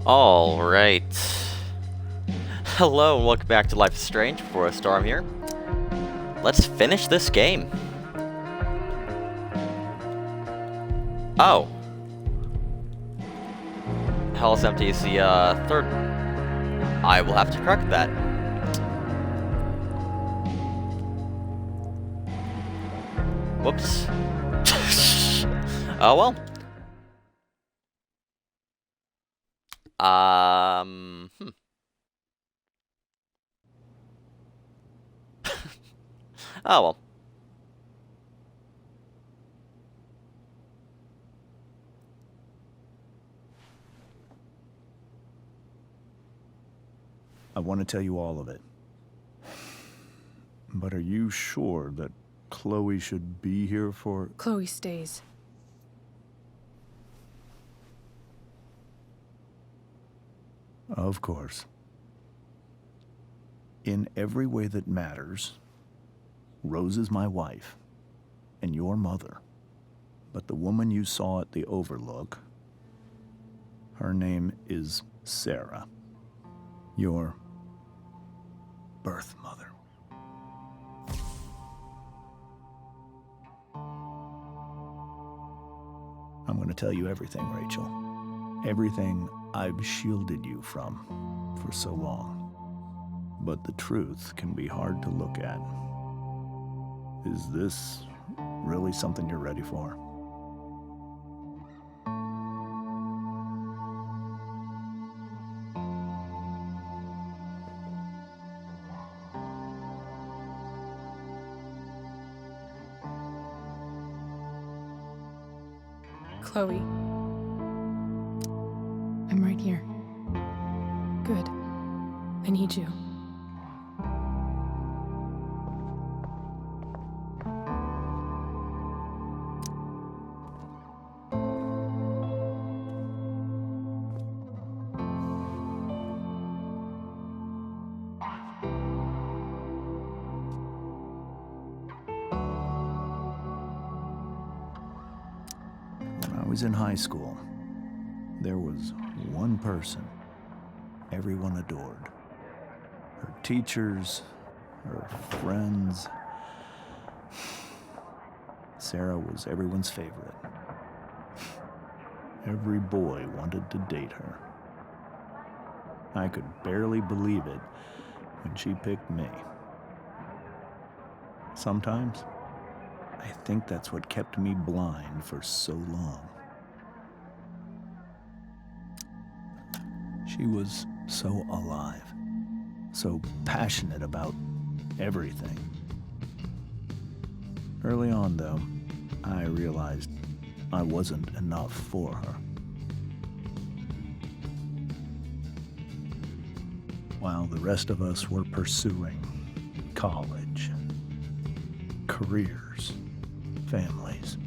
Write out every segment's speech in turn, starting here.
Alright. Hello and welcome back to Life is Strange. For Storm here. Let's finish this game. Oh. Hell is empty is the third. I will have to correct that. Whoops. Oh well. Oh well. I want to tell you all of it. But are you sure that Chloe should be here for... Chloe stays. Of course. In every way that matters, Rose is my wife and your mother. But the woman you saw at the Overlook, her name is Sarah, your birth mother. I'm going to tell you everything, Rachel. Everything I've shielded you from for so long. But the truth can be hard to look at. Is this really something you're ready for? Chloe. I'm right here. Good. I need you. When I was in high school, there was one person everyone adored. Her teachers, her friends. Sarah was everyone's favorite. Every boy wanted to date her. I could barely believe it when she picked me. Sometimes, I think that's what kept me blind for so long. She was so alive, so passionate about everything. Early on, though, I realized I wasn't enough for her. While the rest of us were pursuing college, careers, families,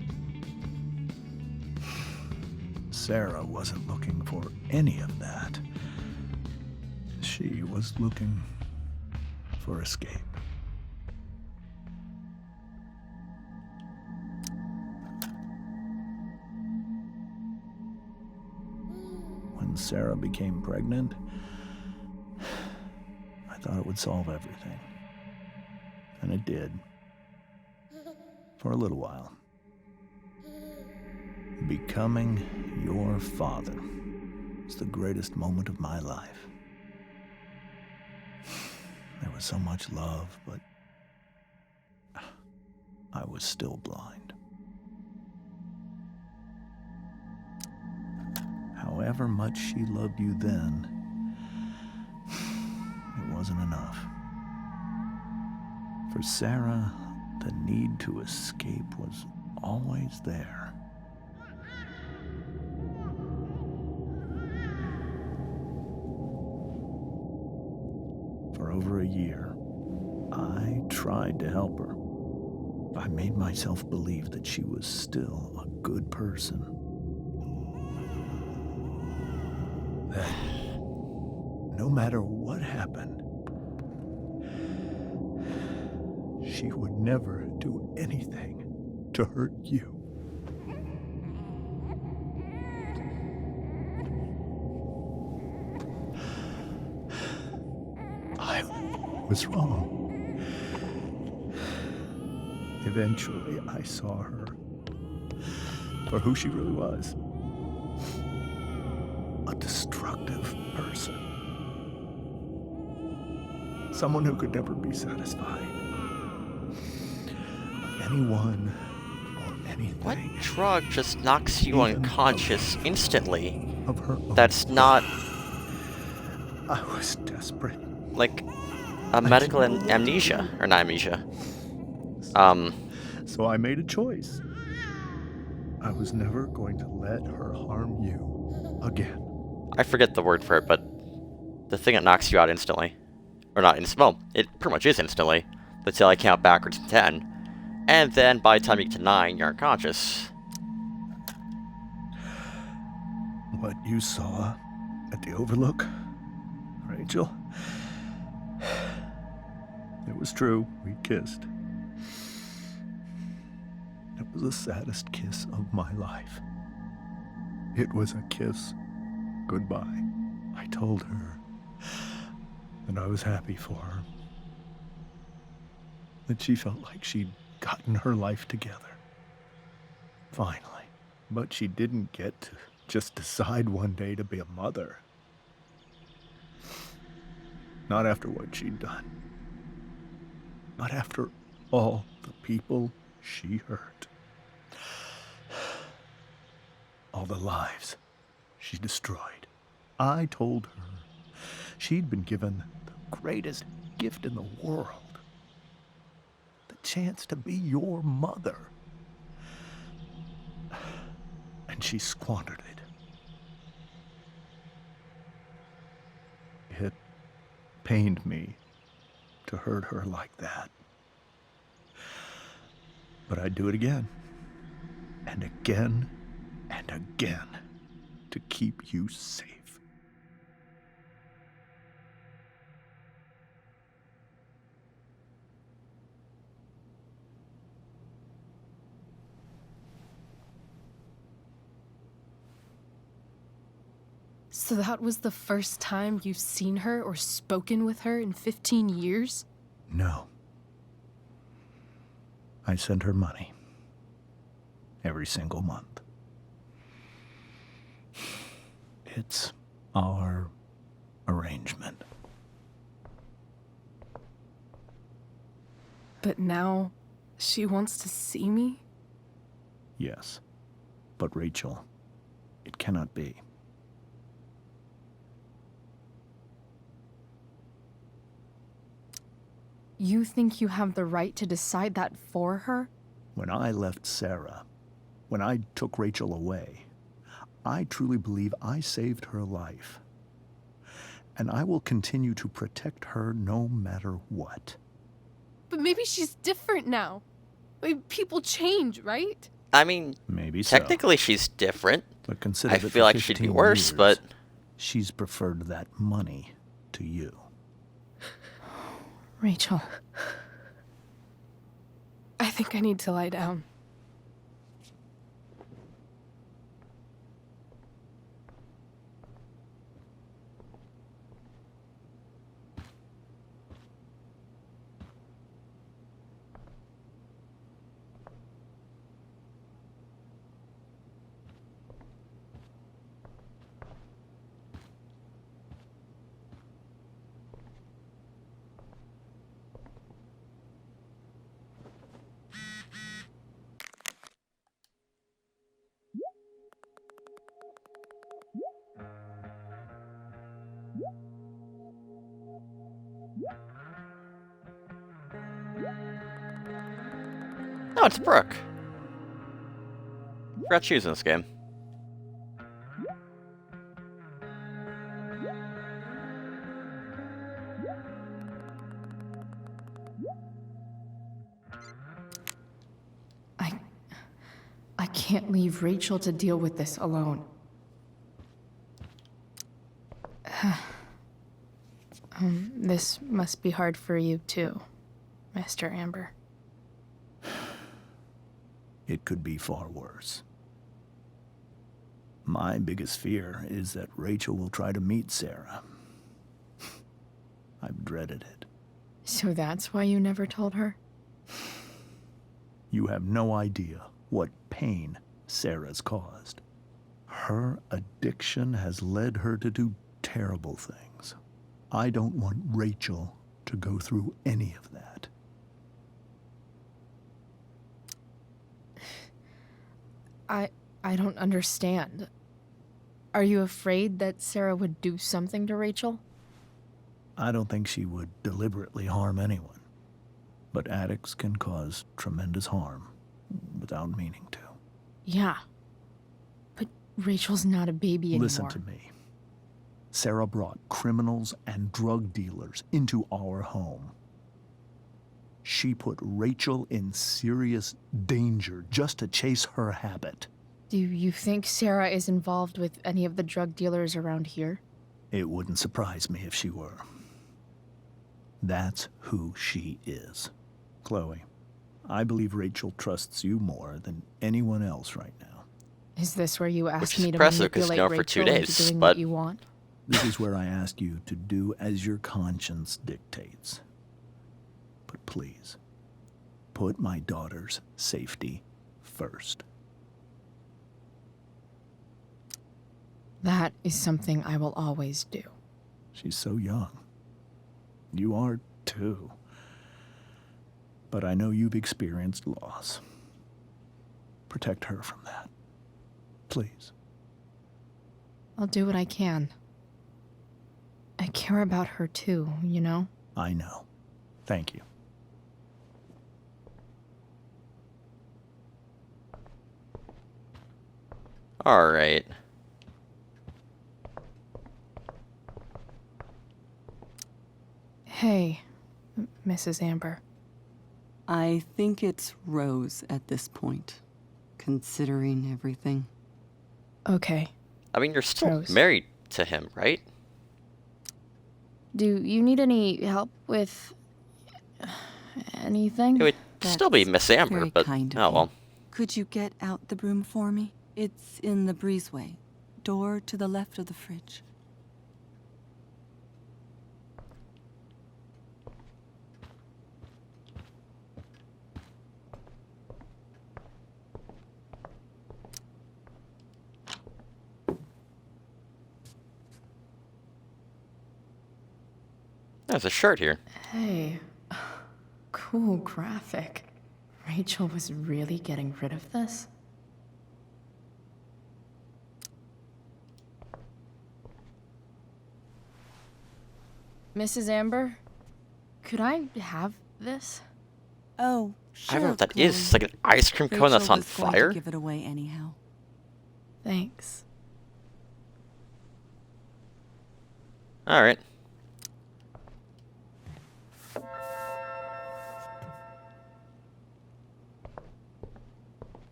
Sarah wasn't looking for any of that. She was looking for escape. When Sarah became pregnant, I thought it would solve everything. And it did. For a little while. Becoming your father was the greatest moment of my life. There was so much love, but I was still blind. However much she loved you then, it wasn't enough. For Sarah, the need to escape was always there. For over a year, I tried to help her. I made myself believe that she was still a good person. That no matter what happened, she would never do anything to hurt you. was wrong. Eventually, I saw her for who she really was. A destructive person. Someone who could never be satisfied. Anyone or anything. What drug just knocks you Even unconscious instantly? Of her own. That's not I was desperate. like a medical amnesia, or not amnesia. So I made a choice. I was never going to let her harm you again. I forget the word for it, but the thing that knocks you out instantly. Or not instantly, well, it pretty much is instantly. Let's say I count backwards to 10. And then by the time you get to 9, you're unconscious. What you saw at the Overlook, Rachel, it was true. We kissed. It was the saddest kiss of my life. It was a kiss goodbye. I told her that I was happy for her. That she felt like she'd gotten her life together. Finally. But she didn't get to just decide one day to be a mother. Not after what she'd done. Not after all the people she hurt. All the lives she destroyed. I told her she'd been given the greatest gift in the world. The chance to be your mother. And she squandered it. It pained me to hurt her like that. But I'd do it again. And again. And again. To keep you safe. So that was the first time you've seen her or spoken with her in 15 years? No. I sent her money. Every single month. It's our arrangement. But now, she wants to see me? Yes. But Rachel, it cannot be. You think you have the right to decide that for her? When I left Sarah, when I took Rachel away, I truly believe I saved her life. And I will continue to protect her no matter what. But maybe she's different now. People change, right? I mean, maybe so. Technically she's different. But consider I that feel for like she'd be 15 worse, years, but she's preferred that money to you. Rachel. I think I need to lie down. no, it's Brooke. Forgot she was in this game. I can't leave Rachel to deal with this alone. This must be hard for you too, Mr. Amber. It could be far worse. My biggest fear is that Rachel will try to meet Sarah. I've dreaded it. So that's why you never told her? You have no idea what pain Sarah's caused. Her addiction has led her to do terrible things. I don't want Rachel to go through any of that. I don't understand. Are you afraid that Sarah would do something to Rachel? I don't think she would deliberately harm anyone. But addicts can cause tremendous harm without meaning to. Yeah. But Rachel's not a baby anymore. Listen to me. Sarah brought criminals and drug dealers into our home. She put Rachel in serious danger just to chase her habit. Do you think Sarah is involved with any of the drug dealers around here? It wouldn't surprise me if she were. That's who she is. Chloe, I believe Rachel trusts you more than anyone else right now. Is this where you ask Which is me to impressive, 'cause, manipulate you know, for Rachel 2 into days, doing but- what you want? This is where I ask you to do as your conscience dictates. But please, put my daughter's safety first. That is something I will always do. She's so young. You are too. But I know you've experienced loss. Protect her from that. Please. I'll do what I can. I care about her too, you know? I know. Thank you. Alright. Hey, Mrs. Amber. I think it's Rose at this point, considering everything. Okay. I mean, you're still Rose. married to him, right? Do you need any help with anything? It would still be That's Miss Amber, very but kind of oh you. well. Could you get out the broom for me? It's in the breezeway. Door to the left of the fridge. There's a shirt here. Hey, cool graphic. Rachel was really getting rid of this? Mrs. Amber, could I have this? Oh, sure. I don't know what that Chloe. is. It's like an ice cream cone that's Rachel on was going to fire. give it away anyhow. Thanks. Alright.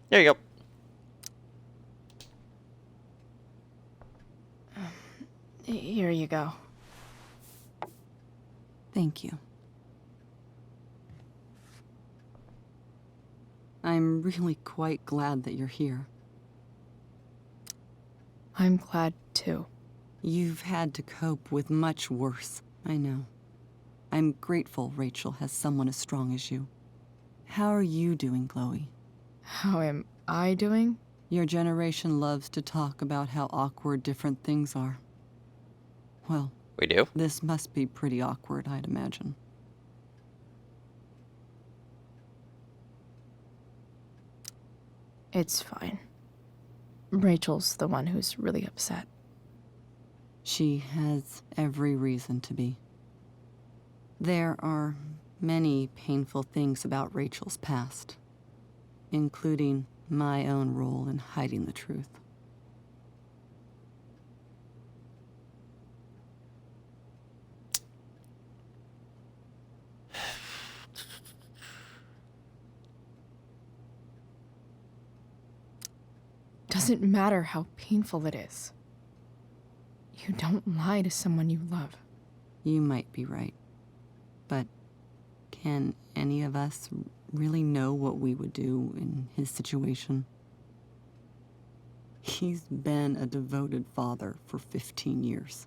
There you go. Here you go. Thank you. I'm really quite glad that you're here. I'm glad too. You've had to cope with much worse, I know. I'm grateful Rachel has someone as strong as you. How are you doing, Chloe? How am I doing? Your generation loves to talk about how awkward different things are. Well, We do? this must be pretty awkward, I'd imagine. It's fine. Rachel's the one who's really upset. She has every reason to be. There are many painful things about Rachel's past, including my own role in hiding the truth. Doesn't matter how painful it is. You don't lie to someone you love. You might be right, but can any of us really know what we would do in his situation? He's been a devoted father for 15 years.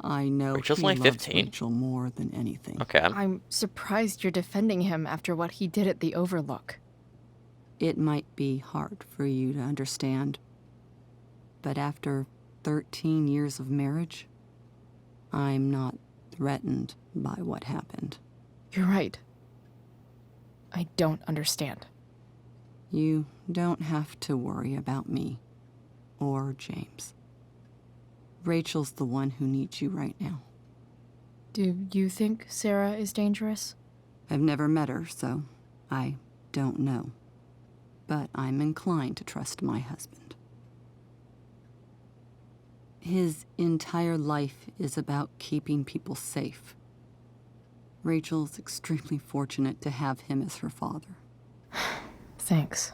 I know Rachel's he only loves 15? Rachel more than anything. Okay. I'm surprised you're defending him after what he did at the Overlook. It might be hard for you to understand, but after 13 years of marriage, I'm not threatened by what happened. You're right. I don't understand. You don't have to worry about me or James. Rachel's the one who needs you right now. Do you think Sarah is dangerous? I've never met her, so I don't know. But I'm inclined to trust my husband. His entire life is about keeping people safe. Rachel's extremely fortunate to have him as her father. Thanks.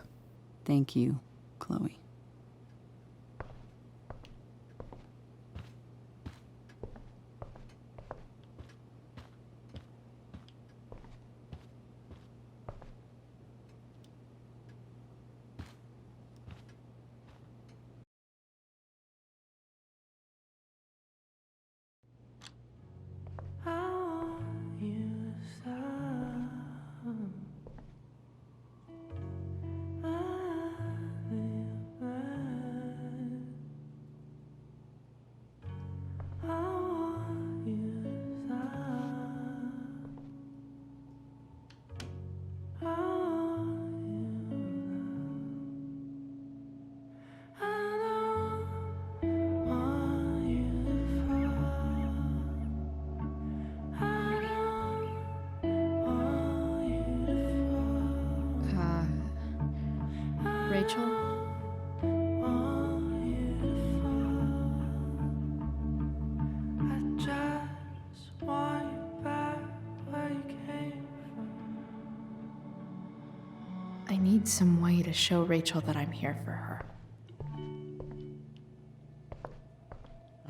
Thank you, Chloe. Rachel? I need some way to show Rachel that I'm here for her.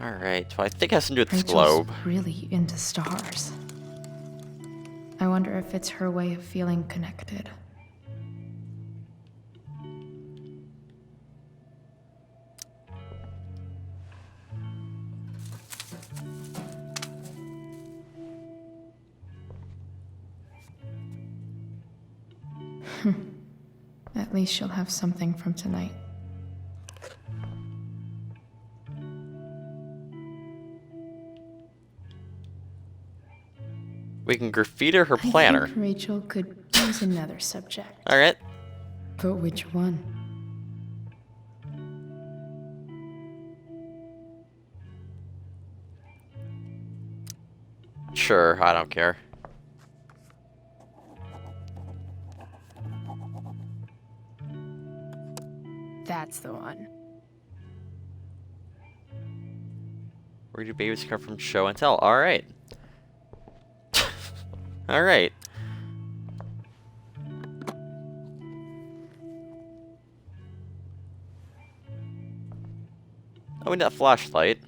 Alright, well, I think it has to do with this Rachel's globe. really into stars. I wonder if it's her way of feeling connected. At least she'll have something from tonight. We can graffiti her I planner. think Rachel could use another subject. Alright. But which one? Sure, I don't care. That's the one. Where do babies come from? Show and tell. Alright. Alright. Oh, we need that flashlight.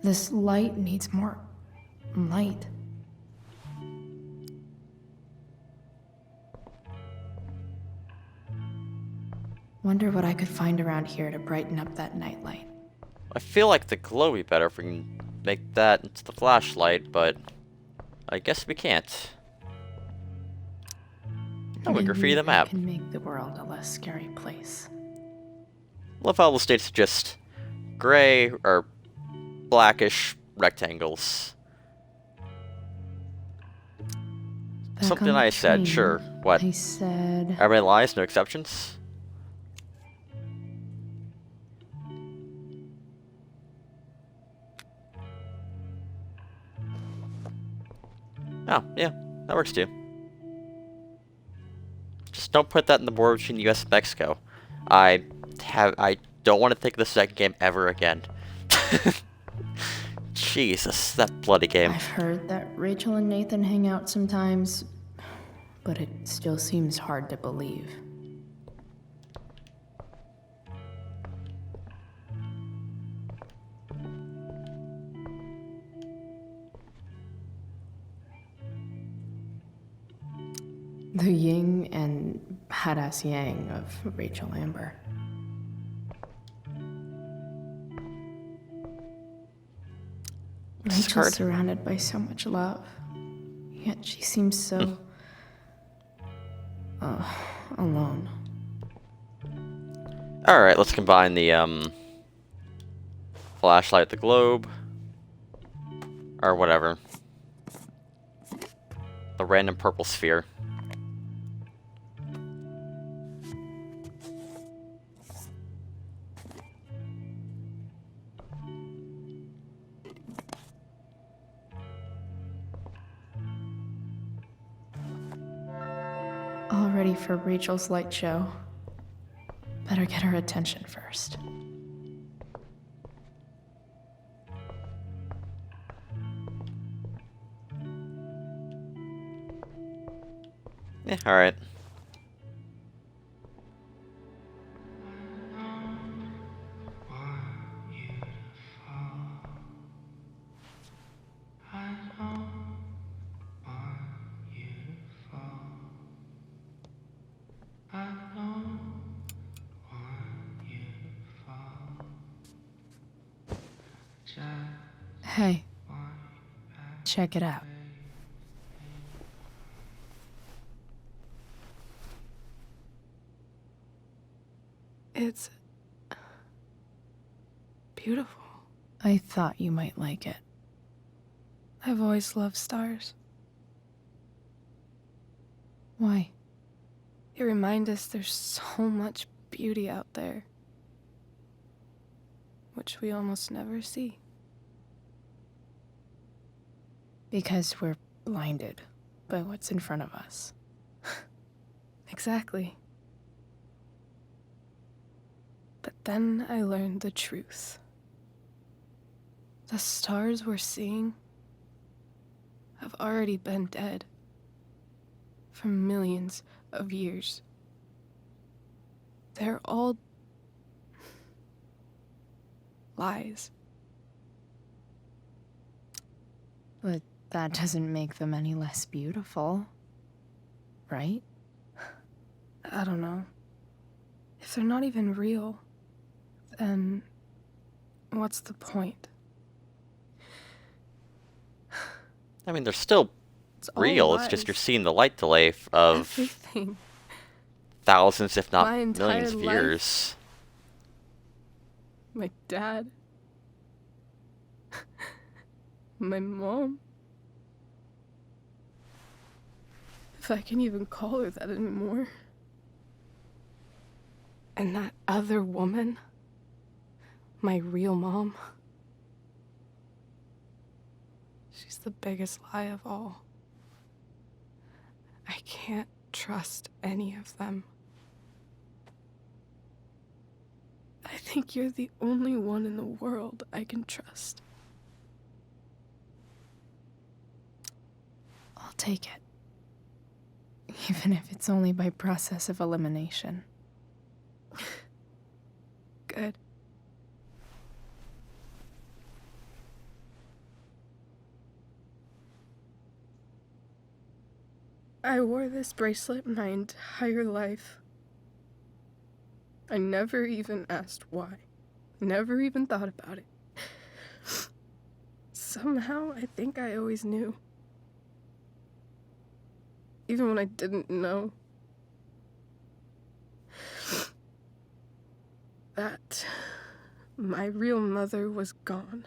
This light needs more light. Wonder what I could find around here to brighten up that nightlight. I feel like the glow would be better if we can make that into the flashlight, but I guess we can't. Oh, we graffiti the Maybe map. I can make the world a less scary place. Love how the state's just gray or blackish rectangles. Back Something on the I said, train, sure. What? I said... Everybody lies, no exceptions? Oh, yeah, that works too. Just don't put that in the border between the US and Mexico. I don't want to think of the second game ever again. Jesus, that bloody game. I've heard that Rachel and Nathan hang out sometimes, but it still seems hard to believe. The yin and badass yang of Rachel Amber. Rachel's card? surrounded by so much love, yet she seems so alone. Alright, let's combine the flashlight, the globe, or whatever. The random purple sphere. All ready for Rachel's light show. Better get her attention first. Yeah, alright. Hey, check it out. It's beautiful. I thought you might like it. I've always loved stars. Why? They remind us there's so much beauty out there, which we almost never see. Because we're blinded by what's in front of us. Exactly. But then I learned the truth. The stars we're seeing have already been dead for millions of years. They're all lies. But that doesn't make them any less beautiful, right? I don't know. If they're not even real, then what's the point? I mean, they're still It's all real, it's just lies. you're seeing the light delay of Everything. thousands, if not My entire millions of life. years. My dad. My mom. If I can even call her that anymore. And that other woman. My real mom. She's the biggest lie of all. I can't trust any of them. I think you're the only one in the world I can trust. I'll take it. Even if it's only by process of elimination. Good. I wore this bracelet my entire life. I never even asked why. Never even thought about it. Somehow, I think I always knew. Even when I didn't know. That my real mother was gone.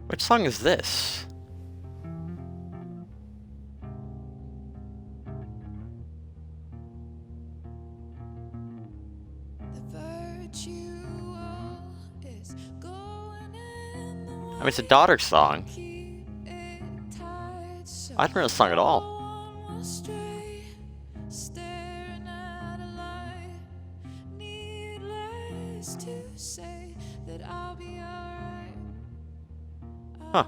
Which song is this? The virtue is going mean, it's a daughter song. I don't know the song at all. Huh.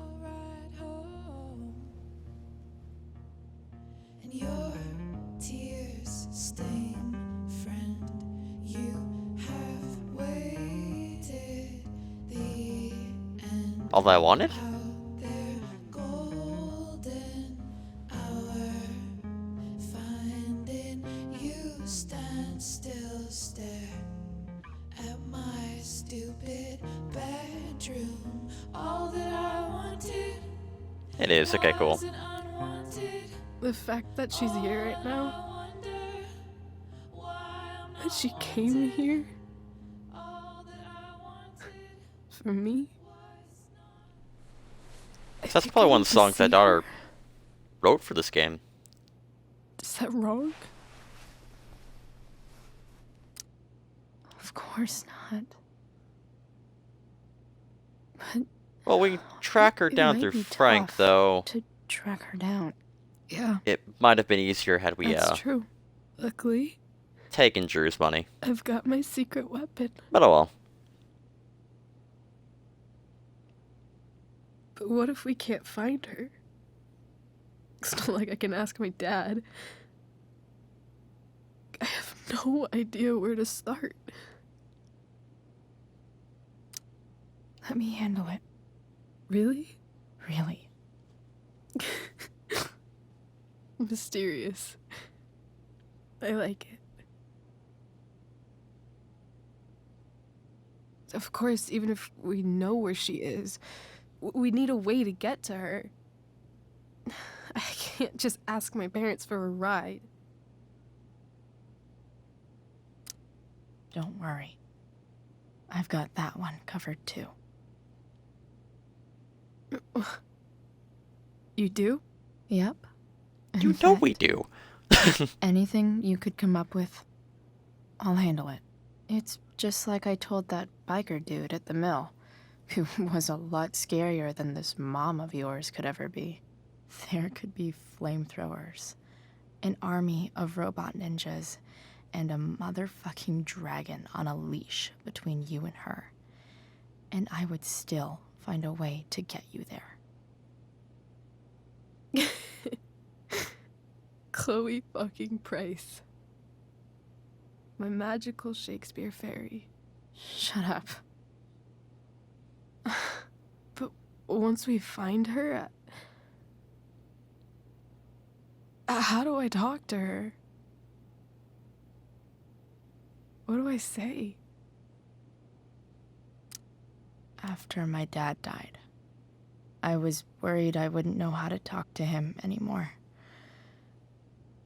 All that I wanted? It is. Okay, cool. The fact that she's here right now, that she came here for me. So that's probably one of the songs that daughter wrote for this game. Is that wrong? Of course not. But Well, we can track her it down might through be Frank, tough though. to track her down. Yeah, It might have been easier had we that's true. Luckily, taken Drew's money. I've got my secret weapon. But oh well. But what if we can't find her? It's not like I can ask my dad. I have no idea where to start. Let me handle it. Really? Really. Mysterious. I like it. Of course, even if we know where she is, we need a way to get to her. I can't just ask my parents for a ride. Don't worry. I've got that one covered too. You do? Yep. In You know fact, we do. anything you could come up with, I'll handle it. It's just like I told that biker dude at the mill, who was a lot scarier than this mom of yours could ever be. There could be flamethrowers, an army of robot ninjas, and a motherfucking dragon on a leash between you and her. And I would still find a way to get you there. Chloe fucking Price. My magical Shakespeare fairy. Shut up. But once we find her, how do I talk to her? What do I say? After my dad died, I was worried I wouldn't know how to talk to him anymore.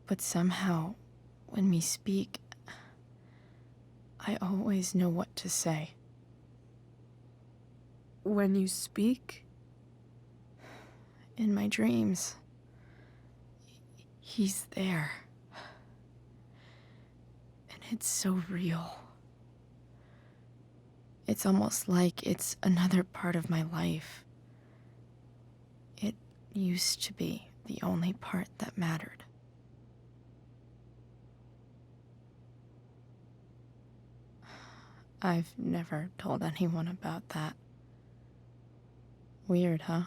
But somehow, when we speak, I always know what to say. When you speak? In my dreams, he's there. And it's so real. It's almost like it's another part of my life. It used to be the only part that mattered. I've never told anyone about that. Weird, huh?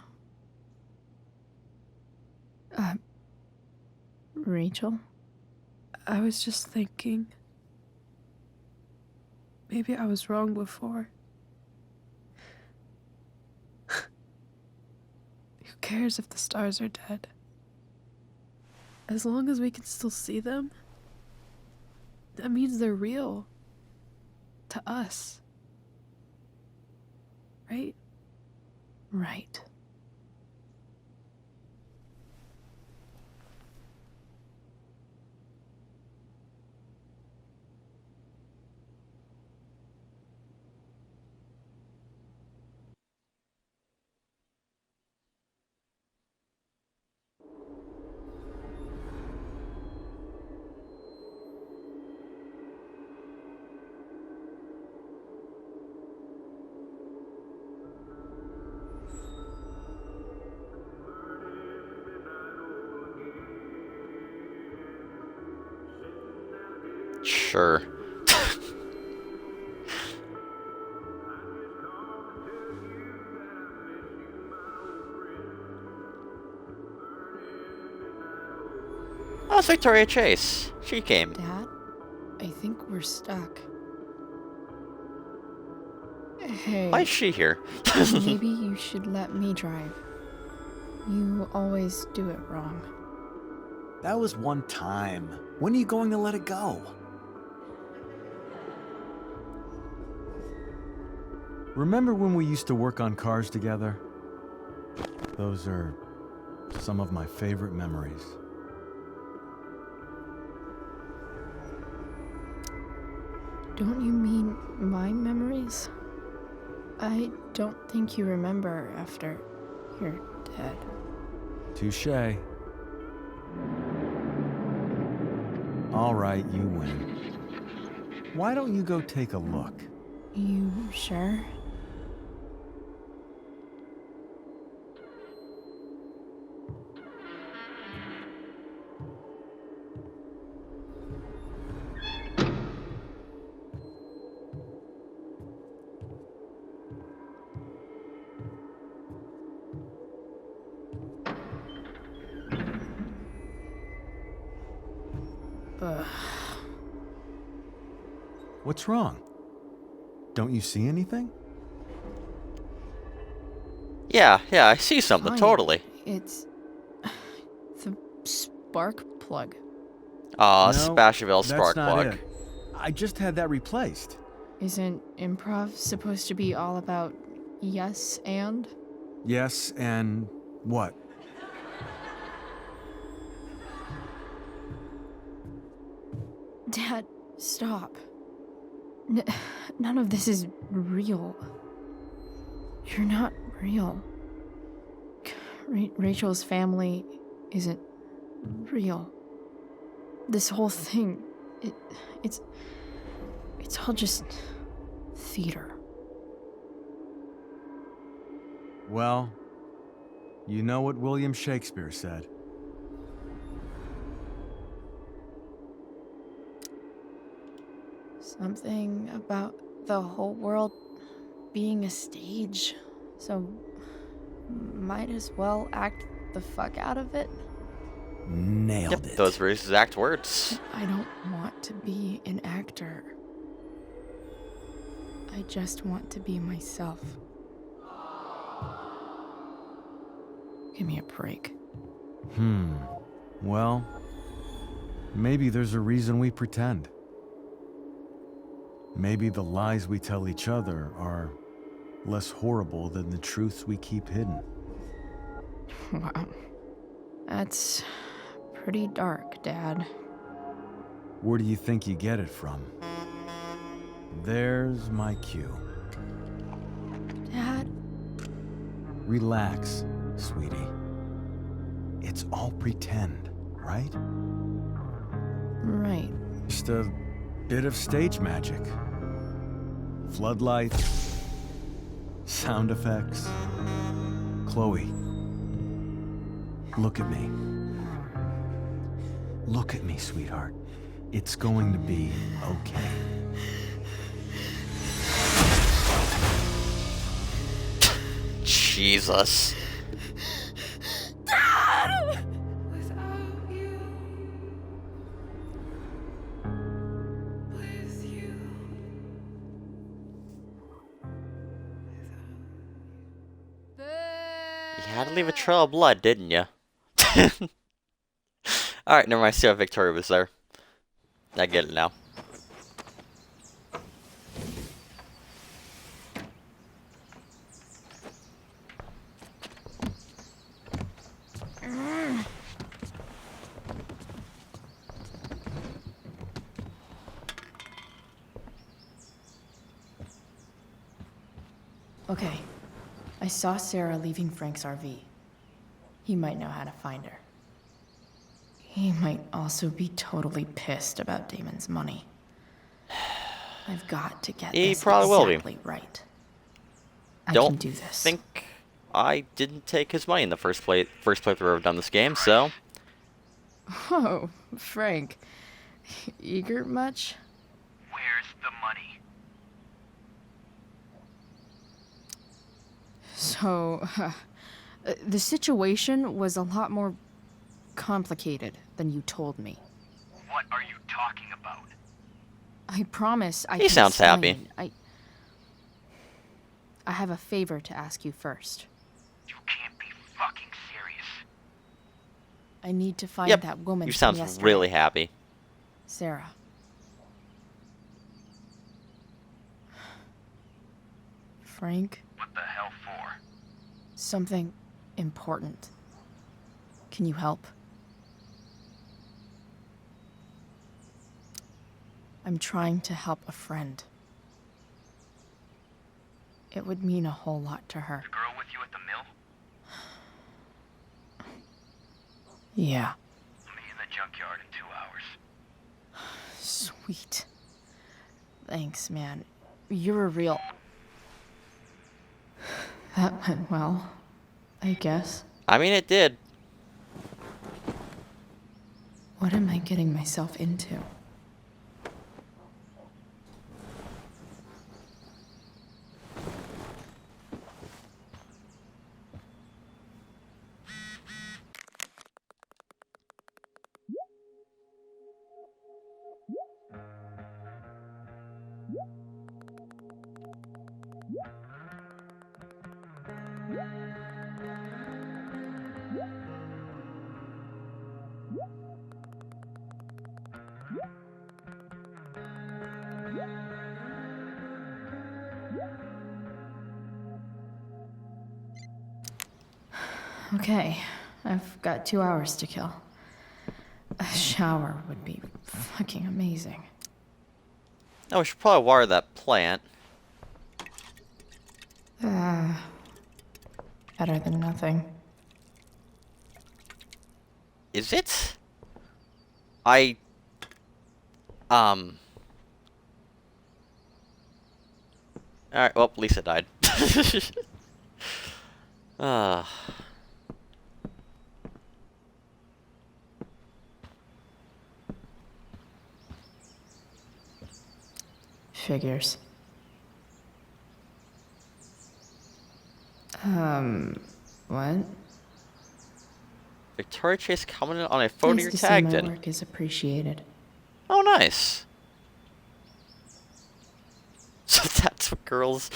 Rachel? I was just thinking. Maybe I was wrong before. Who cares if the stars are dead? As long as we can still see them, that means they're real. To us. Right? Right. Sure. Oh, it's Victoria Chase. She came. Dad, I think we're stuck. Hey, Why is she here? maybe you should let me drive. You always do it wrong. That was one time. When are you going to let it go? Remember when we used to work on cars together? Those are some of my favorite memories. Don't you mean my memories? I don't think you remember after you're dead. Touché. All right, you win. Why don't you go take a look? You sure? Ugh. What's wrong? Don't you see anything? Yeah, I see something, Fine. totally. It's the spark plug. Aw, No, Spashville that's spark not plug. it. I just had that replaced. Isn't improv supposed to be all about yes and? Yes, and what? Dad, stop. None of this is real. You're not real. Rachel's family isn't real. This whole thing, it's all just theater. Well, you know what William Shakespeare said. Something about the whole world being a stage, so might as well act the fuck out of it. Nailed Yep, it. those were his exact words. I don't want to be an actor. I just want to be myself. Give me a break. Well, maybe there's a reason we pretend. Maybe the lies we tell each other are less horrible than the truths we keep hidden. Wow. That's pretty dark, Dad. Where do you think you get it from? There's my cue. Dad? Relax, sweetie. It's all pretend, right? Right. Just a bit of stage magic. Floodlights, sound effects. Chloe, look at me. Look at me, sweetheart. It's going to be okay. Jesus. You had to leave a trail of blood, didn't you? Alright, never mind. See how Victoria was there. I get it now. Okay. I saw Sarah leaving Frank's RV. He might know how to find her. He might also be totally pissed about Damon's money. I've got to get He this probably will be. exactly right. I can Don't do this. think I didn't take his money in the first playthrough I've done this game, so... Oh, Frank. Eager much? Where's the money? So, the situation was a lot more complicated than you told me. What are you talking about? I promise I He can sounds happy. explain. I have a favor to ask you first. You can't be fucking serious. I need to find Yep, that woman you from sound yesterday. really happy. Sarah. Frank, What the hell for? something important. Can you help? I'm trying to help a friend. It would mean a whole lot to her. The girl with you at the mill? Yeah. I'll meet you in the junkyard in 2 hours. Sweet. Thanks, man. You're a real... That went well, I guess. I mean, it did. What am I getting myself into? Okay, I've got 2 hours to kill. A shower would be fucking amazing. Oh, we should probably water that plant. Better than nothing. Is it? Alright, well, Lisa died. Ah. Figures. What? Victoria Chase commented on a photo Nice you're to see tagged my in. work is appreciated. Oh, nice. So that's what girls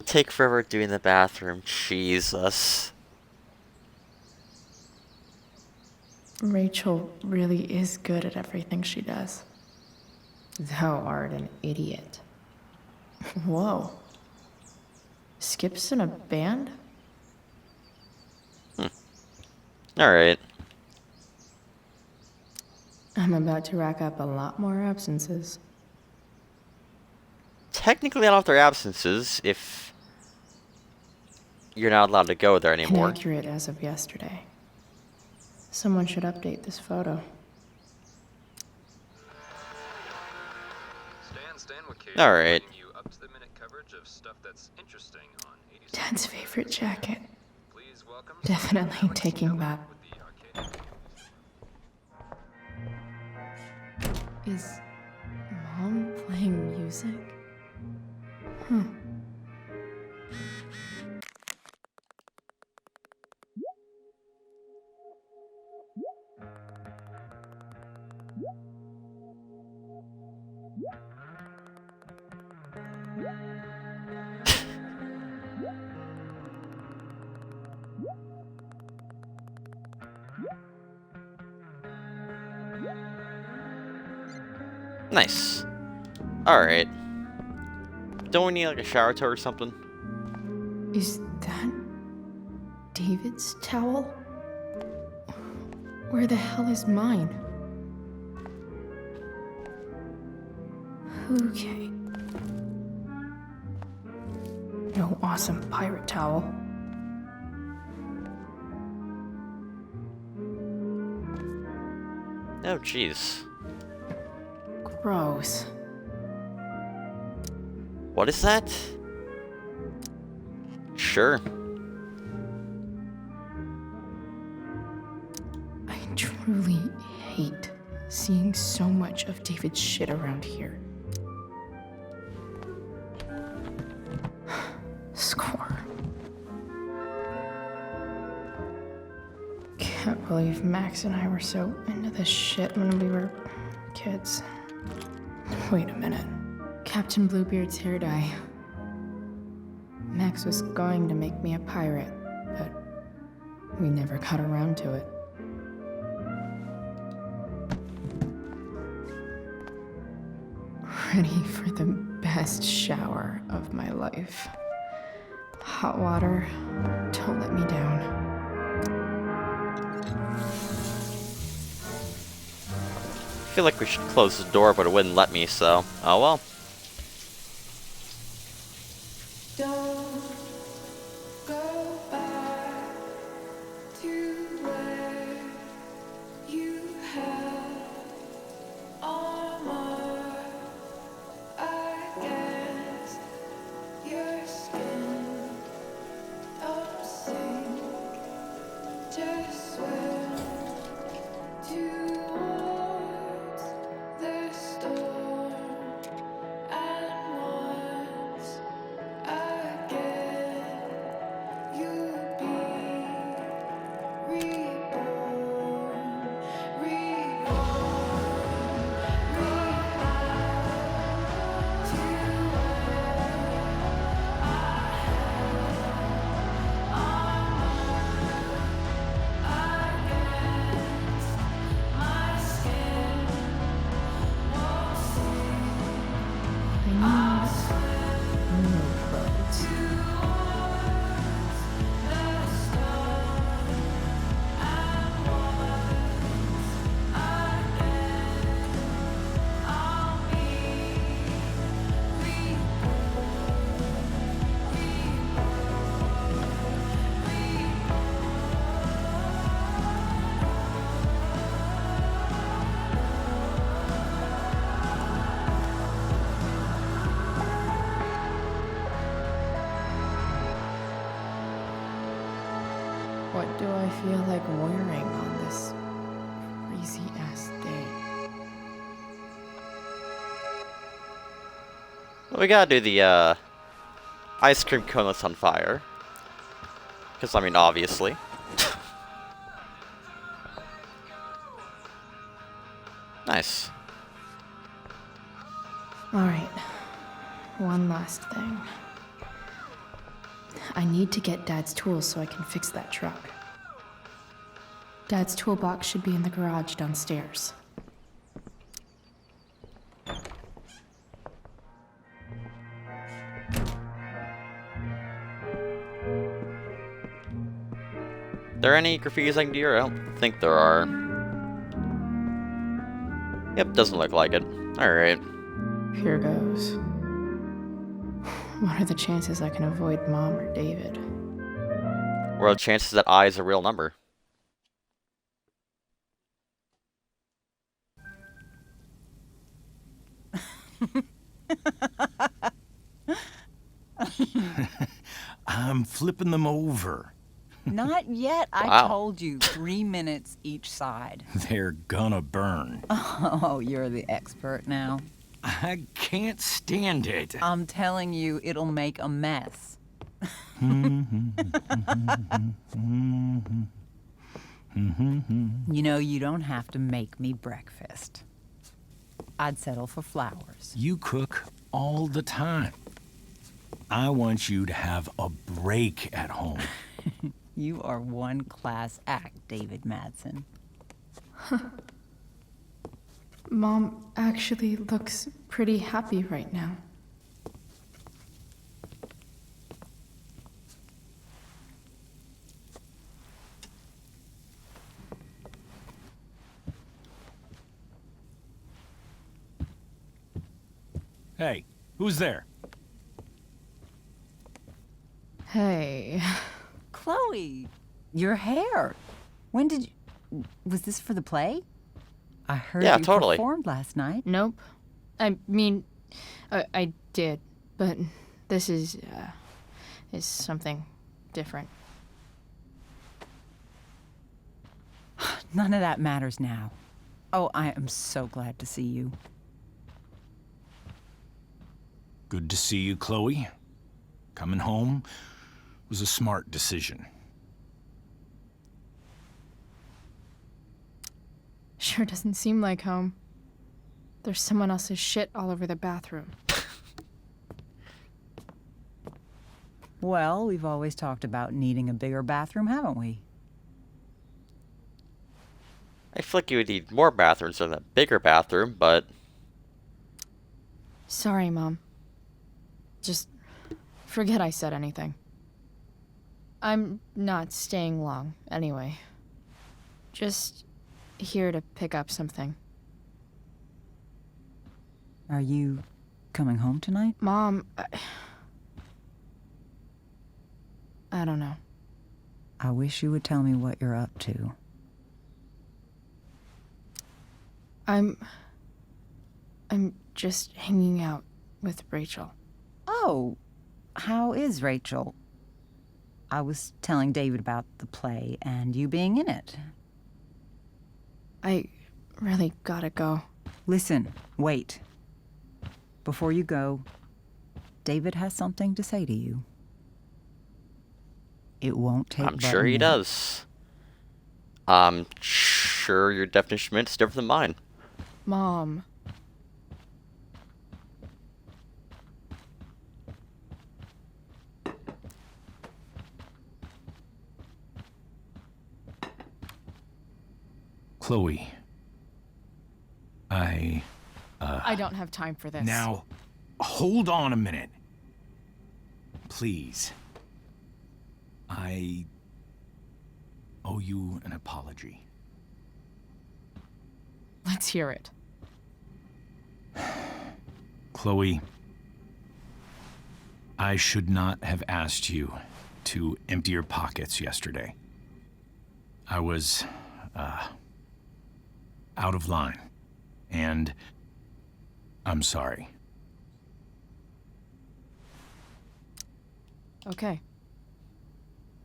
take forever doing in the bathroom. Jesus. Rachel really is good at everything she does. Thou art an idiot. Whoa. Skip's in a band? Alright. I'm about to rack up a lot more absences. Technically, I don't know if they're absences if you're not allowed to go there anymore. Inaccurate as of yesterday. Someone should update this photo. Stan Wachowski Alright. bringing you up-to-the-minute coverage of stuff that's interesting on 80s. Dad's favorite jacket. Please welcome Definitely Alex taking Miller that. with the arcade. Is Mom playing music? Huh. Nice. Alright. Don't we need like a shower tow or something? Is that David's towel? Where the hell is mine? Okay. No awesome pirate towel. Oh, jeez. Gross. What is that? Sure. I truly hate seeing so much of David's shit around here. Score. Can't believe Max and I were so into this shit when we were kids. Wait a minute. Captain Bluebeard's hair dye. Max was going to make me a pirate, but we never got around to it. Ready for the best shower of my life. Hot water, don't let me down. I feel like we should close the door, but it wouldn't let me, so oh well. Don't go back to where you had armor against your skin. Don't sink, just swim towards the storm. And once again, you'll be reborn, reborn, to against my skin. Won't see I need new clothes. What do I feel like wearing on this crazy ass day? Well, we gotta do the ice cream cone that's on fire. Because, I mean, obviously. Nice. Alright, one last thing. I need to get Dad's tools so I can fix that truck. Dad's toolbox should be in the garage downstairs. There any graffitis I can do here? I don't think there are. Yep, doesn't look like it. Alright. Here goes. What are the chances I can avoid Mom or David? What are the chances that I is a real number? I'm flipping them over. Not yet. I Wow. told you 3 minutes each side. They're gonna burn. Oh, you're the expert now. I can't stand it. I'm telling you, it'll make a mess. You know, you don't have to make me breakfast. I'd settle for flowers. You cook all the time. I want you to have a break at home. You are one class act, David Madsen. Mom actually looks pretty happy right now. Hey, who's there? Hey. Chloe, your hair. When did you... Was this for the play? I heard Yeah, you totally. performed last night. Nope. I mean, I did, but this is something different. None of that matters now. Oh, I am so glad to see you. Good to see you, Chloe. Coming home was a smart decision. Sure doesn't seem like home. There's someone else's shit all over the bathroom. Well, we've always talked about needing a bigger bathroom, haven't we? I feel like you would need more bathrooms than a bigger bathroom, but... Sorry, Mom. Just forget I said anything. I'm not staying long, anyway. Just here to pick up something. Are you coming home tonight? Mom, I don't know. I wish you would tell me what you're up to. I'm just hanging out with Rachel. Oh, how is Rachel? I was telling David about the play and you being in it. I really gotta go. Listen, wait. Before you go, David has something to say to you. It won't take I'm but sure a he minute. does. I'm sure your definition of minutes is different than mine. Mom. Chloe. I don't have time for this. Now, hold on a minute. Please. I owe you an apology. Let's hear it. Chloe, I should not have asked you to empty your pockets yesterday. I was, out of line, and I'm sorry. Okay.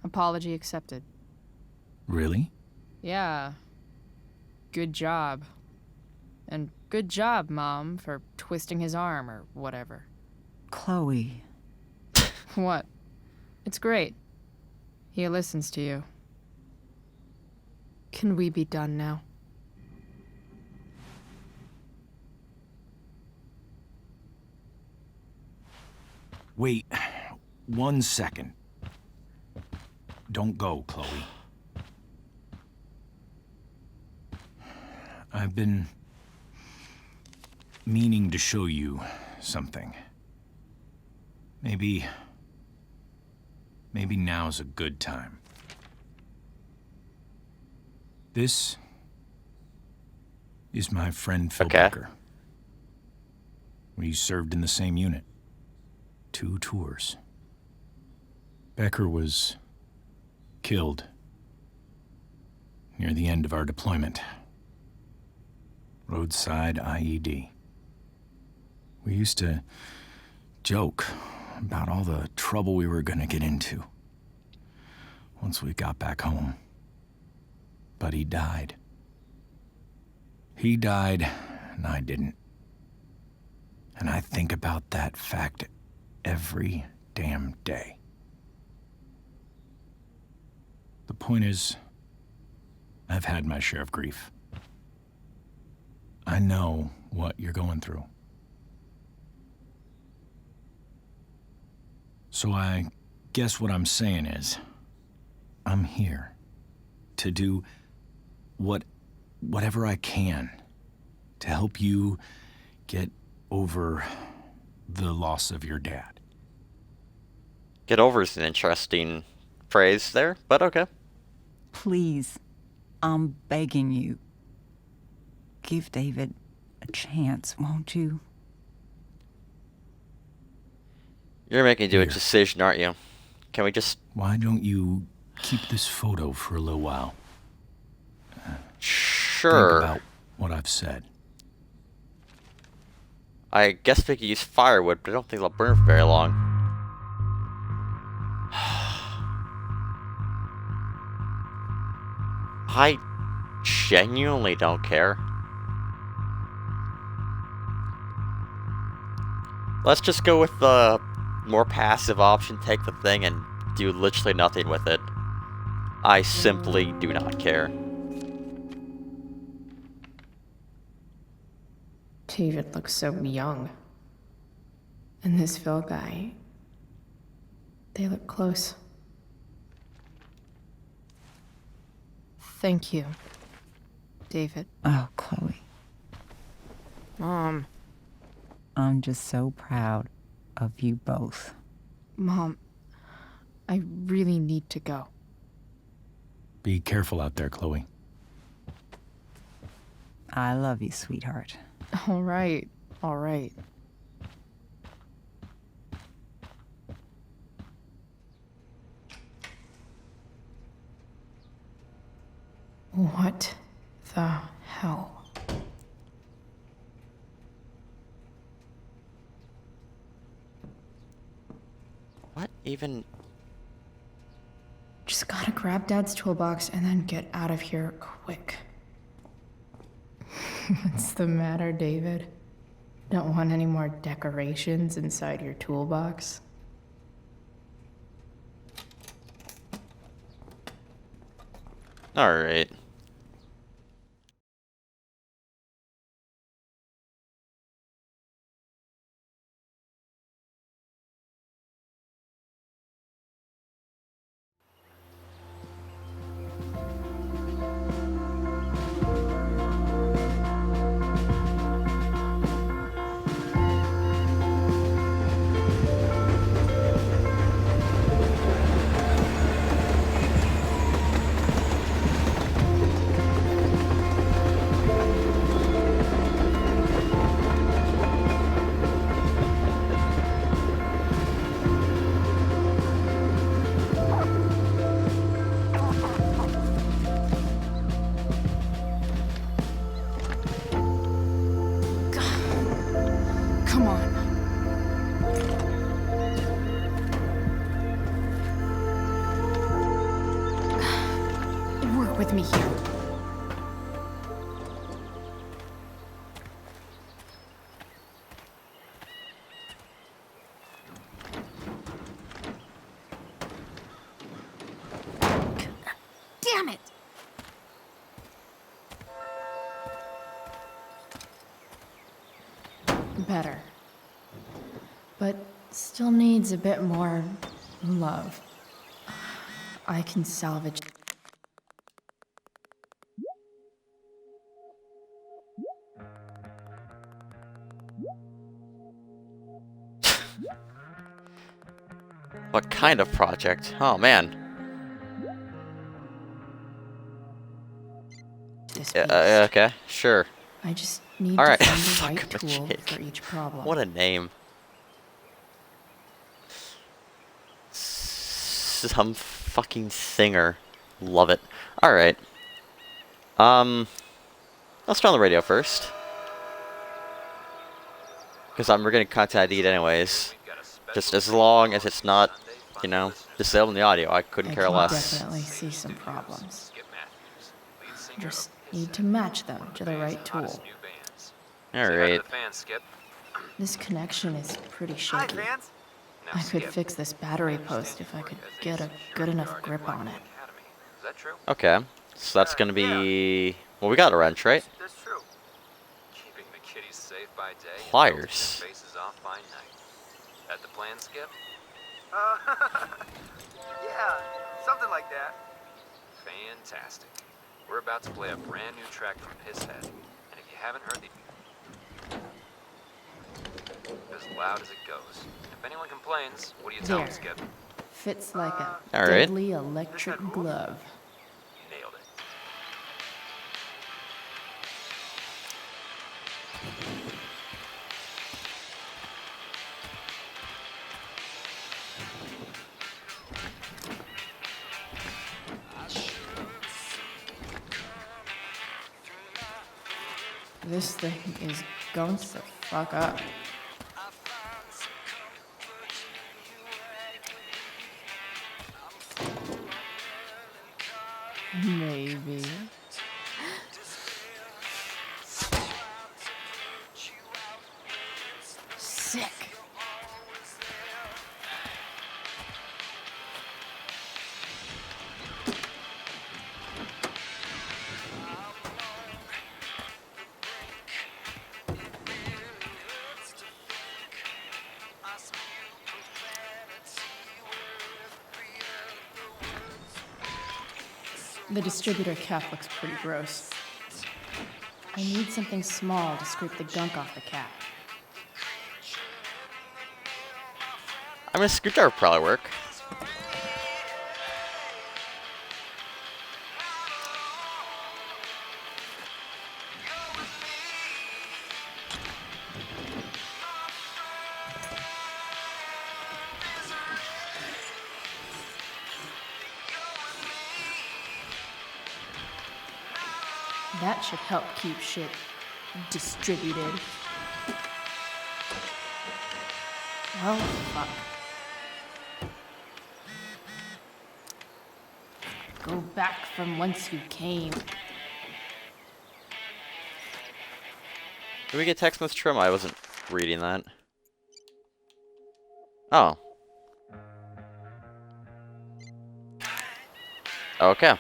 Apology accepted. Really? Yeah. Good job. And good job, Mom, for twisting his arm or whatever. Chloe. What? It's great. He listens to you. Can we be done now? Wait 1 second. Don't go, Chloe. I've been meaning to show you something. Maybe now's a good time. This is my friend Phil Okay. Becker. We served in the same unit. 2 tours. Becker was killed near the end of our deployment. Roadside IED. We used to joke about all the trouble we were gonna get into once we got back home. But he died. He died, and I didn't. And I think about that fact every damn day. The point is, I've had my share of grief. I know what you're going through. So I guess what I'm saying is, I'm here to do whatever I can to help you get over the loss of your dad. Get over is an interesting phrase there, but okay. Please, I'm begging you. Give David a chance, won't you? You're making me do a Here. decision, aren't you? Can we just... Why don't you keep this photo for a little while? Sure. Think about what I've said. I guess we could use firewood, but I don't think they'll burn for very long. I genuinely don't care. Let's just go with the more passive option, take the thing and do literally nothing with it. I simply do not care. David looks so young. And this Phil guy, they look close. Thank you, David. Oh, Chloe. Mom. I'm just so proud of you both. Mom, I really need to go. Be careful out there, Chloe. I love you, sweetheart. All right, all right. What the hell? What even? Just gotta grab Dad's toolbox and then get out of here quick. What's the matter, David? Don't want any more decorations inside your toolbox? Alright. Come on. Work with me here. Damn it! Better. But still needs a bit more love. I can salvage. What kind of project? Oh man. This Okay, sure. I just need All right. to find the Fuck right the tool chick. for each problem. What a name. Some fucking singer. Love it. Alright. Let's turn on the radio first. Because we're getting content ID anyways. Just as long as it's not, you know, disabling the audio, I couldn't care can less. definitely see some problems. Just need to match them to the right tool. Alright. This connection is pretty shaky. I could fix this battery post if I could get a good enough grip on it. Okay. So that's gonna be... Well, we got a wrench, right? That's true. Keeping the kitties safe by day, Pliers. and faces off by night. That the plan, Skip? Yeah, something like that. Fantastic. We're about to play a brand new track from Pisshead, and if you haven't heard the... as loud as it goes. If anyone complains, what do you tell them, There. Skip? Fits like a All right. deadly electric glove. Nailed it. This thing is going to fuck up. Maybe. Sick. The distributor cap looks pretty gross. I need something small to scrape the gunk off the cap. I mean, a screwdriver would probably work. That should help keep shit distributed. Well, fuck. Go back from whence you came. Did we get text message from? I wasn't reading that. Oh. Okay.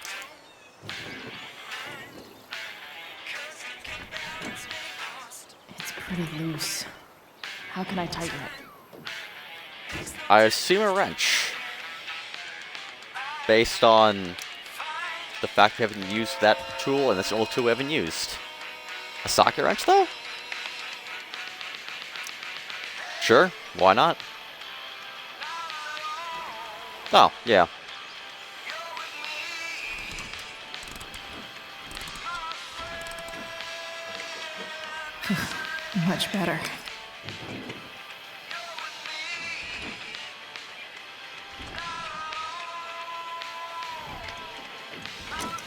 It's pretty loose. How can I tighten it? I assume a wrench. Based on the fact we haven't used that tool, and that's the only tool we haven't used. A socket wrench, though? Sure, why not? Oh, yeah. Much better.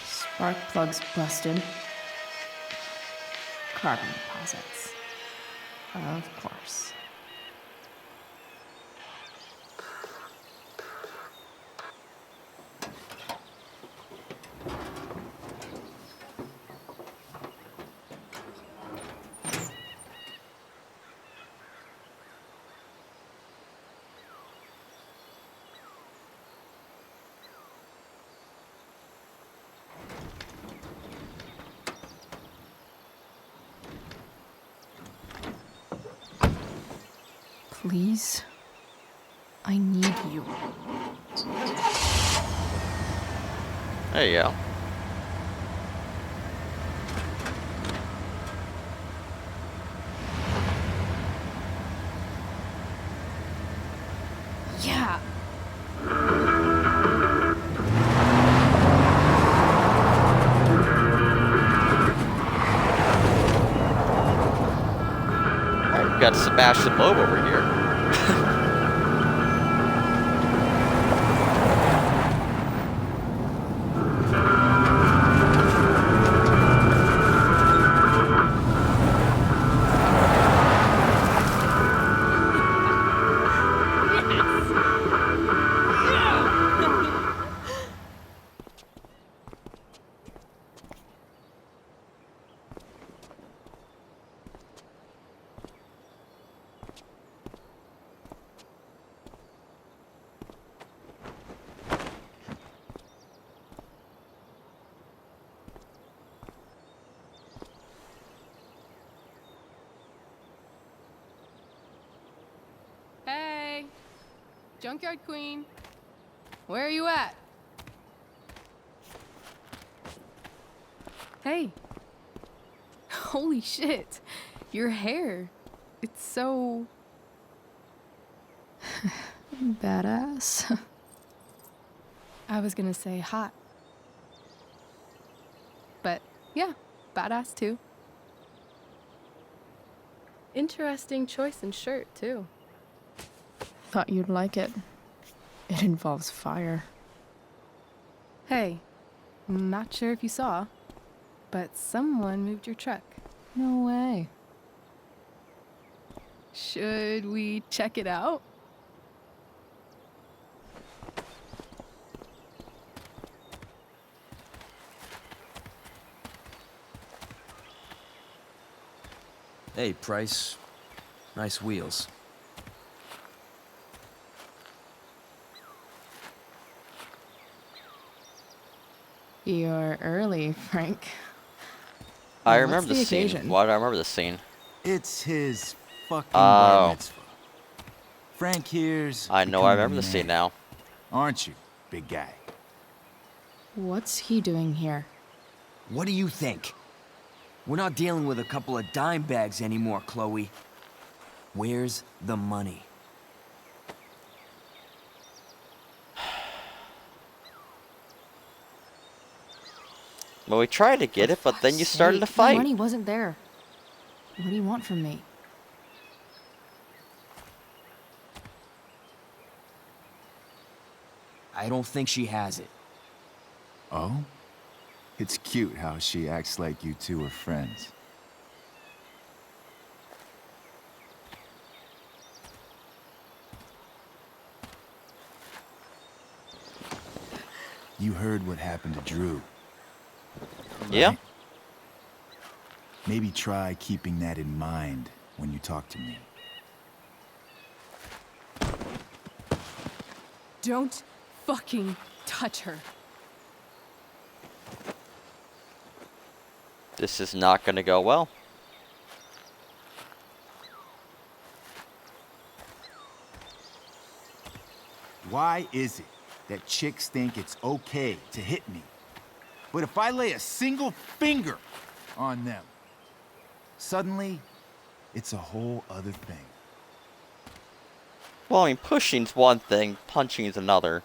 Spark plugs busted. Carbon deposits. Of course. Please, I need you. There you go. Yeah. Alright, we've got Sebastian Loeb over here. Hey, Junkyard Queen, where are you at? Hey, holy shit, your hair, it's so badass. I was gonna say hot, but yeah, badass too. Interesting choice in shirt too. Thought you'd like it. It involves fire. Hey, not sure if you saw, but someone moved your truck. No way. Should we check it out? Hey, Price. Nice wheels. You're early, Frank. I What's remember the this scene. occasion? Why do I remember this scene? It's his fucking Oh. bar mitzvah. Frank here's I know I remember this scene now. Aren't you, big guy? What's he doing here? What do you think? We're not dealing with a couple of dime bags anymore, Chloe. Where's the money? Well, we tried to get it, but then you started to The fight. money wasn't there. What do you want from me? I don't think she has it. Oh? It's cute how she acts like you two are friends. You heard what happened to Drew. Yeah? right? Maybe try keeping that in mind when you talk to me. Don't fucking touch her. This is not going to go well. Why is it that chicks think it's okay to hit me? But if I lay a single finger on them, suddenly, it's a whole other thing. Well, I mean, pushing's one thing, punching's another.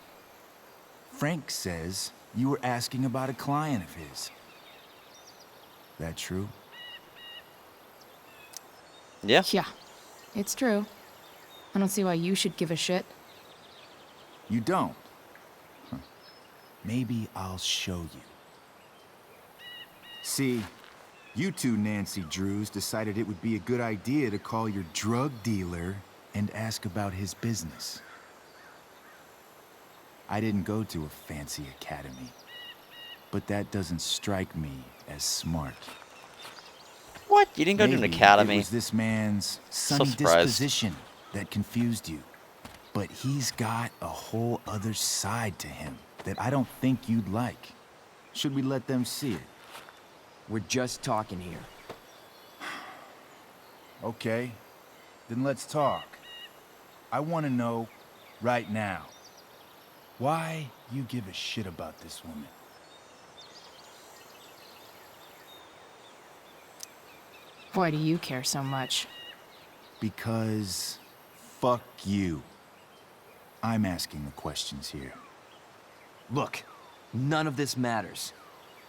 Frank says you were asking about a client of his. That true? Yeah? Yeah, it's true. I don't see why you should give a shit. You don't? Huh. Maybe I'll show you. See, you two Nancy Drews decided it would be a good idea to call your drug dealer and ask about his business. I didn't go to a fancy academy, but that doesn't strike me as smart. What? You didn't go to an Maybe academy? It was this man's So sunny surprised. disposition that confused you. But he's got a whole other side to him that I don't think you'd like. Should we let them see it? We're just talking here. Okay, then let's talk. I want to know, right now, why you give a shit about this woman. Why do you care so much? Because fuck you. I'm asking the questions here. Look, none of this matters.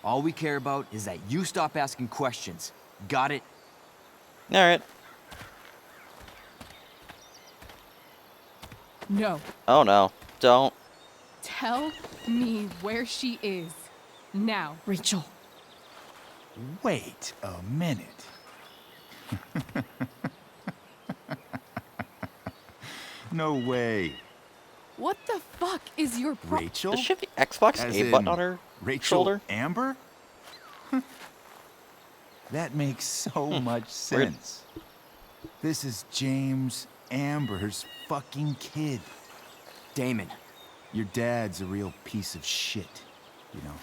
All we care about is that you stop asking questions. Got it? Alright. No. Oh no. Don't. Tell me where she is. Now. Rachel. Wait a minute. No way. What the fuck is your problem? Rachel? Does she have the Xbox As A button in on her Rachel shoulder? Amber? That makes so much sense. This is James Amber's fucking kid. Damon. Your dad's a real piece of shit, you know.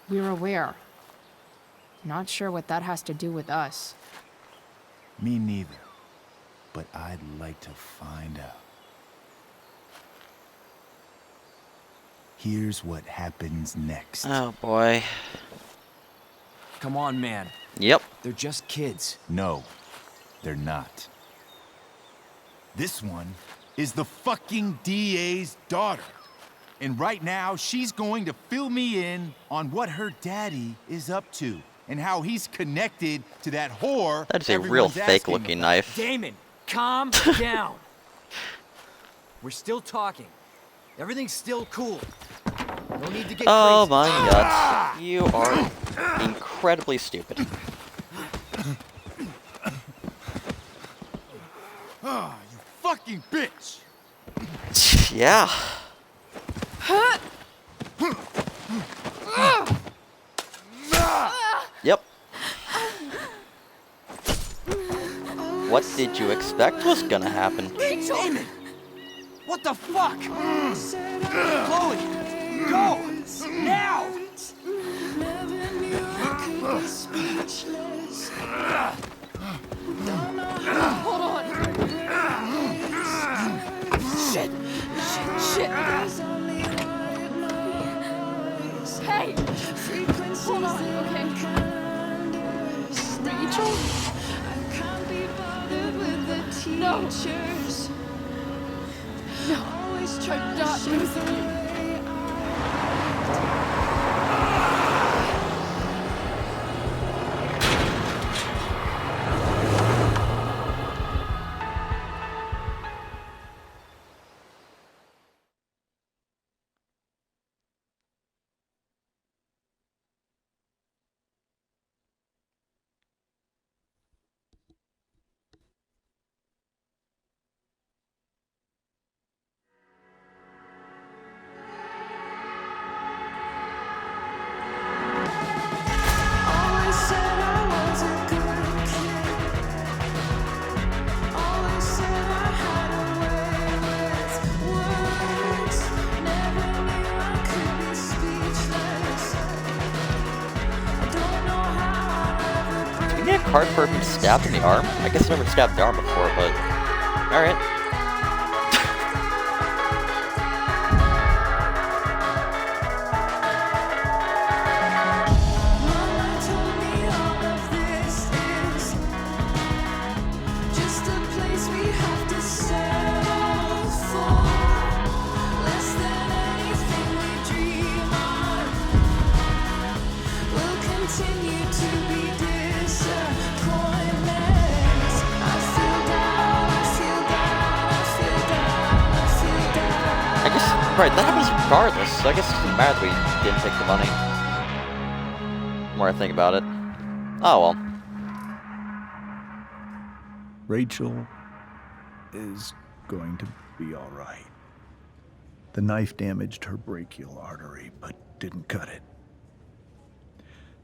We're aware. Not sure what that has to do with us. Me neither. But I'd like to find out. Here's what happens next. Oh boy. Come on, man. Yep. They're just kids. No, they're not. This one is the fucking DA's daughter. And right now, she's going to fill me in on what her daddy is up to and how he's connected to that whore. That is a real everyone's asking fake-looking about. knife. Damon, calm down. We're still talking. Everything's still cool. No need to get Oh crazy. my god. You are incredibly stupid. Ah, you fucking bitch! Yeah. Yep. What did you expect was gonna happen? Damon! What the fuck? Chloe! Go! Now! Hold on. Shit. Shit. No, I'm not losing you. Always said I was a good kid. Always said I had a way with words. Never knew I could be speechless. I don't know how I'll ever Do we get a card for him stabbed in the arm? I guess I've never stabbed the arm before, but alright. Mama told me all of this is just a place we have to settle for. Less than anything we dream of. Will continue to be disappointments. I feel down, I feel down, I feel down, I feel down. I guess, right, that happens regardless, so I guess it doesn't matter that we didn't take the money. The more I think about it. Oh well. Rachel is going to be all right. The knife damaged her brachial artery, but didn't cut it.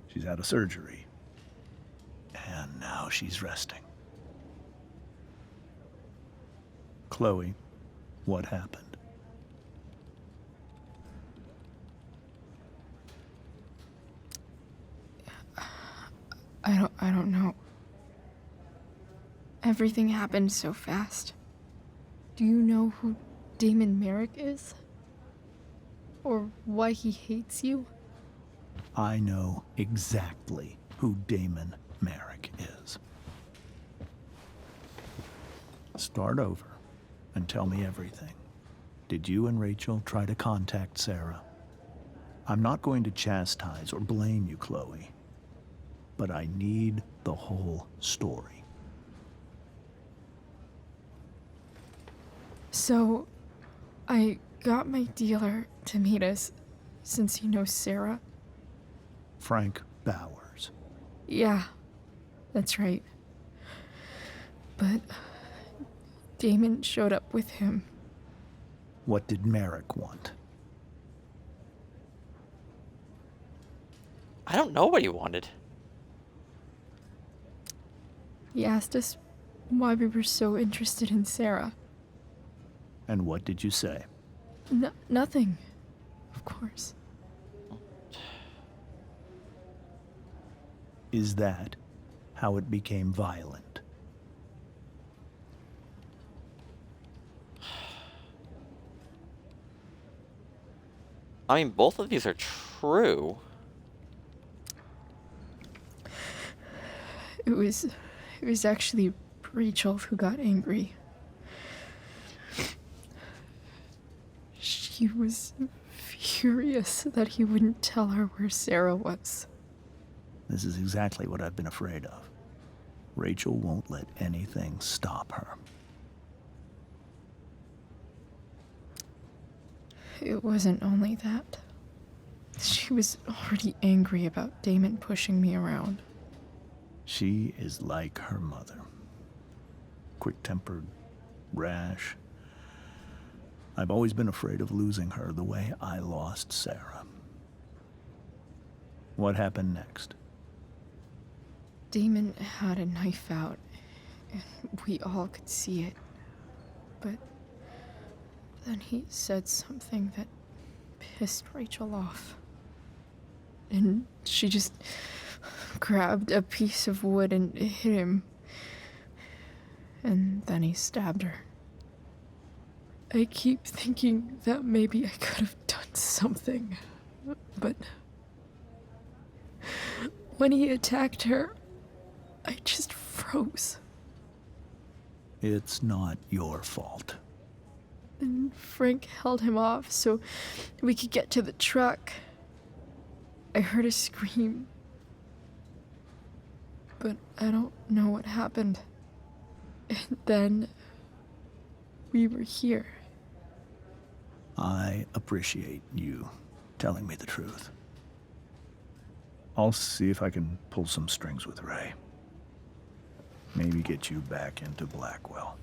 She's out of surgery, and now she's resting. Chloe, what happened? I don't know. Everything happened so fast. Do you know who Damon Merrick is? Or why he hates you? I know exactly who Damon Merrick is. Start over and tell me everything. Did you and Rachel try to contact Sarah? I'm not going to chastise or blame you, Chloe, but I need the whole story. So, I got my dealer to meet us, since he knows Sarah. Frank Bowers. Yeah, that's right. But Damon showed up with him. What did Merrick want? I don't know what he wanted. He asked us why we were so interested in Sarah. And what did you say? Nothing, of course. Is that how it became violent? I mean, both of these are true. It was actually Rachel who got angry. She was furious that he wouldn't tell her where Sarah was. This is exactly what I've been afraid of. Rachel won't let anything stop her. It wasn't only that. She was already angry about Damon pushing me around. She is like her mother. Quick-tempered, rash. I've always been afraid of losing her the way I lost Sarah. What happened next? Damon had a knife out, and we all could see it. But then he said something that pissed Rachel off. And she just grabbed a piece of wood and hit him. And then he stabbed her. I keep thinking that maybe I could have done something, but when he attacked her, I just froze. It's not your fault. And Frank held him off so we could get to the truck. I heard a scream, but I don't know what happened. And then we were here. I appreciate you telling me the truth. I'll see if I can pull some strings with Ray. Maybe get you back into Blackwell.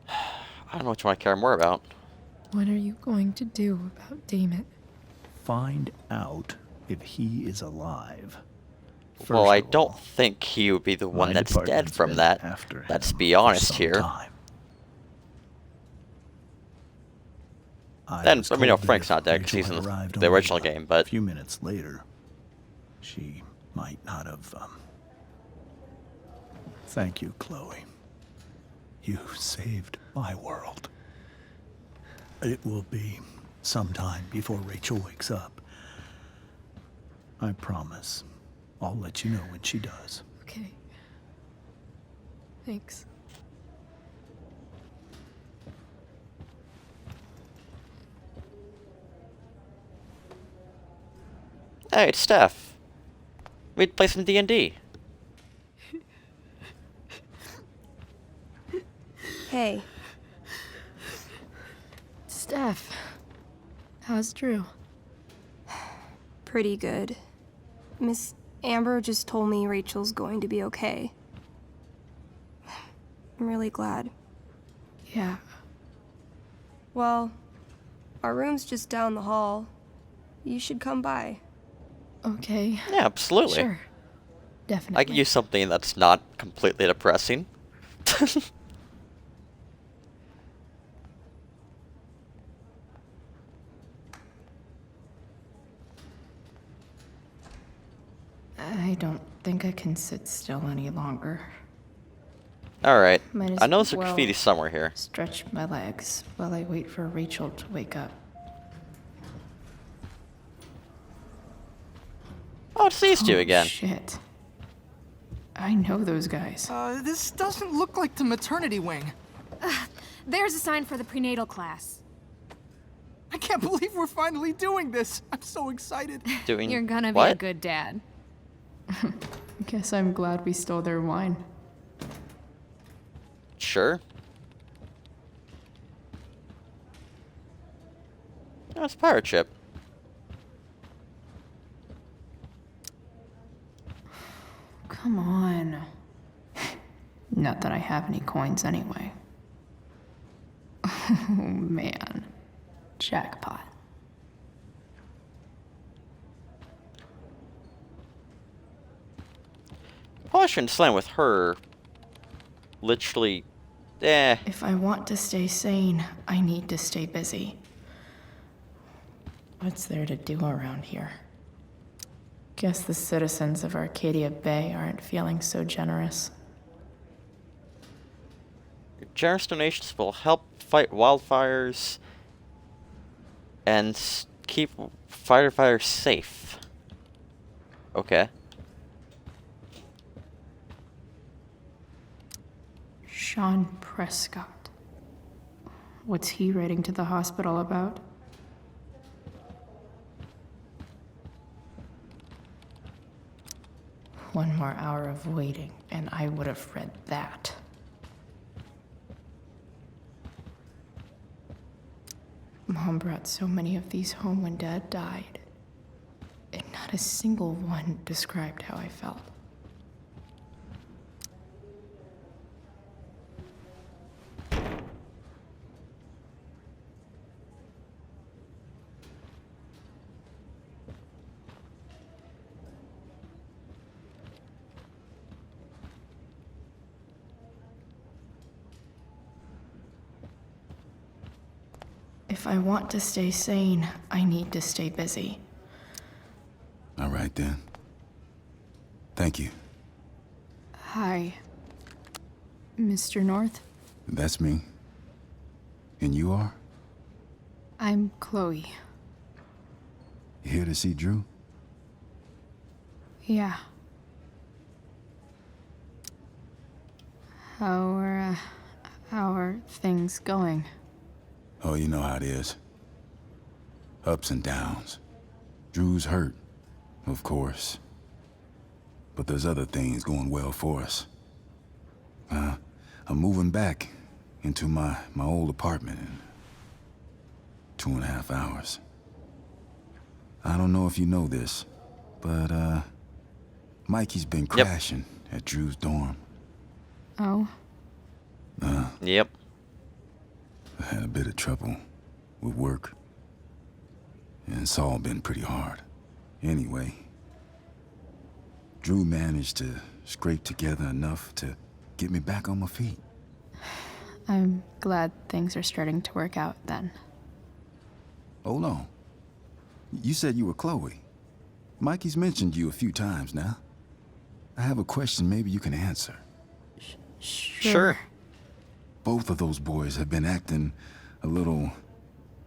I don't know which one I care more about. What are you going to do about Damon? Find out if he is alive. Well, I don't think he would be the one that's dead from that. Let's be honest here. Then, I mean, no, Frank's not dead because he's in the original game, but... A few minutes later, she might not have, Thank you, Chloe. You saved my world. It will be some time before Rachel wakes up. I promise. I'll let you know when she does. Okay. Thanks. Hey, it's Steph. We'd play some D&D. Hey. Steph. How's Drew? Pretty good. Miss Amber just told me Rachel's going to be okay. I'm really glad. Yeah. Well, our room's just down the hall. You should come by. Okay. Yeah, absolutely. Sure. Definitely. I could use something that's not completely depressing. I don't think I can sit still any longer. Alright. Might as I know there's well graffiti somewhere here. Stretch my legs while I wait for Rachel to wake up. Oh, it's these two again. Shit. I know those guys. This doesn't look like the maternity wing. There's a sign for the prenatal class. I can't believe we're finally doing this. I'm so excited. Doing You're gonna be what? a good dad. Guess I'm glad we stole their wine. Sure. Oh, it's a pirate ship. Come on. Not that I have any coins anyway. Oh man. Jackpot. Probably shouldn't slam with her. Literally, If I want to stay sane, I need to stay busy. What's there to do around here? Guess the citizens of Arcadia Bay aren't feeling so generous. Your generous donations will help fight wildfires and keep firefighters safe. Okay. Sean Prescott. What's he writing to the hospital about? One more hour of waiting, and I would have read that. Mom brought so many of these home when Dad died, and not a single one described how I felt. If I want to stay sane, I need to stay busy. All right, then. Thank you. Hi, Mr. North. That's me. And you are? I'm Chloe. You here to see Drew? Yeah. How are things going? Oh, you know how it is. Ups and downs. Drew's hurt, of course. But there's other things going well for us. I'm moving back into my old apartment in 2.5 hours. I don't know if you know this, but Mikey's been crashing at Drew's dorm. Oh? Yep. I had a bit of trouble with work. And it's all been pretty hard. Anyway, Drew managed to scrape together enough to get me back on my feet. I'm glad things are starting to work out then. Hold on. You said you were Chloe. Mikey's mentioned you a few times now. I have a question maybe you can answer. Sure. Both of those boys have been acting a little,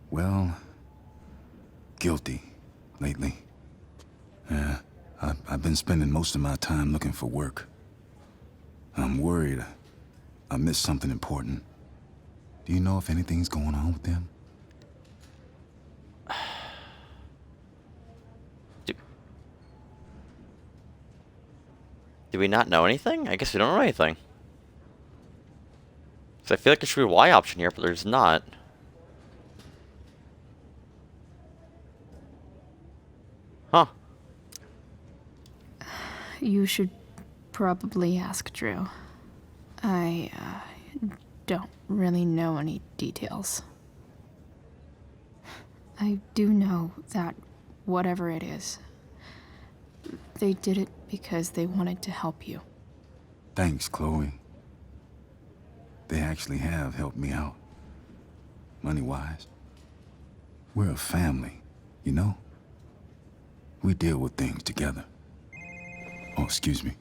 well, guilty lately. Yeah, I've been spending most of my time looking for work. I'm worried I missed something important. Do you know if anything's going on with them? Do we not know anything? I guess we don't know anything. So I feel like there should be a Y option here, but there's not. Huh. You should probably ask Drew. I don't really know any details. I do know that whatever it is, they did it because they wanted to help you. Thanks, Chloe. They actually have helped me out. Money-wise. We're a family, you know? We deal with things together. Oh, excuse me.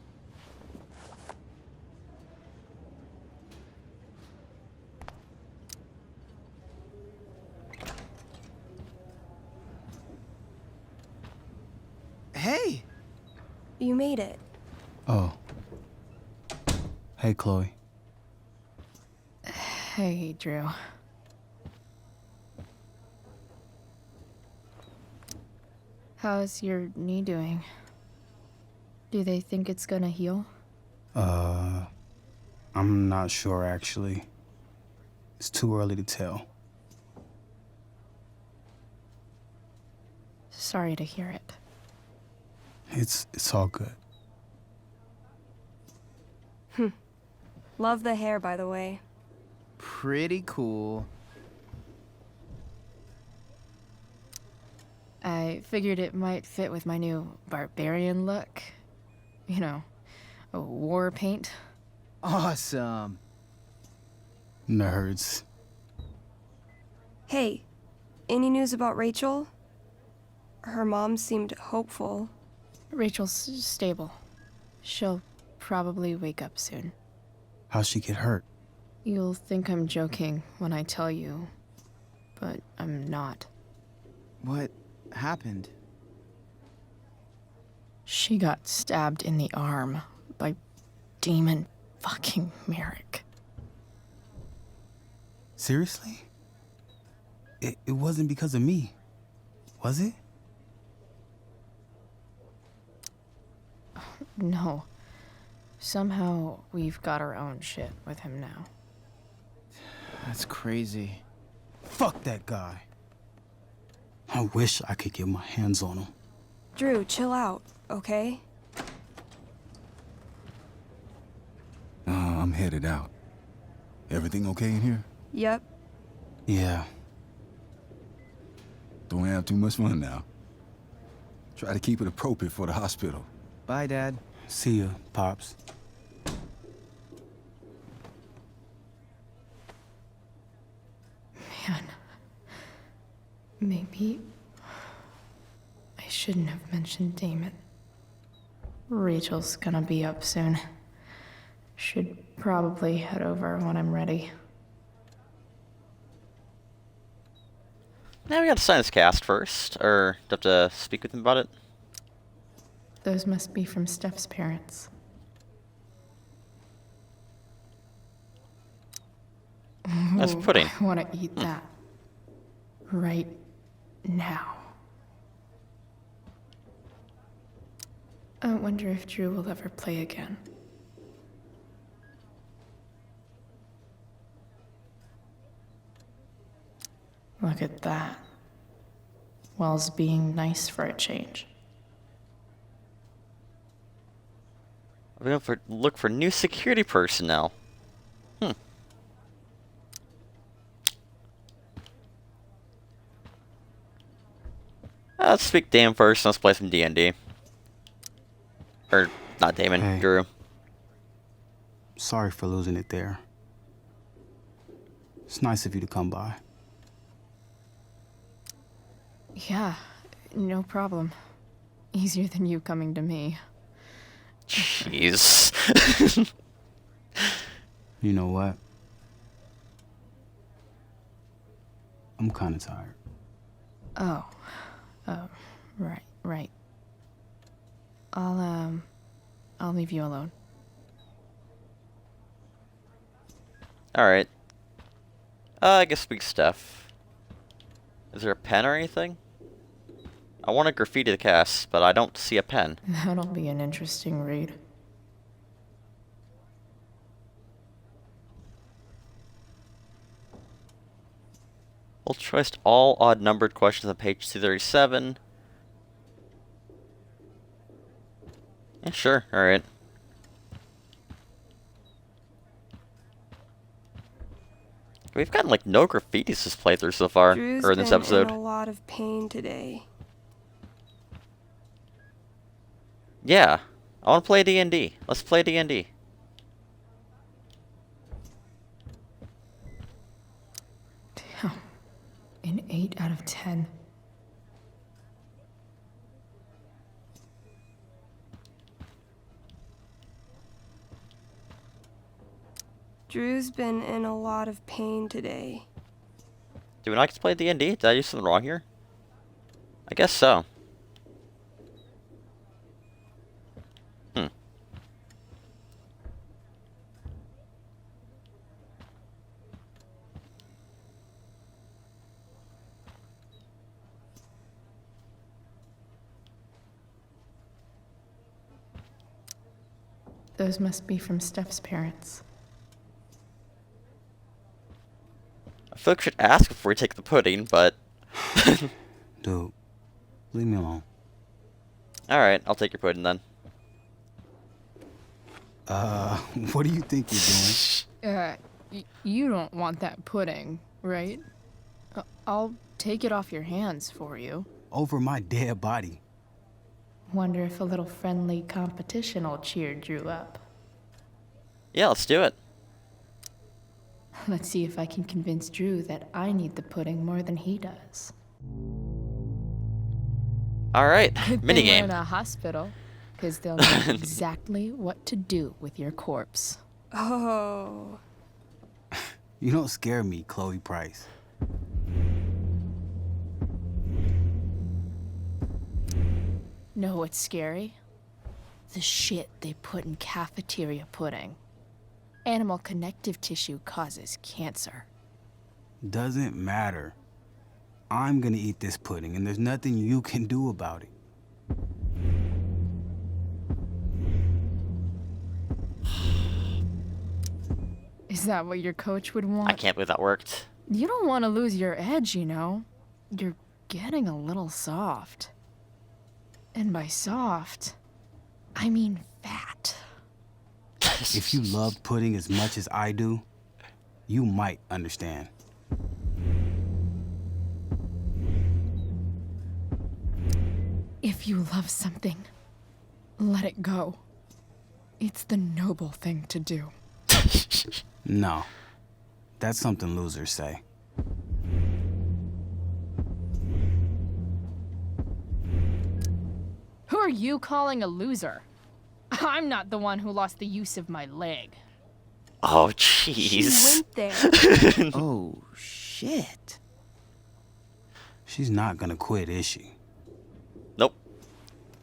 Hey! You made it. Oh. Hey, Chloe. Hey, Drew. How's your knee doing? Do they think it's gonna heal? I'm not sure, actually. It's too early to tell. Sorry to hear it. It's all good. Love the hair, by the way. Pretty cool. I figured it might fit with my new barbarian look. You know, a war paint. Awesome. Nerds. Hey, any news about Rachel? Her mom seemed hopeful. Rachel's stable. She'll probably wake up soon. How'd she get hurt? You'll think I'm joking when I tell you, but I'm not. What happened? She got stabbed in the arm by Demon fucking Merrick. Seriously? It wasn't because of me, was it? No. Somehow we've got our own shit with him now. That's crazy. Fuck that guy. I wish I could get my hands on him. Drew, chill out, okay? I'm headed out. Everything okay in here? Yep. Yeah. Don't have too much fun now. Try to keep it appropriate for the hospital. Bye, Dad. See ya, Pops. Man. Maybe I shouldn't have mentioned Damon. Rachel's gonna be up soon. Should probably head over when I'm ready. Now we gotta sign this cast first, or do I have to speak with him about it? Those must be from Steph's parents. That's pudding. I want to eat that. Right now. I wonder if Drew will ever play again. Look at that. Wells being nice for a change. I'm going to look for new security personnel. Let's speak Damon first. Let's play some D&D. Or, not Damon, Hey. Drew. Sorry for losing it there. It's nice of you to come by. Yeah, no problem. Easier than you coming to me. Jeez. You know what? I'm kind of tired. Oh, right. I'll leave you alone. Alright. I guess speak Steph. Is there a pen or anything? I want to graffiti the cast, but I don't see a pen. That'll be an interesting read. We'll choice all odd-numbered questions on page 237. Yeah, sure. Alright. We've gotten, like, no graffitis this playthrough so far, Drew's or in this been episode. in a lot of pain today. Yeah. I want to play D&D. Let's play D&D. Damn. An 8 out of 10. Drew's been in a lot of pain today. Do we not get to play D&D? Did I do something wrong here? I guess so. Those must be from Steph's parents. I feel like we should ask before we take the pudding, but... Dude, leave me alone. Alright, I'll take your pudding then. What do you think you're doing? You don't want that pudding, right? I'll take it off your hands for you. Over my dead body. Wonder if a little friendly competition will cheer Drew up. Yeah, let's do it. Let's see if I can convince Drew that I need the pudding more than he does. Alright, Good thing we're in minigame. a hospital, because they'll know exactly what to do with your corpse. Oh. You don't scare me, Chloe Price. Know what's scary? The shit they put in cafeteria pudding. Animal connective tissue causes cancer. Doesn't matter. I'm gonna eat this pudding, and there's nothing you can do about it. Is that what your coach would want? I can't believe that worked. You don't want to lose your edge, you know. You're getting a little soft. And by soft, I mean fat. If you love pudding as much as I do, you might understand. If you love something, let it go. It's the noble thing to do. No. That's something losers say. Who are you calling a loser? I'm not the one who lost the use of my leg. Oh, jeez. She went there. Oh, shit. She's not gonna quit, is she? Nope.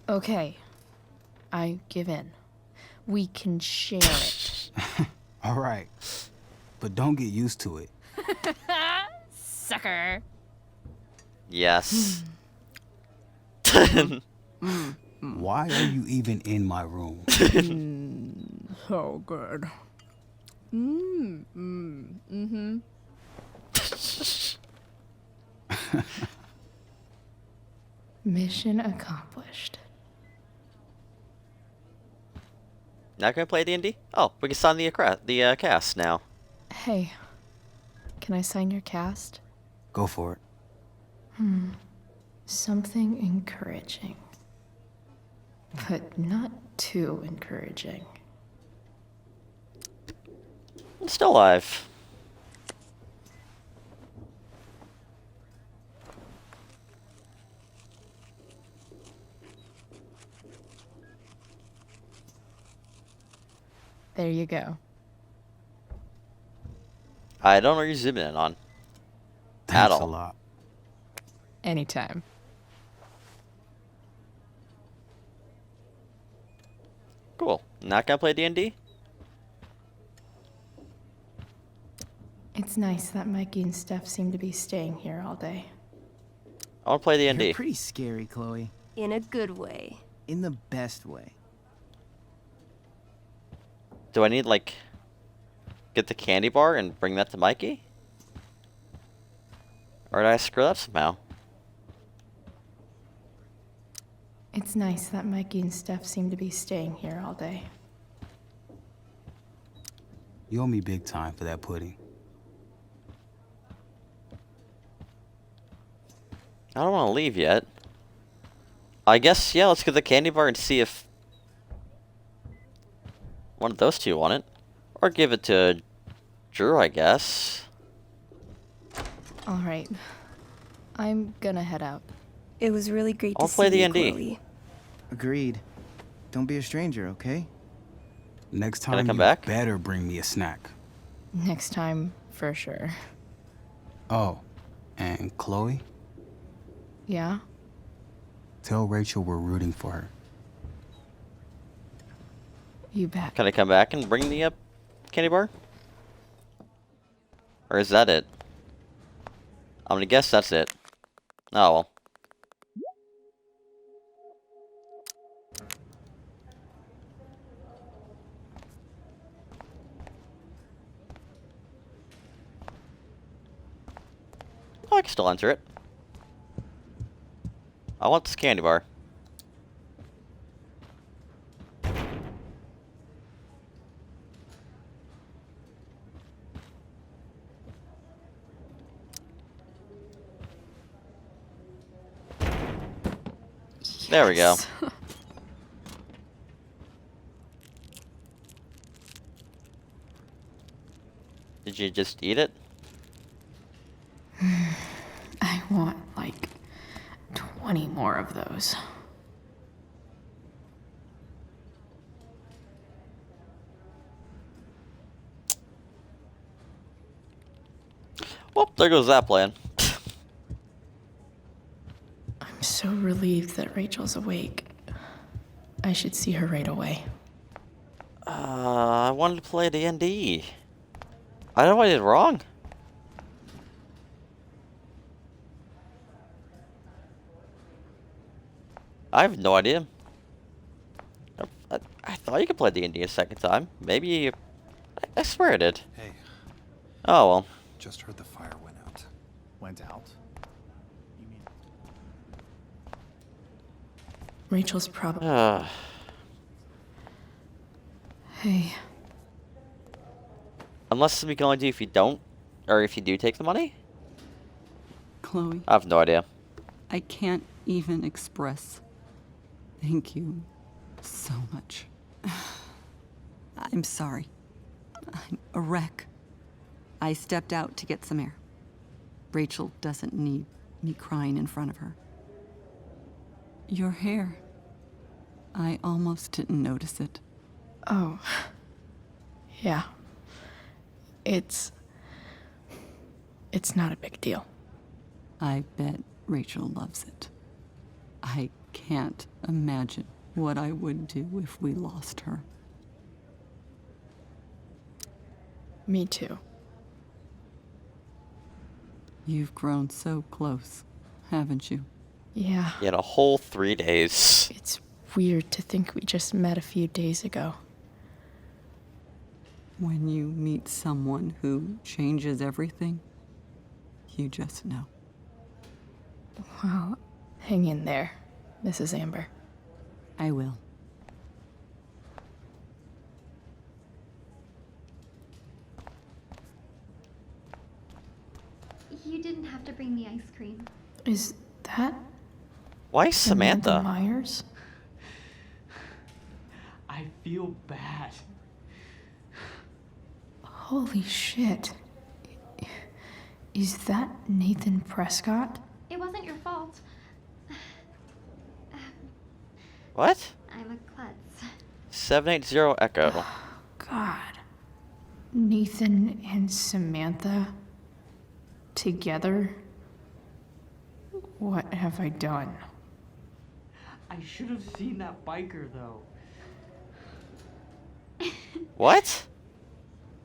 Okay, I give in. We can share it. All right. But don't get used to it. Sucker. Yes. Why are you even in my room? So good. Mm-hmm. Mission accomplished. Not gonna play D&D? Oh, we can sign the cast now. Hey, can I sign your cast? Go for it. Something encouraging. But not too encouraging. I'm still alive. There you go. I don't know what you're zooming in on. Thanks At all. a lot. Anytime. Cool. Not gonna play D&D? It's nice that Mikey and Steph seem to be staying here all day. I wanna play D&D. You're pretty scary, Chloe. In a good way. In the best way. Do I need, like, get the candy bar and bring that to Mikey? Or did I screw that up somehow? It's nice that Mikey and Steph seem to be staying here all day. You owe me big time for that pudding. I don't want to leave yet. I guess, yeah, let's get the candy bar and see if one of those two want it. Or give it to Drew, I guess. Alright. I'm gonna head out. It was really great I'll to play see you, D&D. Chloe. Agreed. Don't be a stranger, okay? Next Can I time come you back? better bring me a snack. Next time, for sure. Oh, and Chloe, Yeah? tell Rachel we're rooting for her. You bet. Can I come back and bring the candy bar? Or is that it? I'm gonna guess that's it. Oh well. Oh, I can still enter it. I want this candy bar. There we go. Did you just eat it? I want, like, 20 more of those. Well, there goes that plan. I'm so relieved that Rachel's awake. I should see her right away. I wanted to play D&D. I know what I did wrong. I have no idea. I thought you could play D&D a second time. Maybe I swear I did. Hey. Oh well. Just heard the fire went out. Went out? You mean... Rachel's probably... Hey. Unless we can only do if you don't, or if you do take the money? Chloe, I have no idea. I can't even express thank you so much. I'm sorry. I'm a wreck. I stepped out to get some air. Rachel doesn't need me crying in front of her. Your hair. I almost didn't notice it. Oh. Yeah. It's not a big deal. I bet Rachel loves it. I can't imagine what I would do if we lost her. Me too. You've grown so close, haven't you? Yeah. You had a whole 3 days. It's weird to think we just met a few days ago. When you meet someone who changes everything, you just know. Well, hang in there, Mrs. Amber. I will. You didn't have to bring me ice cream. Is that Why Samantha? Myers? I feel bad. Holy shit. Is that Nathan Prescott? It wasn't your fault. What? I'm a klutz. 780 Echo. God. Nathan and Samantha? Together? What have I done? I should have seen that biker, though. What?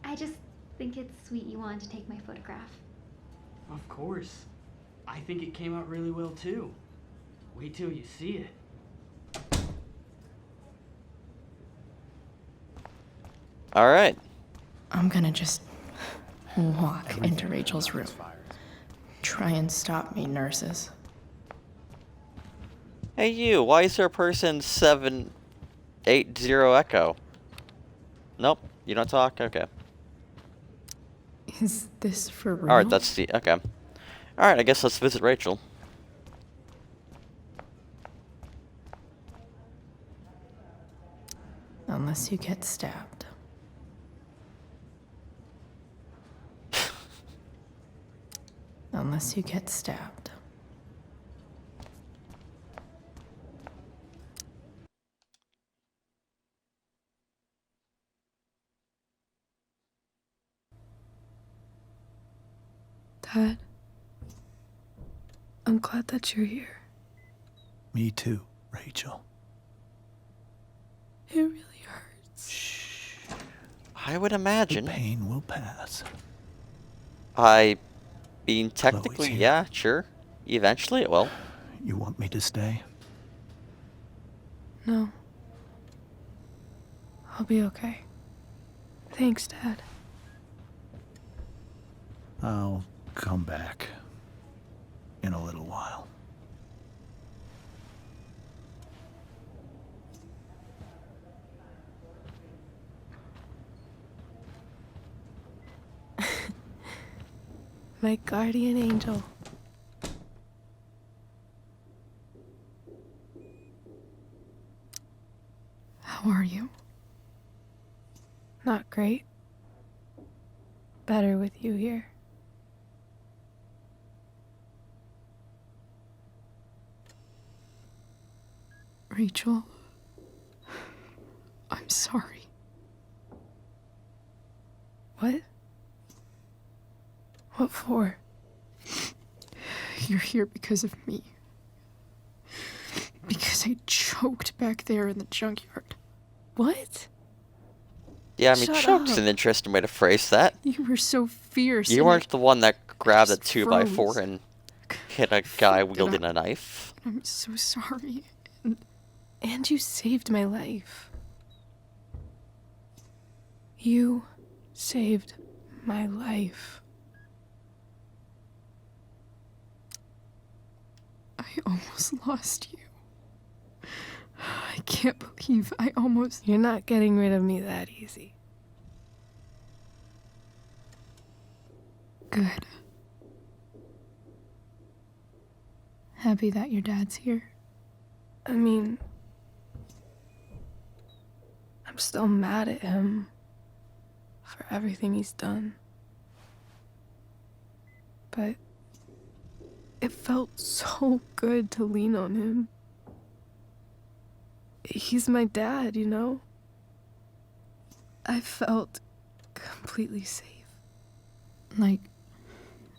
I just think it's sweet you wanted to take my photograph. Of course. I think it came out really well, too. Wait till you see it. Alright. I'm gonna just walk into Rachel's room. Try and stop me, nurses. Hey you, why is there a person 780 Echo? Nope, you don't talk? Okay. Is this for real? Alright, that's the... okay. Alright, I guess let's visit Rachel. Unless you get stabbed. Unless you get stabbed. Dad, I'm glad that you're here. Me too, Rachel. It really hurts. I would imagine. The pain will pass. I mean, technically, Chloe's here. yeah, sure. Eventually it will. You want me to stay? No. I'll be okay. Thanks, Dad. I'll come back in a little while. My guardian angel. How are you? Not great. Better with you here. Rachel, I'm sorry. What? What for? You're here because of me. Because I choked back there in the junkyard. What? Yeah, I mean, Shut choke's up. an interesting way to phrase that. You were so fierce. You and weren't the one that grabbed a just 2x4 froze. and hit a guy Fucked it wielding up. a knife. I'm so sorry. And you saved my life. You saved my life. I almost lost you. I can't believe I almost... You're not getting rid of me that easy. Good. Happy that your dad's here. I mean, I'm still mad at him for everything he's done. But it felt so good to lean on him. He's my dad, you know? I felt completely safe. Like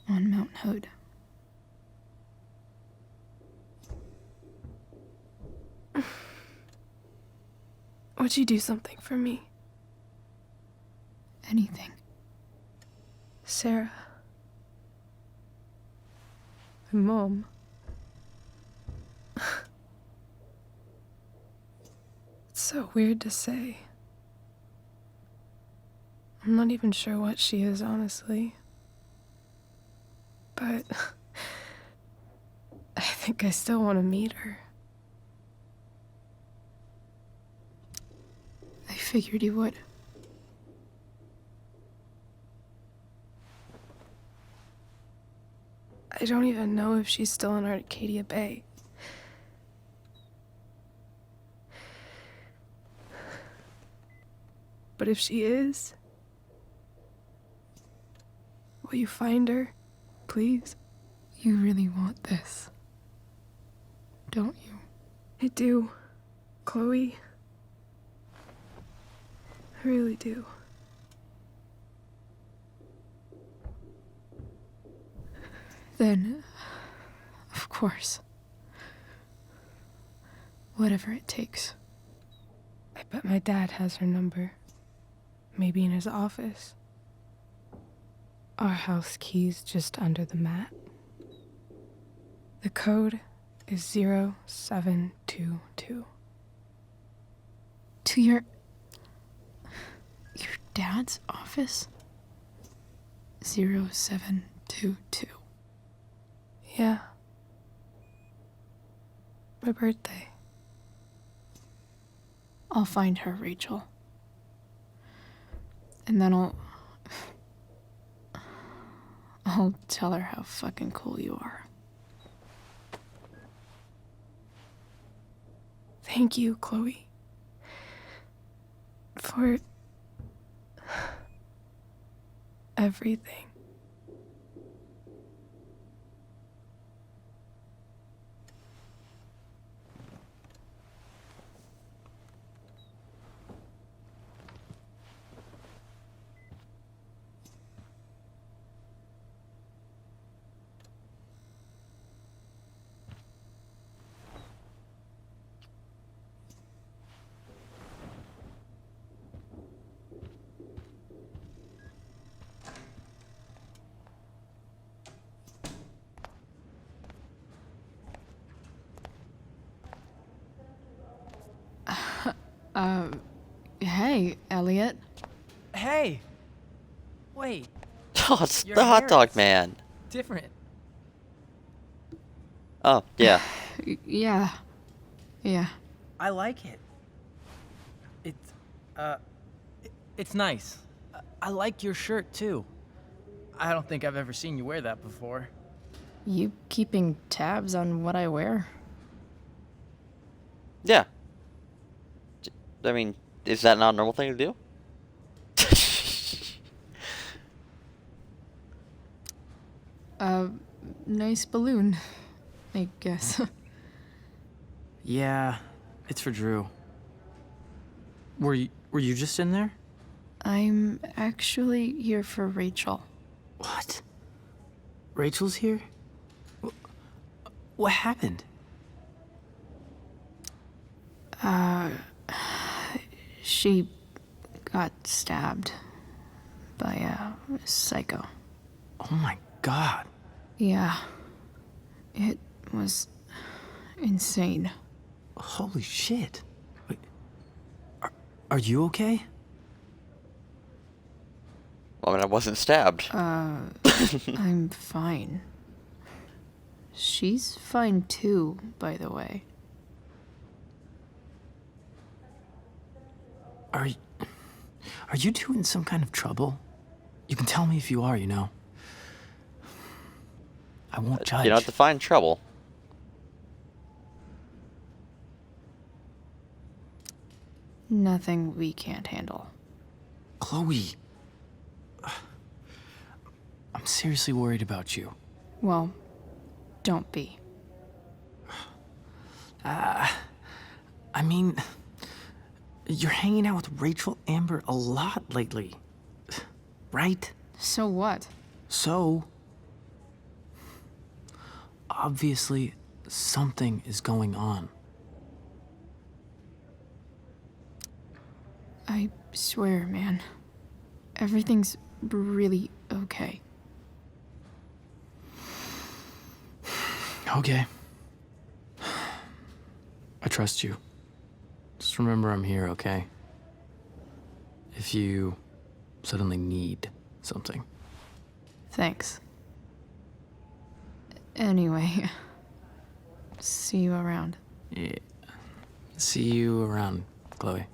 on Mount Hood. would you do something for me? Anything. Sarah. My mom. It's so weird to say. I'm not even sure what she is, honestly. But I think I still want to meet her. I figured you would. I don't even know if she's still in Arcadia Bay. But if she is, will you find her, please? You really want this, don't you? I do, Chloe. I really do. Then, of course. Whatever it takes. I bet my dad has her number. Maybe in his office. Our house key's just under the mat. The code is 0722. To your dad's office? 0722. Yeah. My birthday. I'll find her, Rachel. And then I'll tell her how fucking cool you are. Thank you, Chloe. For everything. Hey, Elliot. Hey! Wait. Oh, it's Your the hot hair dog is man. Different. Oh, yeah. Yeah. Yeah. I like it. It's nice. I like your shirt, too. I don't think I've ever seen you wear that before. You keeping tabs on what I wear? Yeah. I mean, is that not a normal thing to do? Nice balloon, I guess. Yeah, it's for Drew. Were you just in there? I'm actually here for Rachel. What? Rachel's here? What happened? She got stabbed by a psycho. Oh my god. Yeah. It was insane. Holy shit. Wait, are you okay? Well, I mean, I wasn't stabbed. I'm fine. She's fine too, by the way. Are you two in some kind of trouble? You can tell me if you are, you know. I won't judge. You don't have to find trouble. Nothing we can't handle. Chloe. I'm seriously worried about you. Well, don't be. I mean, you're hanging out with Rachel Amber a lot lately, right? So what? So, obviously, something is going on. I swear, man. Everything's really okay. Okay. I trust you. Just remember I'm here, okay? If you suddenly need something. Thanks. Anyway, see you around. Yeah. See you around, Chloe.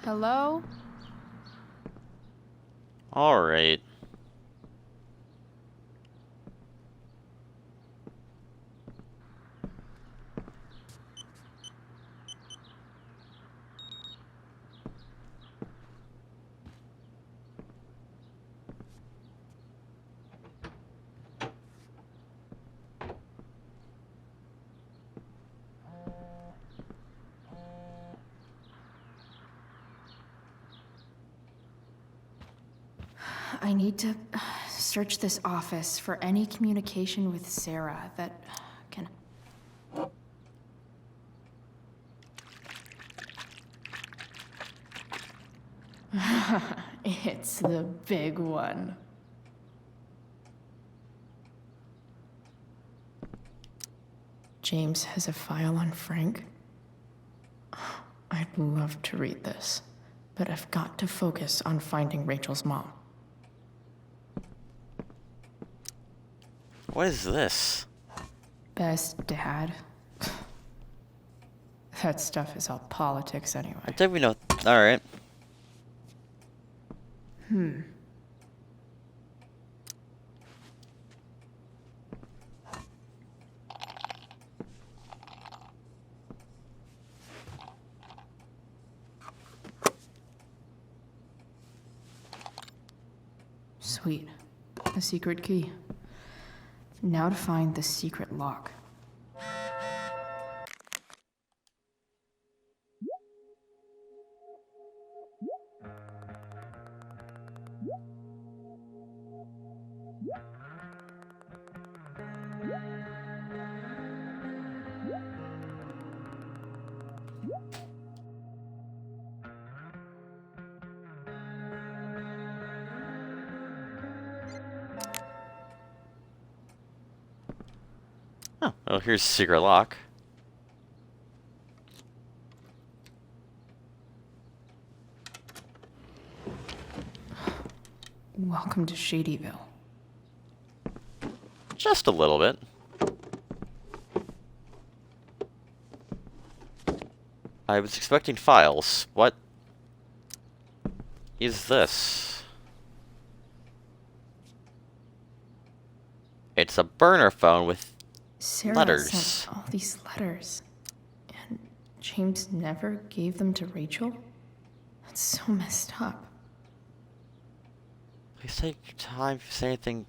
Hello? Alright. I need to search this office for any communication with Sarah that can... It's the big one. James has a file on Frank. I'd love to read this, but I've got to focus on finding Rachel's mom. What is this? Best dad. That stuff is all politics anyway. I think we know. Alright. Sweet. A secret key. Now to find the secret lock. Oh, well, here's the secret lock. Welcome to Shadyville. Just a little bit. I was expecting files. What is this? It's a burner phone with Sarah letters. sent all these letters, and James never gave them to Rachel? That's so messed up. Please take your time if you say anything.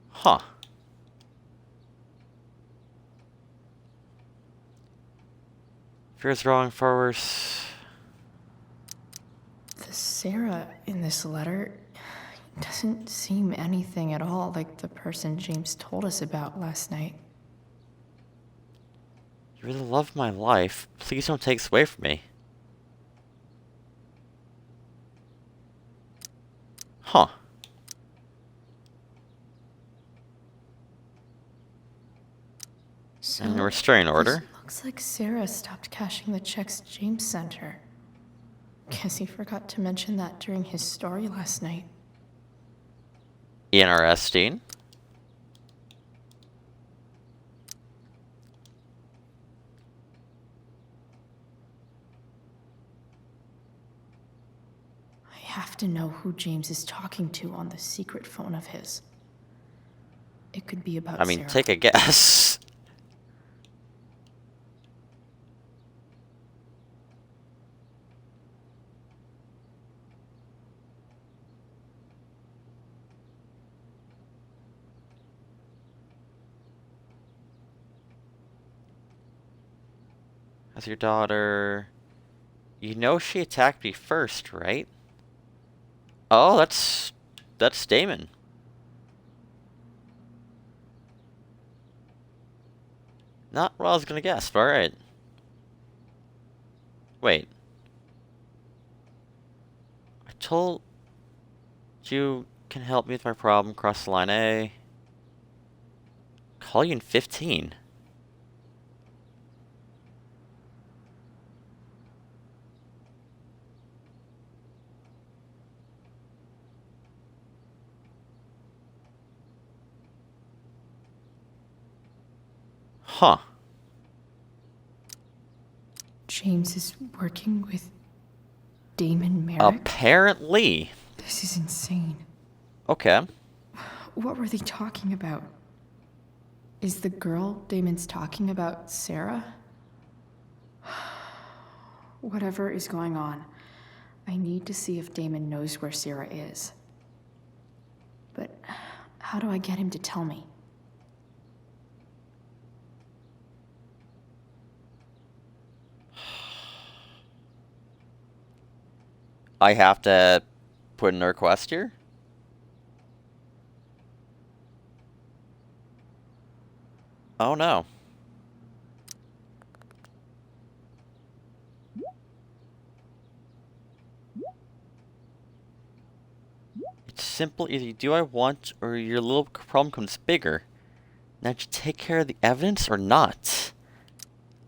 Huh. Fears wrong forwards. The Sarah in this letter doesn't seem anything at all like the person James told us about last night. You're the love of my life. Please don't take this away from me. Huh. So, And a restraining order. this looks like Sarah stopped cashing the checks James sent her. Guess he forgot to mention that during his story last night. Interesting. have to know who James is talking to on the secret phone of his. It could be about I mean, Sarah. take a guess. As your daughter... You know she attacked me first, right? Oh, that's Damon. Not what I was gonna guess, but alright. Wait. I told you can help me with my problem, cross the line A. Call you in 15. Huh. James is working with Damon Merrick? Apparently. This is insane. Okay. What were they talking about? Is the girl Damon's talking about Sarah? Whatever is going on, I need to see if Damon knows where Sarah is. But how do I get him to tell me? I have to put in a request here? Oh no. It's simple, either you do what I want or your little problem becomes bigger. Now did you take care of the evidence or not?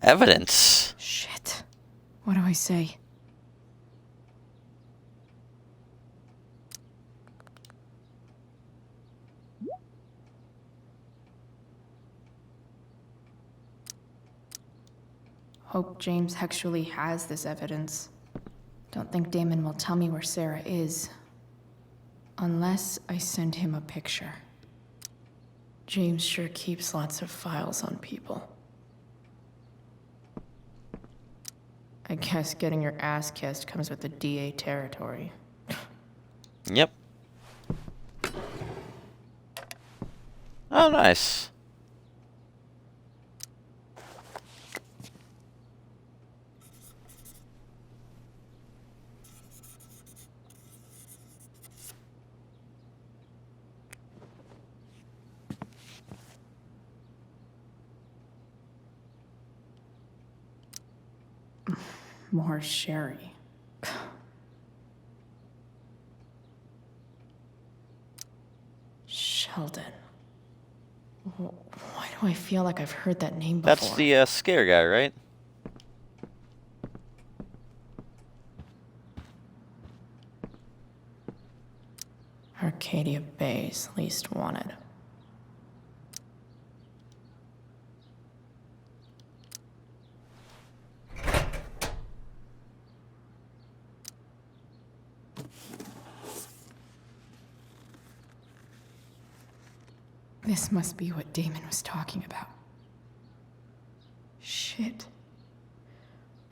Evidence? Shit. What do I say? Hope James actually has this evidence. Don't think Damon will tell me where Sarah is. Unless I send him a picture. James sure keeps lots of files on people. I guess getting your ass kissed comes with the DA territory. Yep. Oh, nice. More sherry. Sheldon. Why do I feel like I've heard that name before? That's the scare guy, right? Arcadia Bay's least wanted. This must be what Damon was talking about. Shit.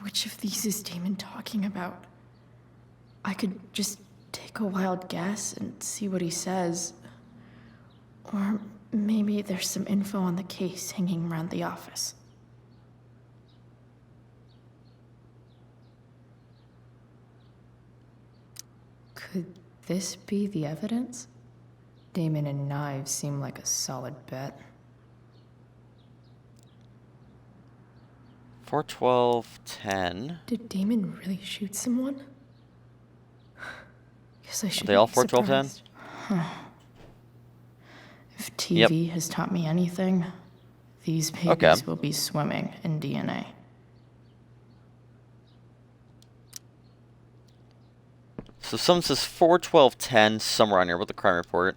Which of these is Damon talking about? I could just take a wild guess and see what he says. Or maybe there's some info on the case hanging around the office. Could this be the evidence? Damon and knives seem like a solid bet. 41210. Did Damon really shoot someone? Guess I should. Are they all 41210? Huh. If TV has taught me anything, these babies will be swimming in DNA. So someone says 41210 somewhere on here with the crime report.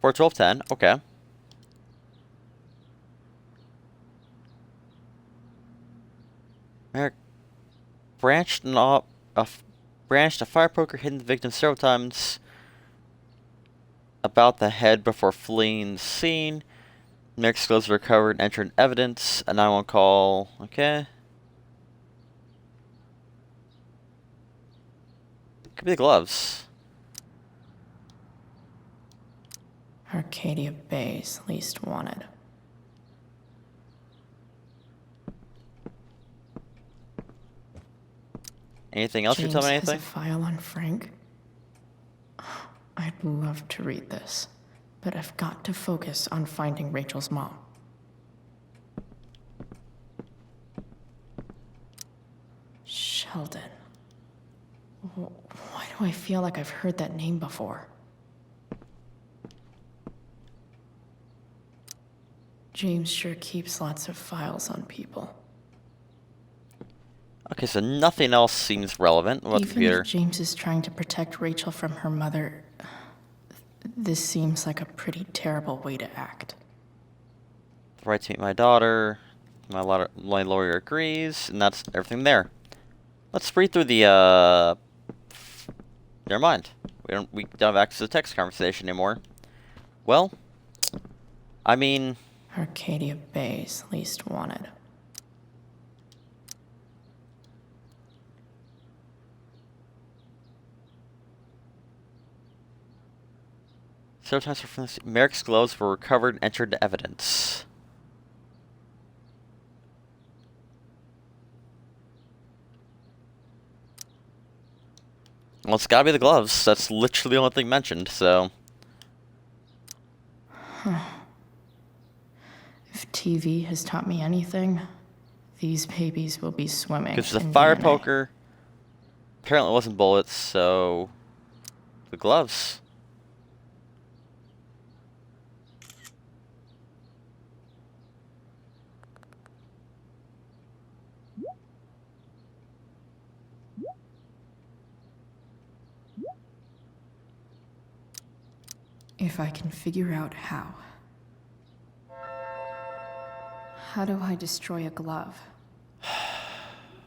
41210, okay. Merrick branched off brandished a fire poker, hitting the victim several times about the head before fleeing the scene. Mixed gloves were recovered and entered evidence. A 911 call. Okay. Could be the gloves. Arcadia Bay's least wanted. Anything else? James You tell me has anything? a file on Frank. I'd love to read this, but I've got to focus on finding Rachel's mom. Sheldon. Why do I feel like I've heard that name before? James sure keeps lots of files on people. Okay, so nothing else seems relevant. What the Even computer? if James is trying to protect Rachel from her mother, this seems like a pretty terrible way to act. The right to meet my daughter. My lawyer agrees, and that's everything there. Let's read through the. Never mind. We don't have access to the text conversation anymore. Well, I mean. Arcadia Bay's least wanted. Several times from this, Merrick's gloves were recovered and entered into evidence. Well, it's gotta be the gloves. That's literally the only thing mentioned, so. If TV has taught me anything, these babies will be swimming. Because the in fire DNA. poker apparently wasn't bullets, so. The gloves. If I can figure out how. How do I destroy a glove?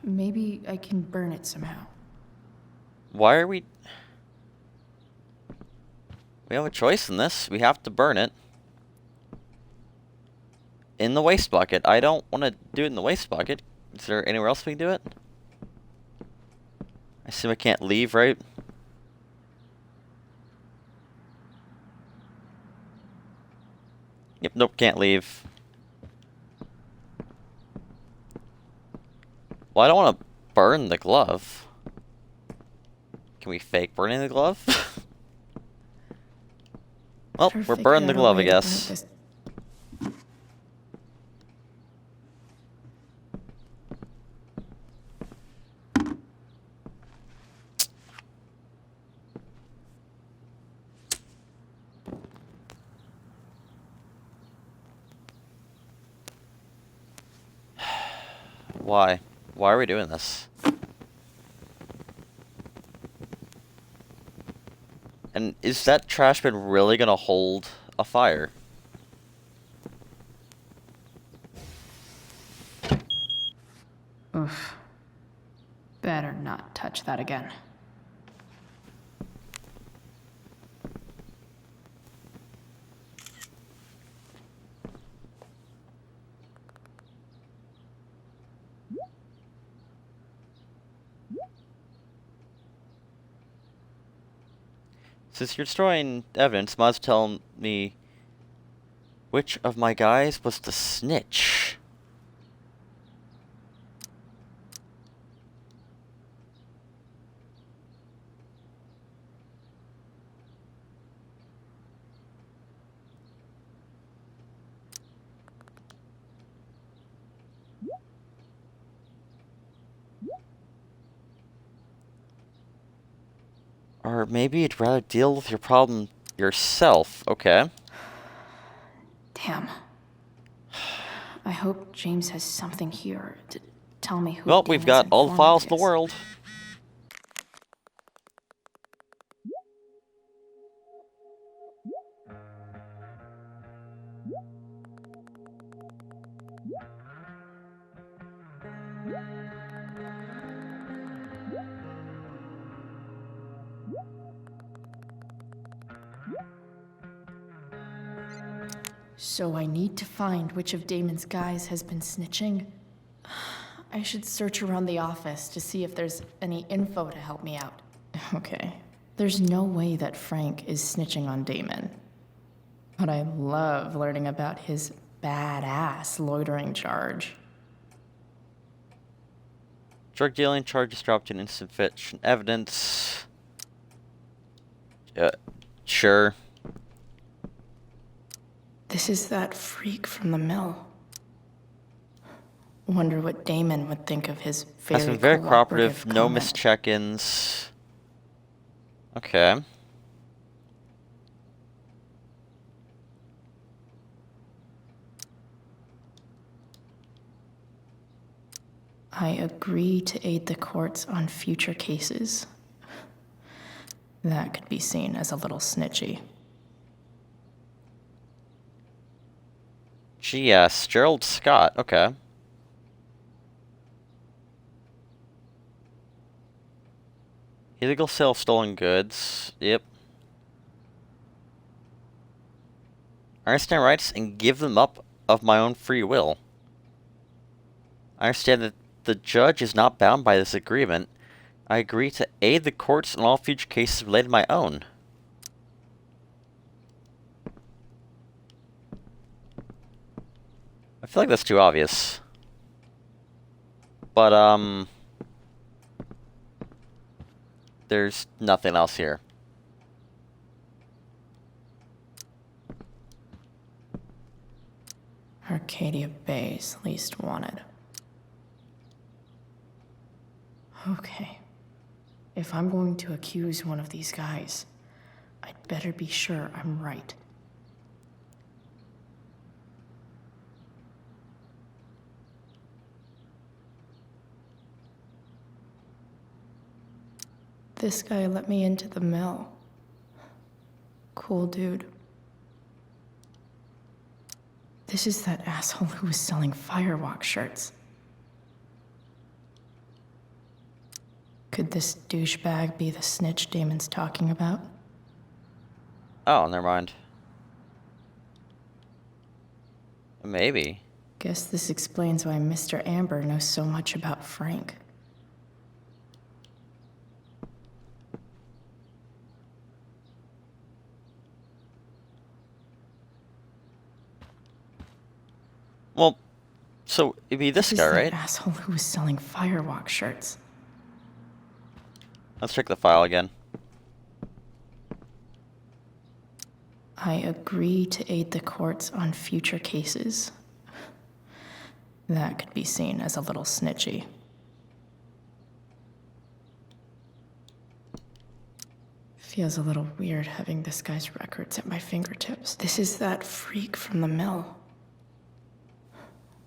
Maybe I can burn it somehow. Why are we... We have a choice in this. We have to burn it. In the waste bucket. I don't want to do it in the waste bucket. Is there anywhere else we can do it? I assume I can't leave, right? Yep, nope, can't leave. Well, I don't want to burn the glove. Can we fake burning the glove? Well, we're burning the glove, I guess. Why? Why are we doing this? And is that trash bin really gonna hold a fire? Oof. Better not touch that again. Since you're destroying evidence, might as well tell me which of my guys was the snitch. Or maybe you'd rather deal with your problem yourself. Okay. Damn. I hope James has something here to tell me who. Well, we've got all the files in the world. So I need to find which of Damon's guys has been snitching. I should search around the office to see if there's any info to help me out. Okay, there's no way that Frank is snitching on Damon. But I love learning about his badass loitering charge. Drug dealing charges dropped in insufficient evidence. Sure. This is that freak from the mill. Wonder what Damon would think of his Has been very cooperative, no missed check-ins. Okay. I agree to aid the courts on future cases. That could be seen as a little snitchy. G.S. Gerald Scott. Okay. Illegal sale of stolen goods. Yep. I understand rights and give them up of my own free will. I understand that the judge is not bound by this agreement. I agree to aid the courts in all future cases related to my own. I feel like that's too obvious. But, there's nothing else here. Arcadia Bay's least wanted. Okay. If I'm going to accuse one of these guys, I'd better be sure I'm right. This guy let me into the mill. Cool dude. This is that asshole who was selling Firewalk shirts. Could this douchebag be the snitch Damon's talking about? Oh, never mind. Maybe. Guess this explains why Mr. Amber knows so much about Frank. Well, so it'd be this guy, right? That asshole who was selling Firewalk shirts. Let's check the file again. I agree to aid the courts on future cases. That could be seen as a little snitchy. Feels a little weird having this guy's records at my fingertips. This is that freak from the mill.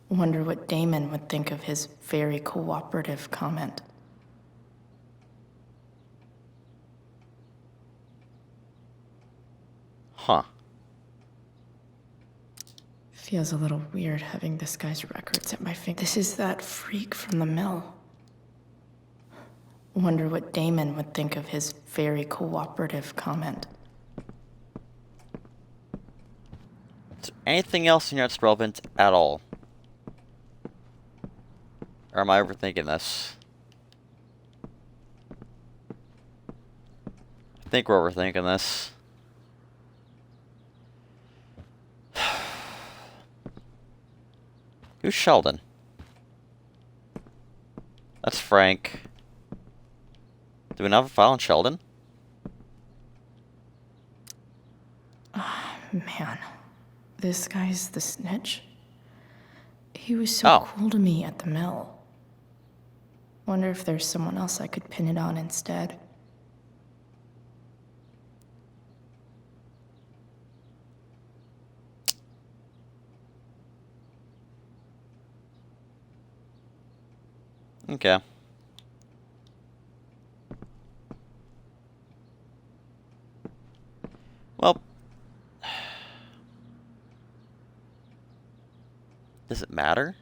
Wonder what Damon would think of his very cooperative comment. Huh. Feels a little weird having this guy's records at my fingertips. This is that freak from the mill. Wonder what Damon would think of his very cooperative comment. Is there anything else in here that's relevant at all? Or am I overthinking this? I think we're overthinking this. Who's Sheldon? That's Frank. Do we not have a file on Sheldon? Man, this guy's the snitch. He was so cool to me at the mill. Wonder if there's someone else I could pin it on instead. Okay. Well, does it matter?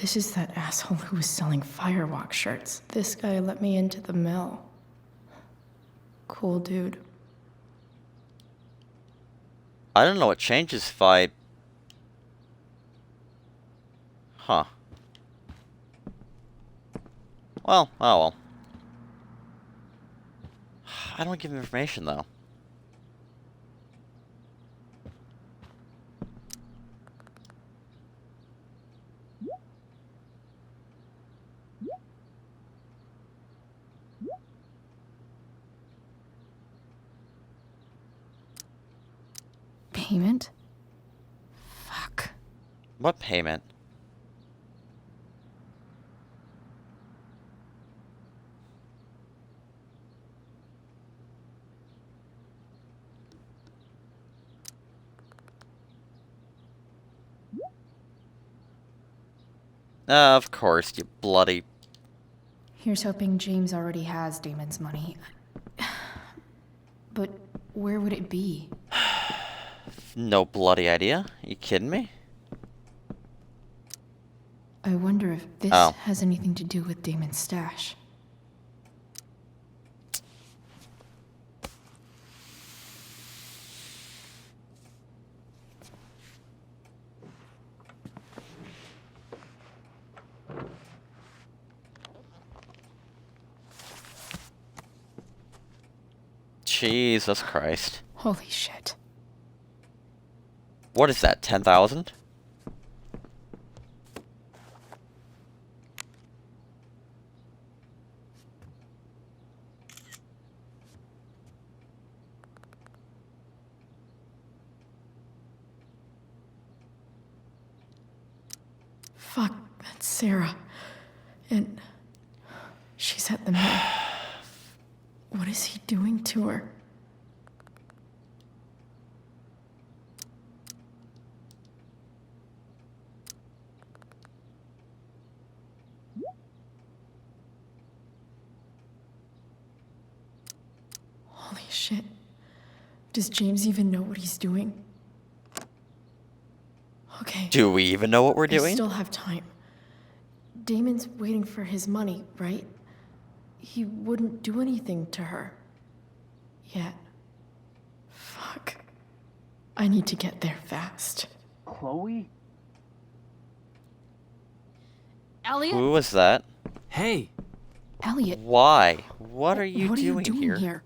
This is that asshole who was selling Firewalk shirts. This guy let me into the mill. Cool dude. I don't know what changes if I... Huh. Well, oh well. I don't give him information, though. Payment? Fuck. What payment? Of course, you bloody... Here's hoping James already has Damon's money. But where would it be? No bloody idea. You kidding me? I wonder if this has anything to do with Damon's stash. Jesus Christ. Holy shit. What is that, 10,000? Fuck, that's Sarah. And she's at the mill. What is he doing to her? Holy shit. Does James even know what he's doing? Okay. Do we even know what we're I doing? still have time. Damon's waiting for his money, right? He wouldn't do anything to her. Yet. Fuck. I need to get there fast. Chloe? Elliot? Who was that? Hey! Elliot. Why? What are you What are you doing doing here?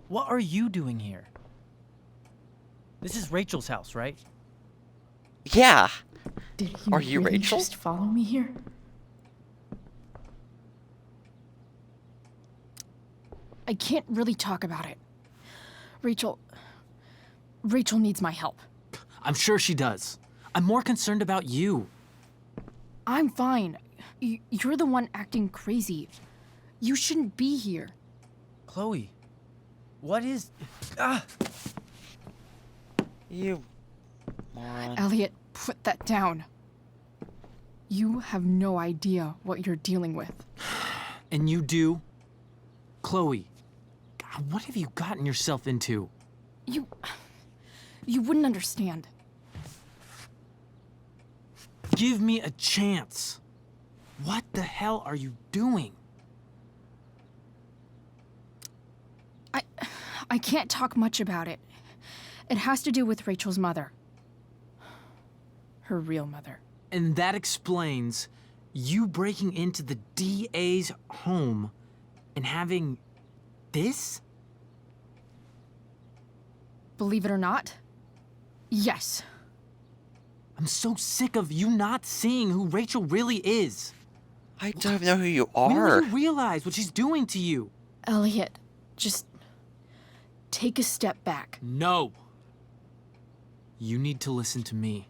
What are you doing here? This is Rachel's house, right? Yeah. Did he Are you really Rachel? just follow me here? I can't really talk about it. Rachel needs my help. I'm sure she does. I'm more concerned about you. I'm fine. You're the one acting crazy. You shouldn't be here. Chloe, what is... You moron. Elliot, put that down. You have no idea what you're dealing with. And you do? Chloe, God, what have you gotten yourself into? You wouldn't understand. Give me a chance. What the hell are you doing? I can't talk much about it. It has to do with Rachel's mother. Her real mother. And that explains you breaking into the DA's home and having this? Believe it or not, yes. I'm so sick of you not seeing who Rachel really is. I don't even know who you When are. will you realize what she's doing to you? Elliot, just take a step back. No. You need to listen to me.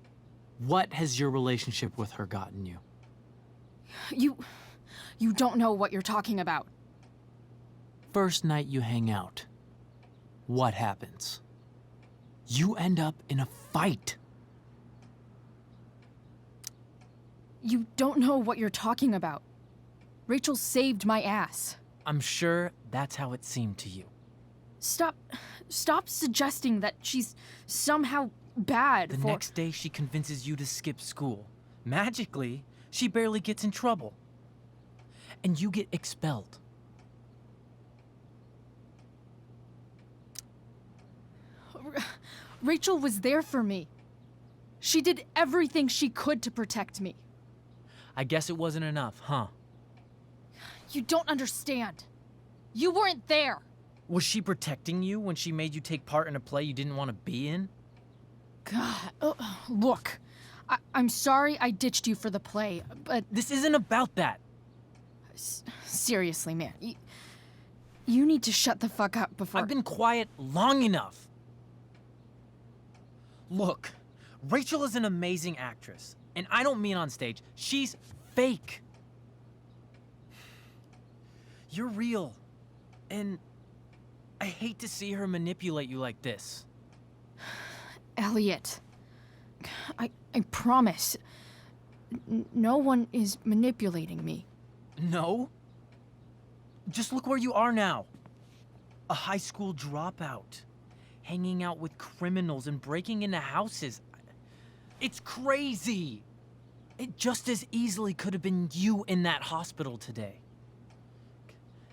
What has your relationship with her gotten you? You don't know what you're talking about. First night you hang out, what happens? You end up in a fight. You don't know what you're talking about. Rachel saved my ass. I'm sure that's how it seemed to you. Stop suggesting that she's somehow bad The next day she convinces you to skip school, Magically, she barely gets in trouble. And you get expelled. Rachel was there for me. She did everything she could to protect me. I guess it wasn't enough, huh? You don't understand. You weren't there. Was she protecting you when she made you take part in a play you didn't want to be in? God, look. I'm sorry I ditched you for the play, but... This isn't about that. Seriously, man. You need to shut the fuck up before... I've been quiet long enough. Look, Rachel is an amazing actress. And I don't mean on stage. She's fake. You're real. And I hate to see her manipulate you like this. Elliot, I promise. No one is manipulating me. No? Just look where you are now. A high school dropout. Hanging out with criminals and breaking into houses. It's crazy. It just as easily could have been you in that hospital today.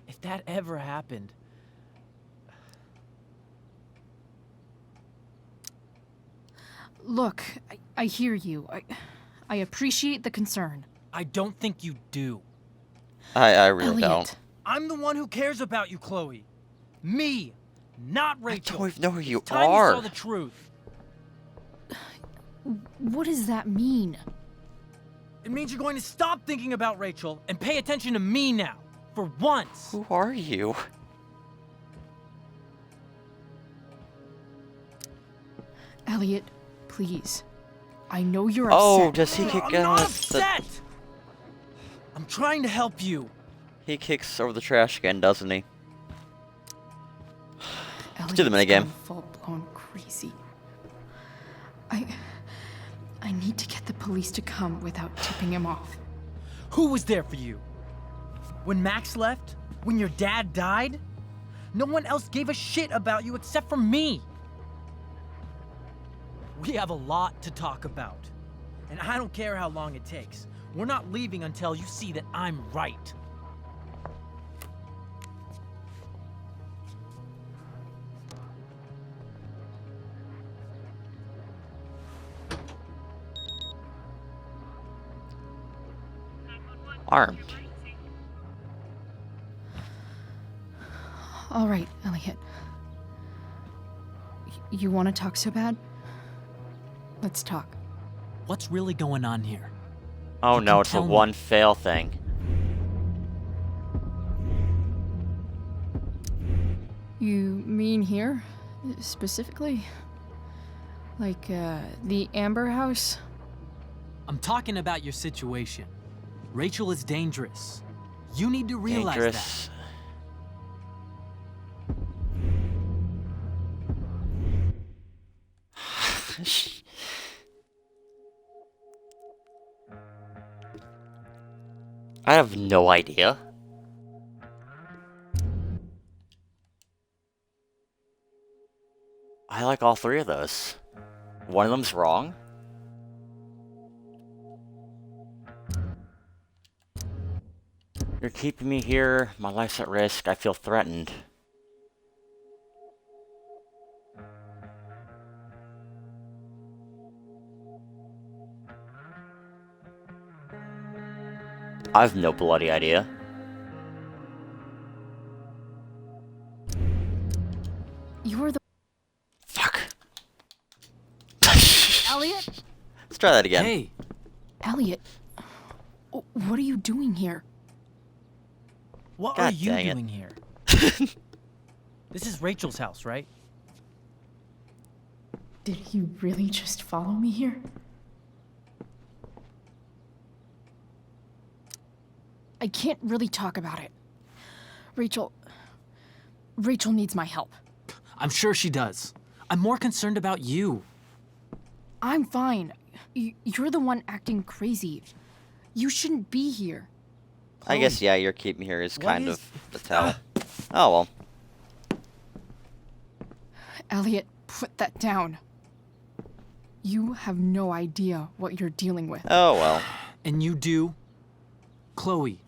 If that ever happened... Look, I hear you. I appreciate the concern. I don't think you do. I really Elliot. don't. I'm the one who cares about you, Chloe. Me, not Rachel. I don't even know who you it's time are. You saw the truth. What does that mean? It means you're going to stop thinking about Rachel and pay attention to me now, for once. Who are you? Elliot, please. I know you're upset. Oh, does he kick I'm not upset! I'm trying to help you. He kicks over the trash can, doesn't he? Let's do the Elliot's minigame. gone full-blown crazy. I need to get the police to come without tipping him off. Who was there for you? When Max left? When your dad died? No one else gave a shit about you except for me. We have a lot to talk about. And I don't care how long it takes. We're not leaving until you see that I'm right. Armed. All right, Elliot. You want to talk so bad? Let's talk. What's really going on here? Oh You no, can it's a tell me. one fail thing. You mean here? Specifically? Like, the Amber House? I'm talking about your situation. Rachel is dangerous. You need to realize Dangerous. I have no idea. I like all three of those. One of them's wrong. You're keeping me here. My life's at risk. I feel threatened. I have no bloody idea. You're the... Fuck. Elliot? Let's try that again. Hey. Elliot, what are you doing here? What God are you dang it. doing here? This is Rachel's house, right? Did you really just follow me here? I can't really talk about it. Rachel needs my help. I'm sure she does. I'm more concerned about you. I'm fine. You're the one acting crazy. You shouldn't be here. I guess, yeah, your keep me here is What kind is- of the tell. Oh, well. Elliot, put that down. You have no idea what you're dealing with. Oh, well. And you do? Chloe,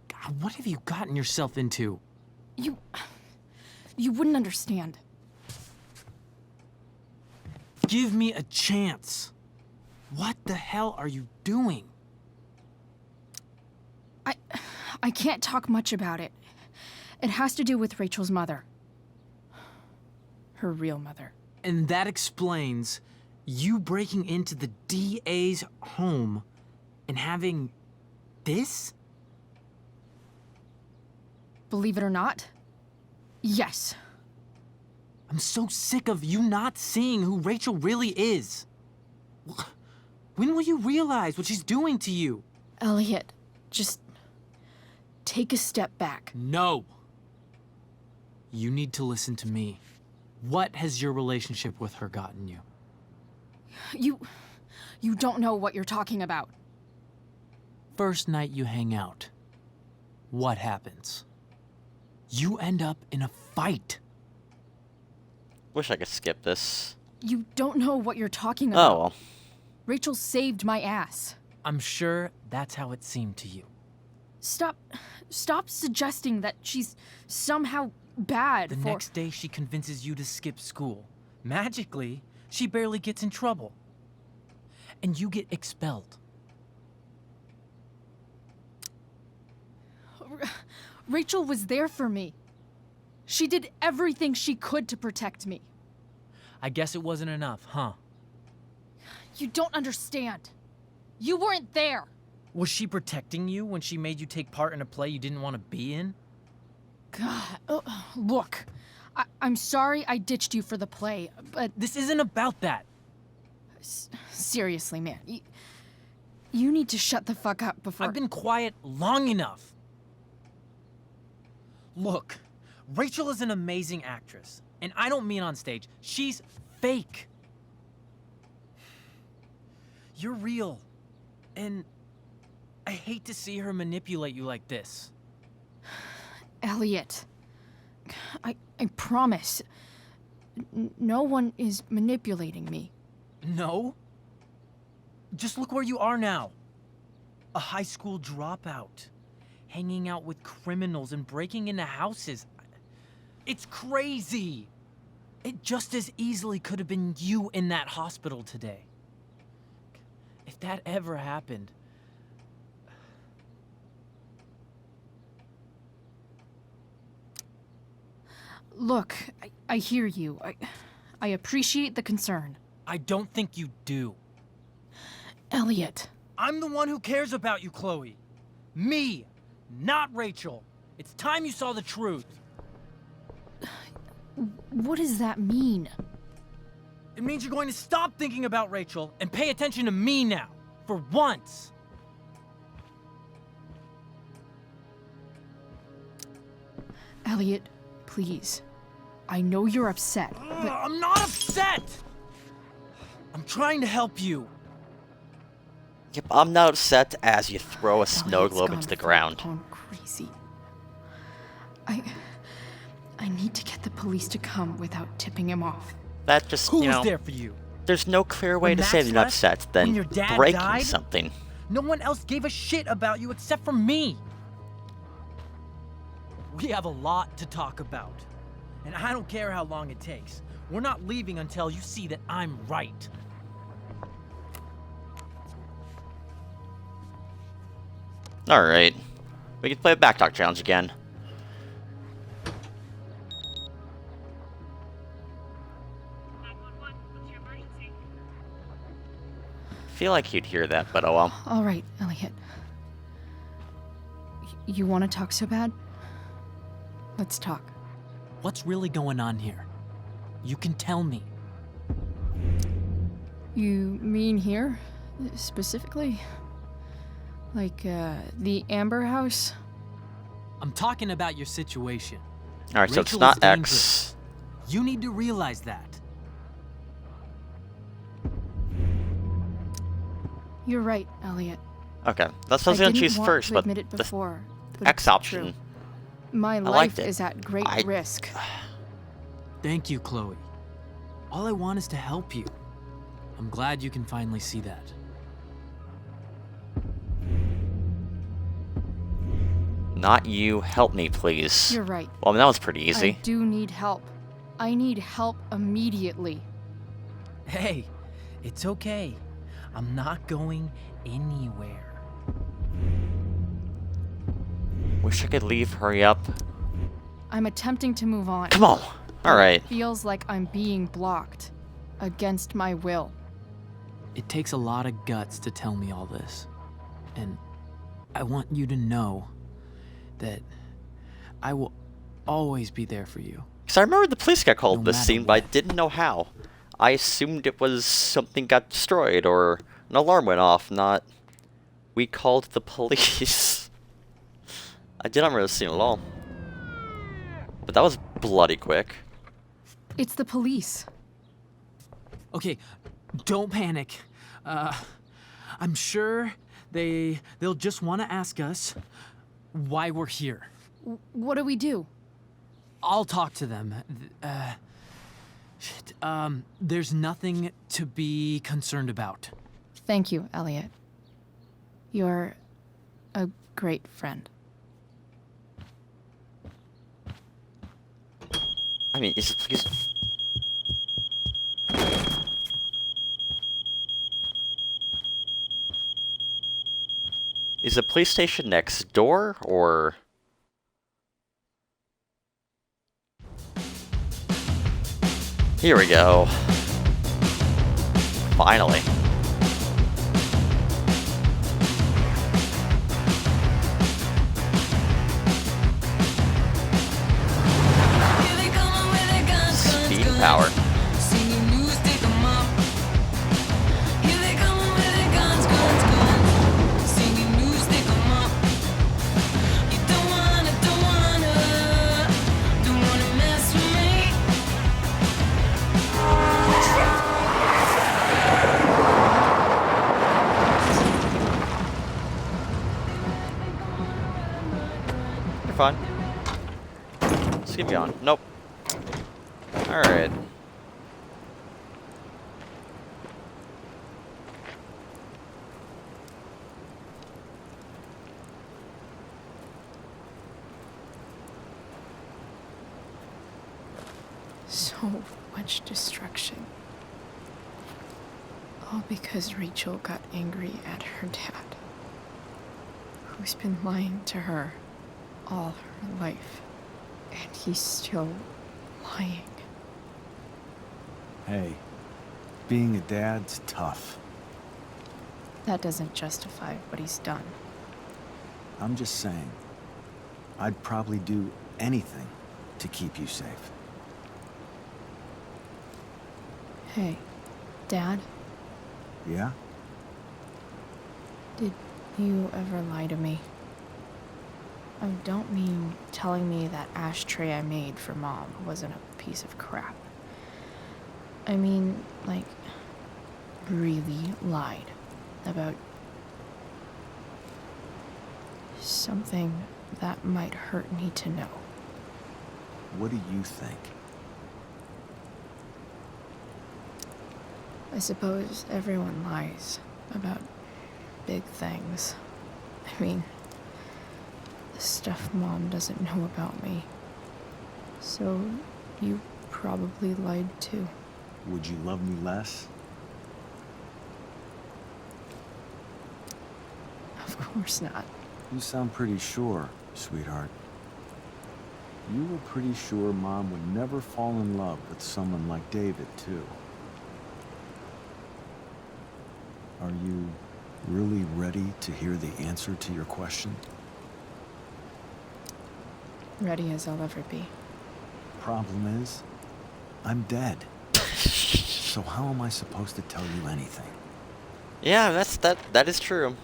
God, what have you gotten yourself into? You wouldn't understand. Give me a chance. What the hell are you doing? I can't talk much about it. It has to do with Rachel's mother. Her real mother. And that explains you breaking into the DA's home and having this? Believe it or not, yes. I'm so sick of you not seeing who Rachel really is. When will you realize what she's doing to you? Elliot, just take a step back. No. You need to listen to me. What has your relationship with her gotten you? You don't know what you're talking about. First night you hang out, what happens? You end up in a fight. Wish I could skip this. You don't know what you're talking about. Oh, well. Rachel saved my ass. I'm sure that's how it seemed to you. Stop suggesting that she's somehow bad The for... next day she convinces you to skip school. Magically, she barely gets in trouble. And you get expelled. Rachel was there for me. She did everything she could to protect me. I guess it wasn't enough, huh? You don't understand. You weren't there. Was she protecting you when she made you take part in a play you didn't want to be in? God, look. I'm sorry I ditched you for the play, but... This isn't about that. Seriously, man. You need to shut the fuck up before... I've been quiet long enough. Look, Rachel is an amazing actress. And I don't mean on stage. She's fake. You're real. And I hate to see her manipulate you like this. Elliot, I promise. No one is manipulating me. No? Just look where you are now. A high school dropout. Hanging out with criminals and breaking into houses. It's crazy. It just as easily could have been you in that hospital today. If that ever happened... Look, I hear you. I appreciate the concern. I don't think you do. Elliot. I'm the one who cares about you, Chloe. Me, not Rachel. It's time you saw the truth. What does that mean? It means you're going to stop thinking about Rachel and pay attention to me now. For once. Elliot, please. I know you're upset, but... I'm not upset! I'm trying to help you. Yep, I'm not upset as you throw a snow globe into the ground. Crazy. I need to get the police to come without tipping him off. That just, Who you know... was there for you? There's no clear way When to say Max that you're not left? upset than When your dad breaking died? something. No one else gave a shit about you except for me. We have a lot to talk about. And I don't care how long it takes. We're not leaving until you see that I'm right. Alright. We can play a backtalk challenge again. I feel like you'd hear that, but oh well. All right, Elliot. You want to talk so bad? Let's talk. What's really going on here? You can tell me. You mean here? Specifically? Like, the Amber House? I'm talking about your situation. Alright, so it's Rachel not is X. dangerous. You need to realize that. You're right, Elliot. Okay, that's what I was gonna choose first, to but admit it before, the but X it's option. true. My I life liked it. is at great risk. Thank you, Chloe. All I want is to help you. I'm glad you can finally see that. Not you. Help me, please. You're right. Well, I mean, that was pretty easy. I do need help. I need help immediately. Hey, it's okay. I'm not going anywhere. Wish I could leave. Hurry up. I'm attempting to move on. Come on. All right. It feels like I'm being blocked. Against my will. It takes a lot of guts to tell me all this. And I want you to know that I will always be there for you. Because I remember the police got called No this matter scene, but I didn't know how. I assumed it was something got destroyed or an alarm went off, not we called the police. I did not remember this scene at all. But that was bloody quick. It's the police. Okay, don't panic. I'm sure they'll just want to ask us why we're here. What do we do? I'll talk to them. There's nothing to be concerned about. Thank you, Elliot. You're a great friend. I mean, is it please? Is the police station next door, or? Here we go. Finally. Speed and power. You're fine. Let's keep going. Nope. Alright. So much destruction. All because Rachel got angry at her dad, who's been lying to her all her life. And he's still lying. Hey, being a dad's tough. That doesn't justify what he's done. I'm just saying, I'd probably do anything to keep you safe. Hey, Dad, Yeah? did you ever lie to me? I don't mean telling me that ashtray I made for Mom wasn't a piece of crap. I mean, like, really lied about something that might hurt me to know. What do you think? I suppose everyone lies about big things. I mean, the stuff Mom doesn't know about me. So, you probably lied too. Would you love me less? Of course not. You sound pretty sure, sweetheart. You were pretty sure Mom would never fall in love with someone like David, too. Are you really ready to hear the answer to your question? Ready as I'll ever be. Problem is, I'm dead. So how am I supposed to tell you anything? Yeah, that is true.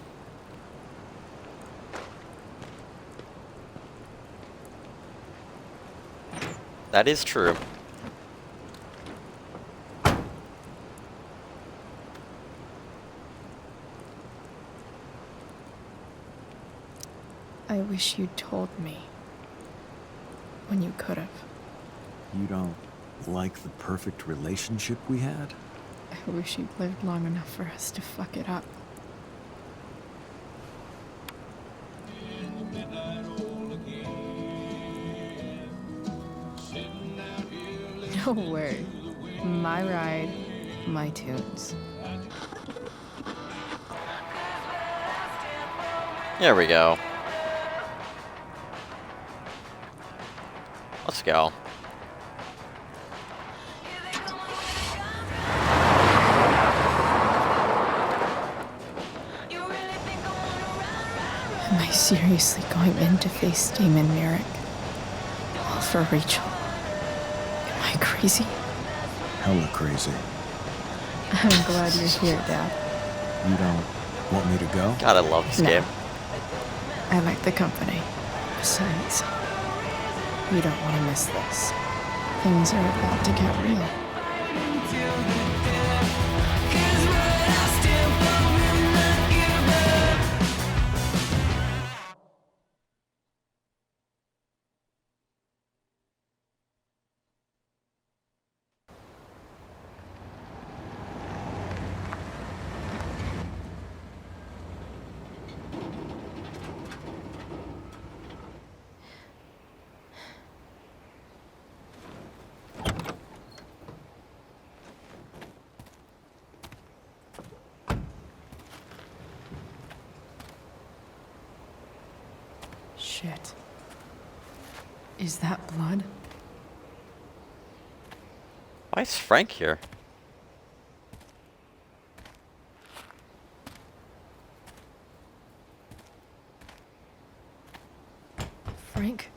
That is true. I wish you'd told me. When you could have. You don't like the perfect relationship we had? I wish he'd lived long enough for us to fuck it up. Don't worry. My ride, my tunes. There we go. Let's go. Am I seriously going in to face Damon Merrick? All for Rachel? Am I crazy? Hella crazy. I'm glad you're here, Dad. You don't want me to go? God, I love this game. I like the company. Besides, you don't want to miss this. Things are about to get real. Shit. Is that blood? Why is Frank here? Frank?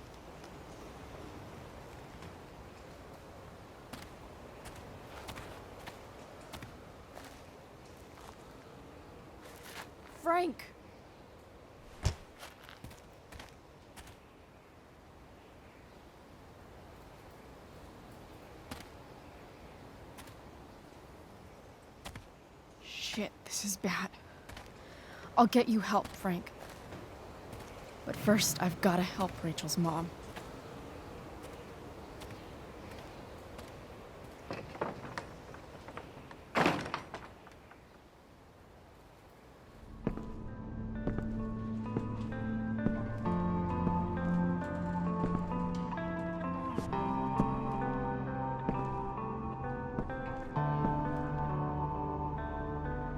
Frank! Shit, this is bad. I'll get you help, Frank. But first, I've gotta help Rachel's mom.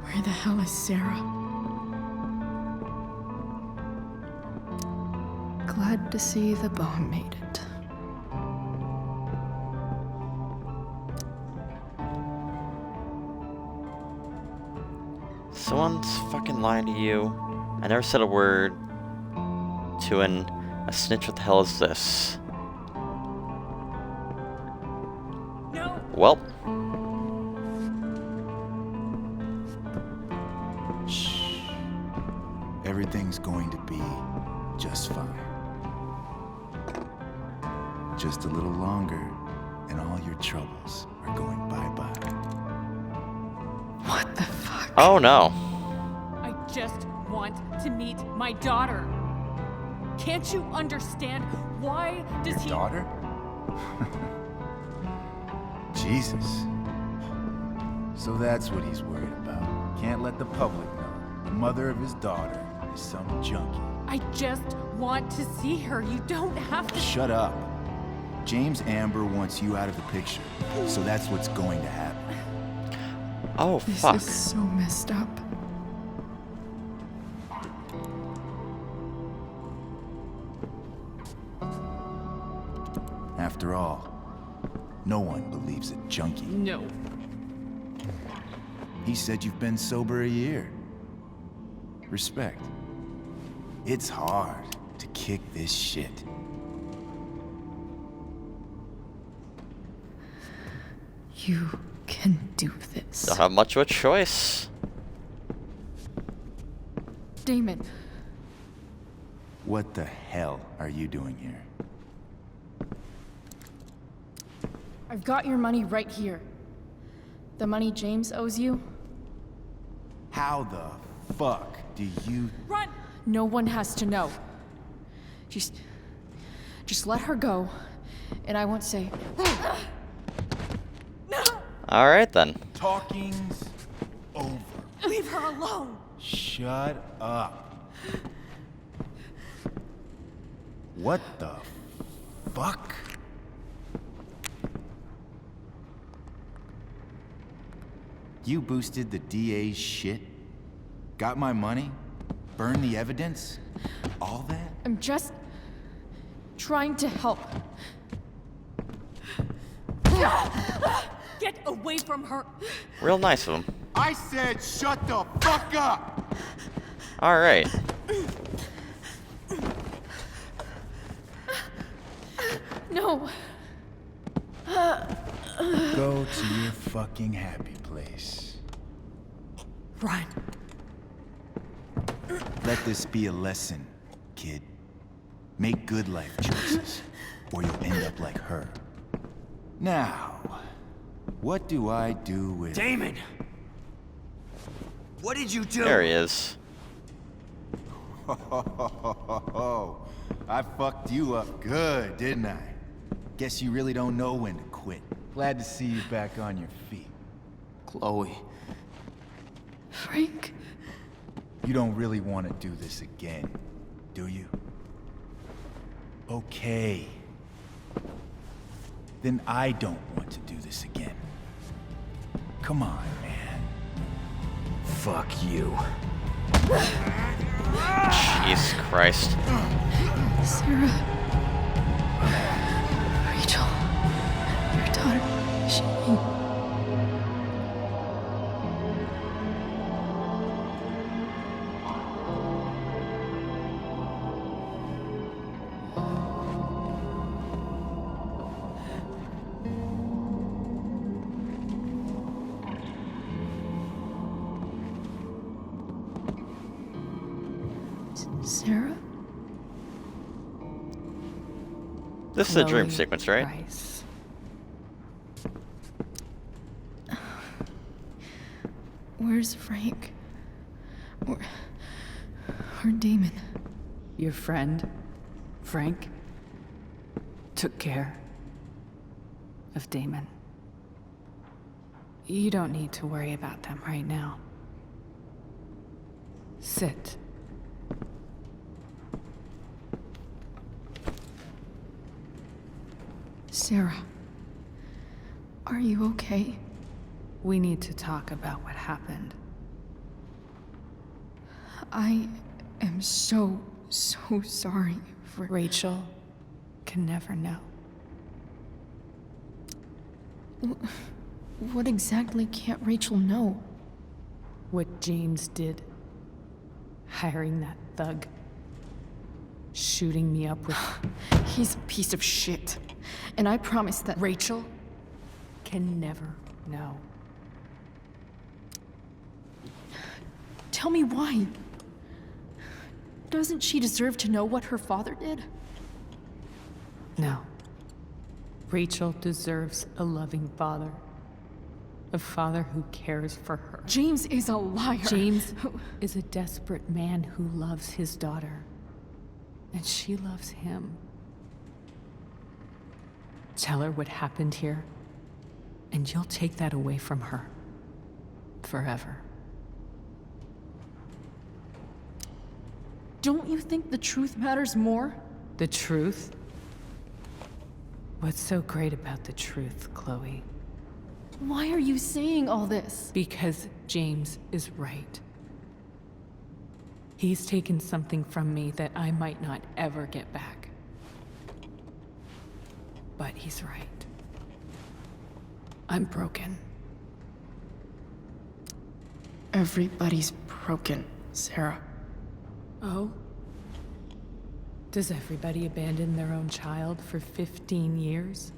Where the hell is Sarah? Glad to see the bone made it. Someone's fucking lying to you. I never said a word to a snitch. What the hell is this? No. Well. Shh. Everything's going to be just fine. Just a little longer, and all your troubles are going bye-bye. What the fuck? Oh no. I just want to meet my daughter. Can't you understand? Why does he... Daughter? Jesus. So that's what he's worried about. Can't let the public know. The mother of his daughter is some junkie. I just want to see her. You don't have to... Shut up. James Amber wants you out of the picture, so that's what's going to happen. Oh, fuck. This is so messed up. After all, no one believes a junkie. No. He said you've been sober a year. Respect. It's hard to kick this shit. You can do this. Don't have much of a choice. Damon. What the hell are you doing here? I've got your money right here. The money James owes you. How the fuck do you... Run! No one has to know. Just let her go, and I won't say... Alright then. Talking Leave her alone! Shut up. What the fuck? You boosted the DA's shit? Got my money? Burned the evidence? All that? I'm just trying to help. Get away from her! Real nice of him. I said shut the fuck up! Alright. No. Go to your fucking happy place. Run. Let this be a lesson, kid. Make good life choices, or you'll end up like her. Now, what do I do with... Damon! What did you do? There he is. I fucked you up good, didn't I? Guess you really don't know when to quit. Glad to see you back on your feet. Chloe. Frank? You don't really want to do this again, do you? Okay. Then I don't want to do this again. Come on, man. Fuck you. Jesus Christ. Sarah. Rachel. Your daughter. She... Sarah? This is a dream Chloe sequence, right? Price. Where's Frank? Or Damon? Your friend, Frank, took care of Damon. You don't need to worry about them right now. Sit. Sarah. Are you okay? We need to talk about what happened. I am so sorry for... Rachel can never know. What exactly can't Rachel know? What James did. Hiring that thug. Shooting me up with... He's a piece of shit. And I promise that... Rachel can never know. Tell me why. Doesn't she deserve to know what her father did? No. Rachel deserves a loving father. A father who cares for her. James is a liar. James is a desperate man who loves his daughter. And she loves him. Tell her what happened here, and you'll take that away from her. Forever. Don't you think the truth matters more? The truth? What's so great about the truth, Chloe? Why are you saying all this? Because James is right. He's taken something from me that I might not ever get back. But he's right. I'm broken. Everybody's broken, Sarah. Oh? Does everybody abandon their own child for 15 years?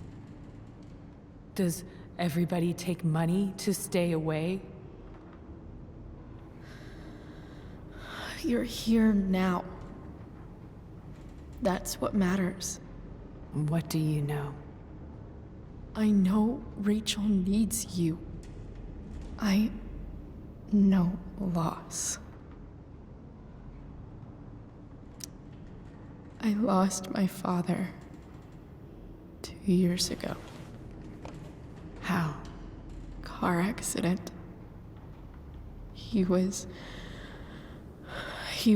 Does everybody take money to stay away? You're here now. That's what matters. What do you know? I know Rachel needs you. I know loss. I lost my father 2 years ago. How? Car accident. He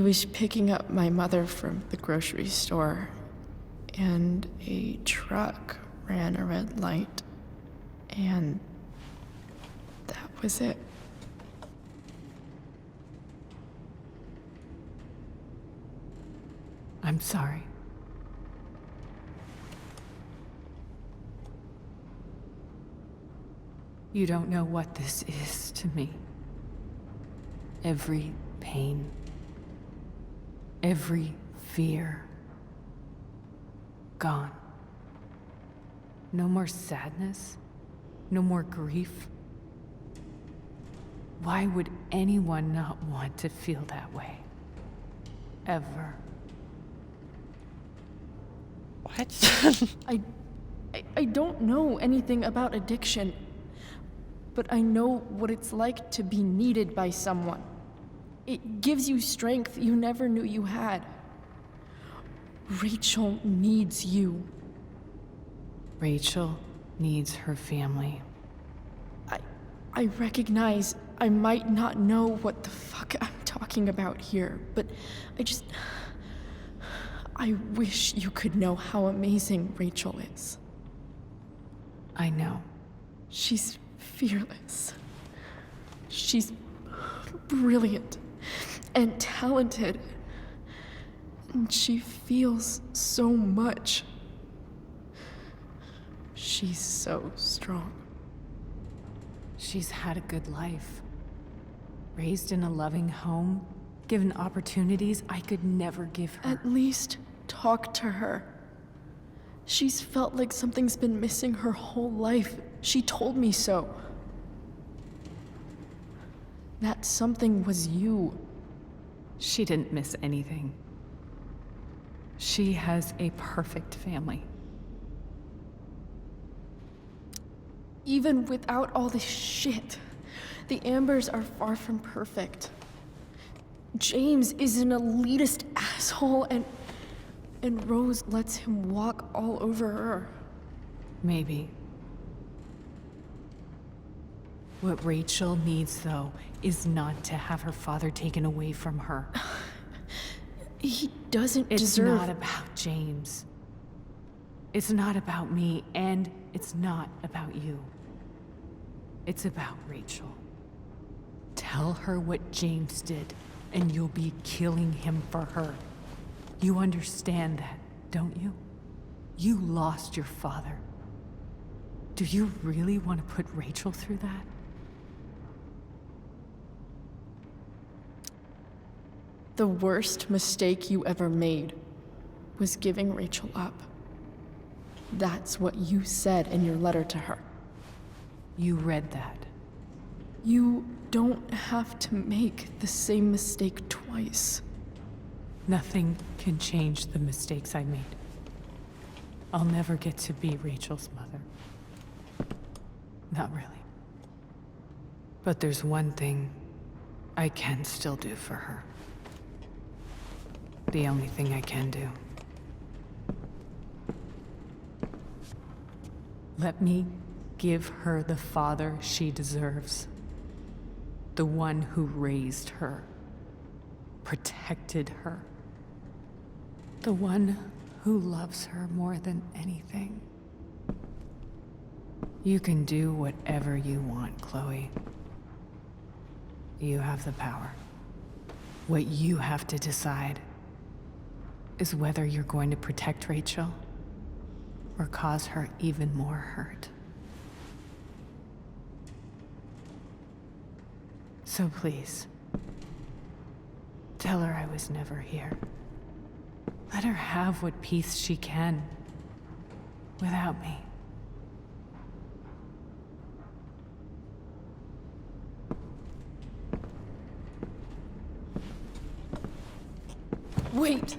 was picking up my mother from the grocery store, and a truck ran a red light, and that was it. I'm sorry. You don't know what this is to me. Every pain, every fear, gone. No more sadness, no more grief. Why would anyone not want to feel that way? Ever. What? I don't know anything about addiction, but I know what it's like to be needed by someone. It gives you strength you never knew you had. Rachel needs you. Rachel needs her family. I recognize I might not know what the fuck I'm talking about here, but I wish you could know how amazing Rachel is. I know. She's fearless. She's brilliant and talented. And she feels so much. She's so strong. She's had a good life. Raised in a loving home, given opportunities I could never give her. At least talk to her. She's felt like something's been missing her whole life. She told me so. That something was you. She didn't miss anything. She has a perfect family. Even without all this shit, the Ambers are far from perfect. James is an elitist asshole, and Rose lets him walk all over her. Maybe. What Rachel needs, though, is not to have her father taken away from her. He doesn't deserve... It's not about James. It's not about me, and it's not about you. It's about Rachel. Tell her what James did, and you'll be killing him for her. You understand that, don't you? You lost your father. Do you really want to put Rachel through that? The worst mistake you ever made was giving Rachel up. That's what you said in your letter to her. You read that. You don't have to make the same mistake twice. Nothing can change the mistakes I made. I'll never get to be Rachel's mother. Not really. But there's one thing I can still do for her. The only thing I can do. Let me give her the father she deserves. The one who raised her, protected her. The one who loves her more than anything. You can do whatever you want, Chloe. You have the power. What you have to decide is whether you're going to protect Rachel or cause her even more hurt. So please, tell her I was never here. Let her have what peace she can without me. Wait!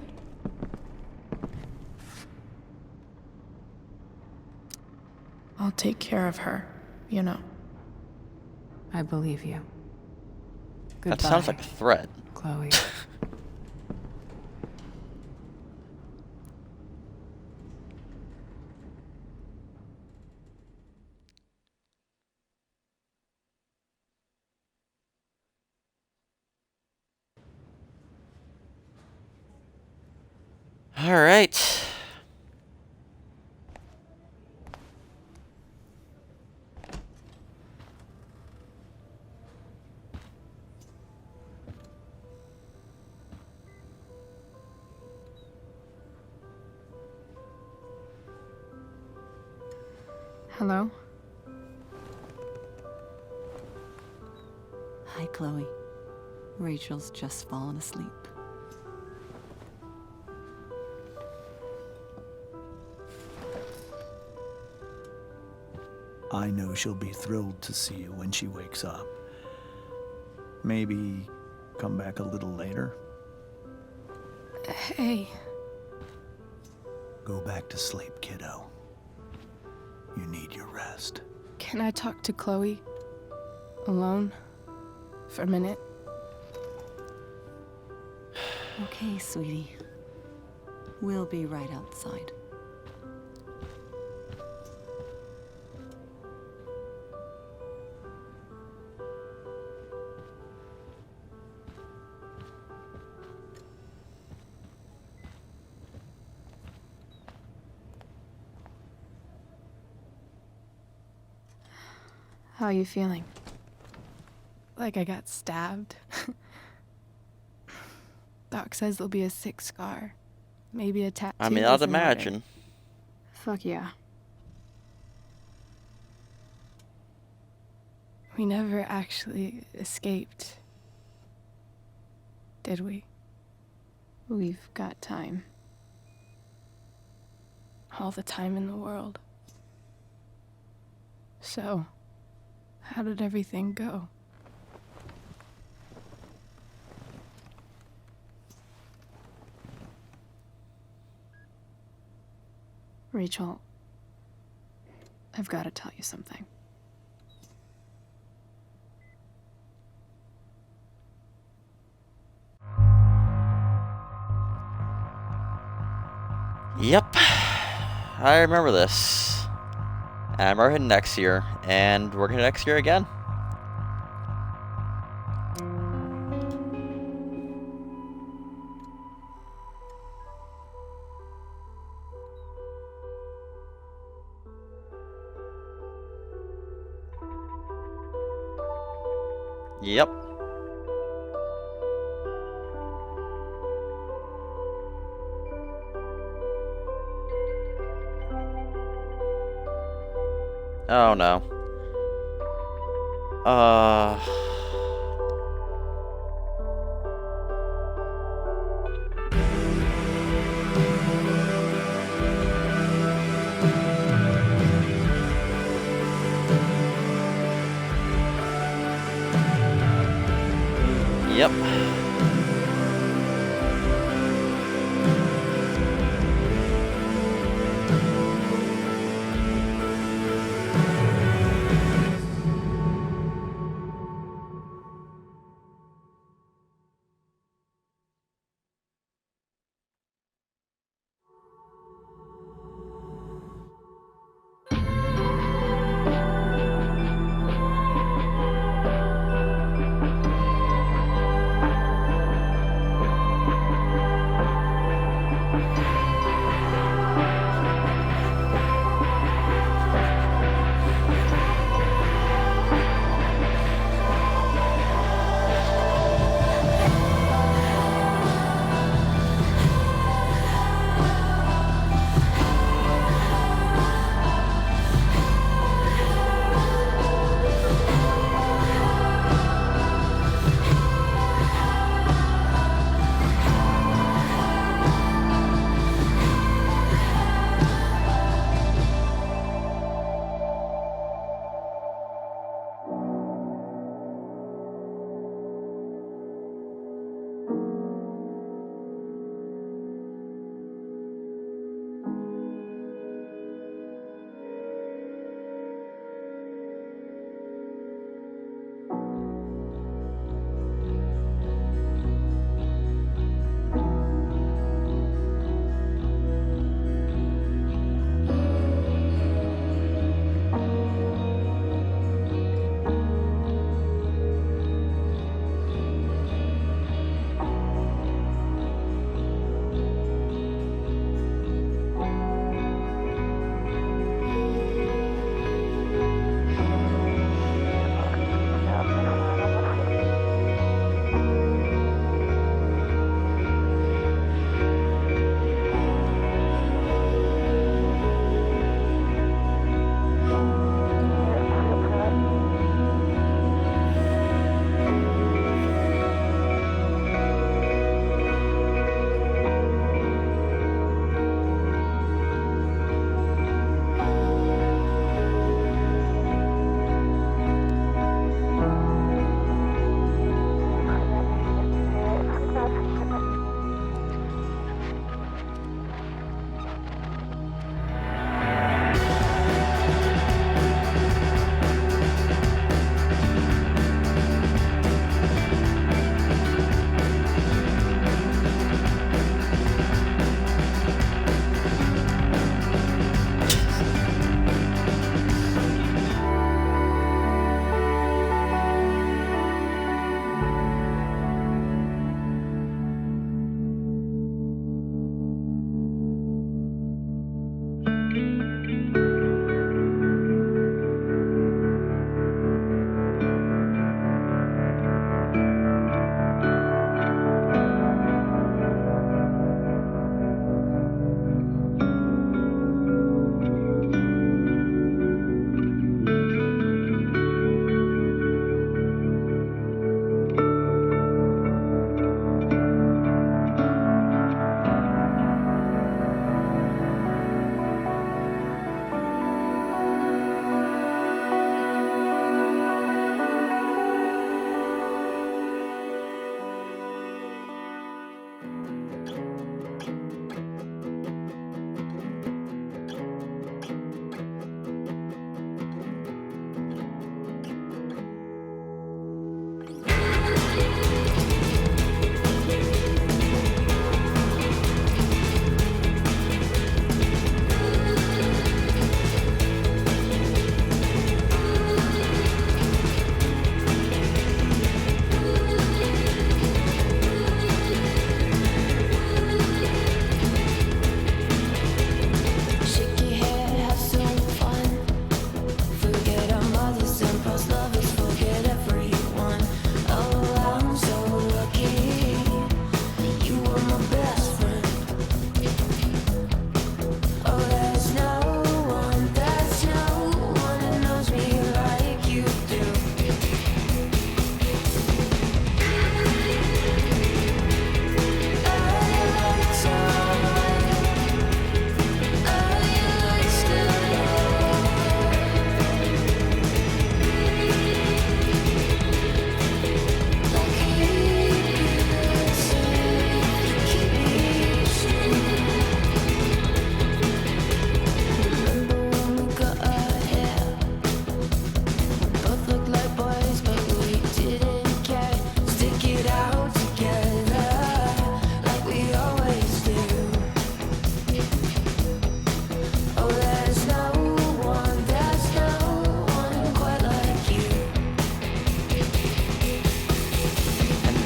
I'll take care of her, you know. I believe you. Goodbye, that sounds like a threat. Chloe. Alright. Hello? Hi, Chloe. Rachel's just fallen asleep. I know she'll be thrilled to see you when she wakes up. Maybe come back a little later? Hey. Go back to sleep, kiddo. You need your rest. Can I talk to Chloe? Alone? For a minute? Okay, sweetie. We'll be right outside. How are you feeling? Like I got stabbed? Doc says there'll be a sick scar. Maybe a tattoo. I mean, is I'd in order. imagine. Fuck yeah. We never actually escaped. Did we? We've got time. All the time in the world. So, how did everything go? Rachel, I've got to tell you something. Yep. I remember this. And we're hitting next year, and we're gonna next year again. Yep. Oh no. Yep.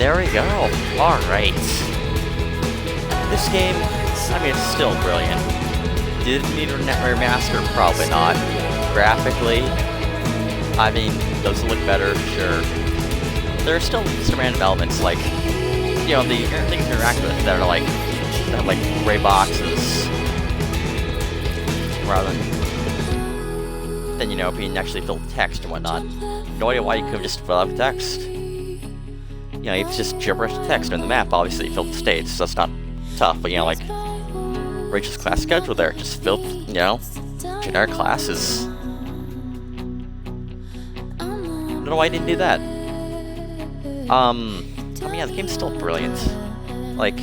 there we go. Alright. This game, I mean, it's still brilliant. Did it need a remaster? Probably not. Graphically, I mean, does it look better? Sure. There are still some random elements, like, you know, the things you interact with that are like, that have like gray boxes, rather than, you know, being actually filled with text and whatnot. No idea why you couldn't just fill out with text. You know, it's just gibberish text in the map, obviously, filled with states, so that's not tough, but, you know, like, Rachel's class schedule there, just filled, you know, generic classes. I don't know why I didn't do that. I mean, yeah, the game's still brilliant. Like,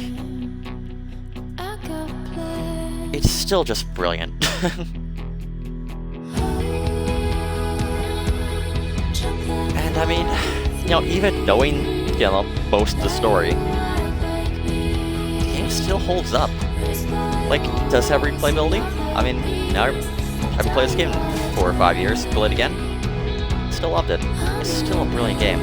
it's still just brilliant. And I mean, you know, even knowing, you know, most of the story, the game still holds up. Like, it does have replayability. I mean, now I've played this game in 4 or 5 years, play it again. Still loved it. It's still a brilliant game.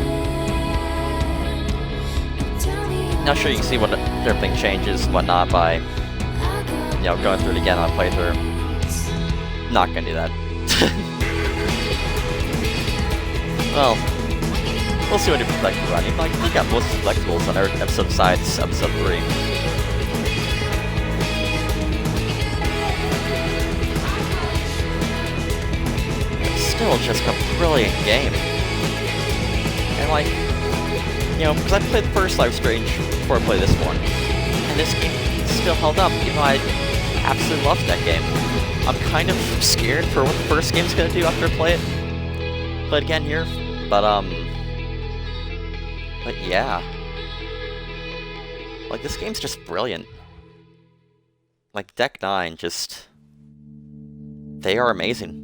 Not sure you can see what everything changes and whatnot by, you know, going through it again on a playthrough. Not gonna do that. Well, we'll see what different collectibles run. Like, we got most of the collectibles on every episode besides episode 3. It's still just a brilliant game. And like, you know, because I played the first Life is Strange before I played this one, and this game still held up, even though I absolutely loved that game. I'm kind of scared for what the first game's gonna do after I play it again here, but yeah. Like, this game's just brilliant. Like, Deck 9 just... they are amazing.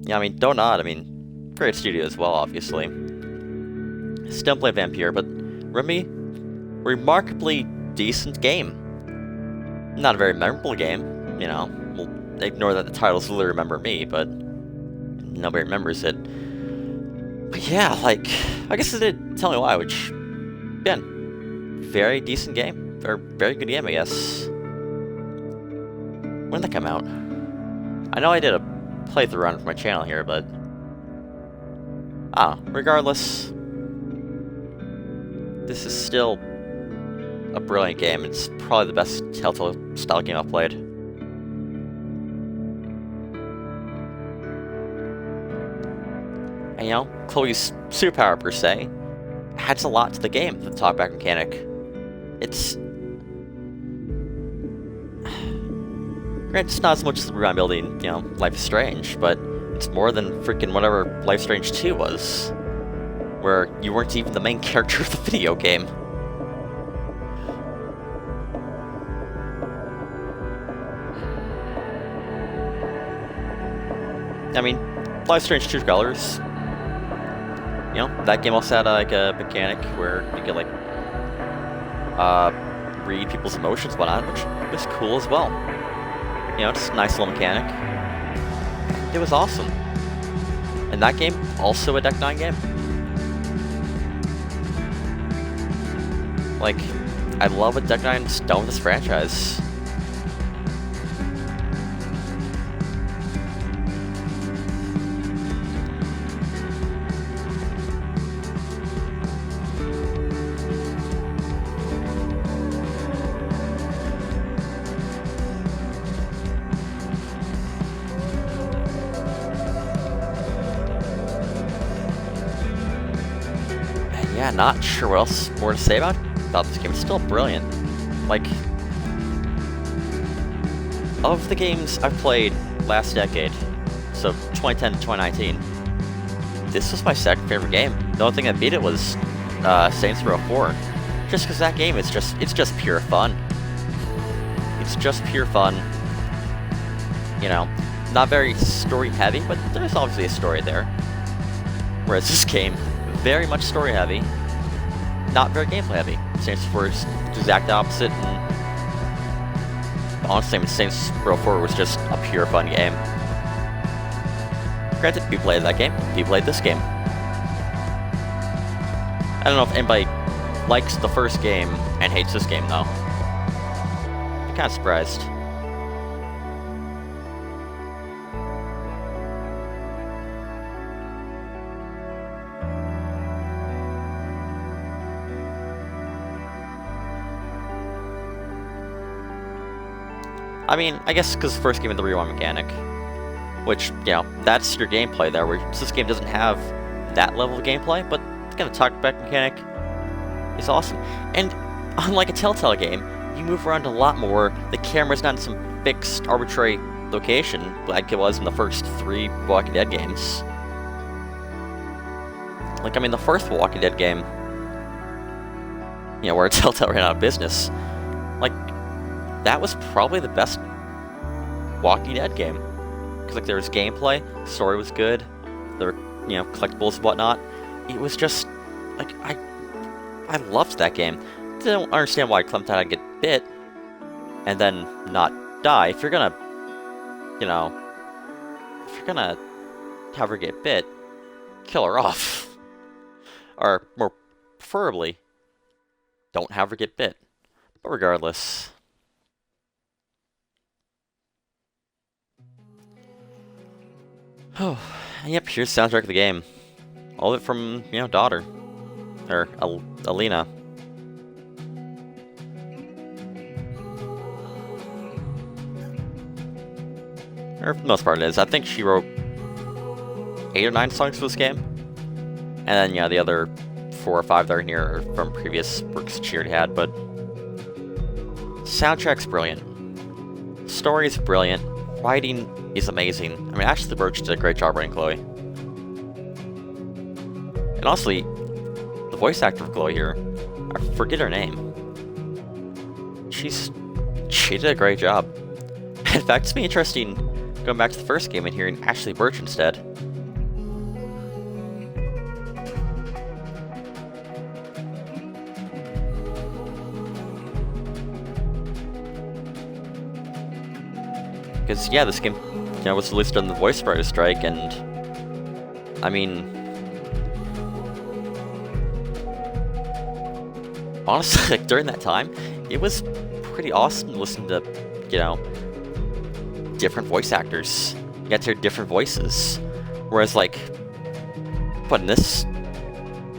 Yeah, I mean, Donut, I mean, great studio as well, obviously. Still play Vampire, but remarkably decent game. Not a very memorable game, you know. We'll ignore that the title's literally Remember Me, but nobody remembers it. But yeah, like, I guess it did tell me why, which, again, very decent game. Very good game, I guess. When did that come out? I know I did a playthrough run for my channel here, but regardless, this is still a brilliant game. It's probably the best Telltale style game I've played. And, you know, Chloe's superpower, per se, adds a lot to the game, the talkback mechanic. It's... granted, it's not as much as around building, you know, Life is Strange, but it's more than freaking whatever Life is Strange 2 was, where you weren't even the main character of the video game. I mean, Life is Strange 2 Colors, you know, that game also had like a mechanic where you could like read people's emotions and whatnot, which was cool as well. You know, just a nice little mechanic. It was awesome. And that game, also a Deck 9 game. Like, I love what Deck 9's done with this franchise. Yeah, not sure what else more to say about this game. It's still brilliant. Like, of the games I've played last decade, so 2010 to 2019, this was my second favorite game. The only thing that beat it was Saints Row 4. Just because that game is it's just pure fun. It's just pure fun. You know, not very story heavy, but there's obviously a story there. Whereas this game, very much story heavy, not very gameplay heavy. Saints Row 4 is the exact opposite, and honestly, Saints Row 4 was just a pure fun game. Granted, people played that game, people played this game. don't know if anybody likes the first game and hates this game, though. I'm kind of surprised. I mean, I guess because the first game had the rewind mechanic, which, you know, that's your gameplay there, where this game doesn't have that level of gameplay, but the kind of talkback mechanic is awesome. And unlike a Telltale game, you move around a lot more. The camera's not in some fixed, arbitrary location like it was in the first 3 Walking Dead games. Like, I mean, the first Walking Dead game, you know, where Telltale ran out of business, like, that was probably the best Walking Dead game. Because, like, there was gameplay, the story was good, there were, you know, collectibles and whatnot. It was just, like, I loved that game. Didn't understand why Clementine would get bit and then not die. If you're gonna, you know, if you're gonna have her get bit, kill her off. Or, more preferably, don't have her get bit. But regardless. Oh, yep, here's the soundtrack of the game. All of it from, you know, Daughter. Or, Alina. Or, for the most part it is. I think she wrote 8 or 9 songs for this game. And then, yeah, the other 4 or 5 that are in here are from previous works she already had, but... Soundtrack's brilliant. Story's brilliant. Writing is amazing. I mean, Ashley Birch did a great job writing Chloe. And honestly, the voice actor of Chloe here, I forget her name. She did a great job. In fact, it's been interesting going back to the first game and hearing Ashley Birch instead. Because, yeah, this game, you know, was released on the voice writer strike, and, I mean, honestly, like, during that time, it was pretty awesome to listen to, you know, different voice actors. You got to hear different voices. Whereas, like, but in this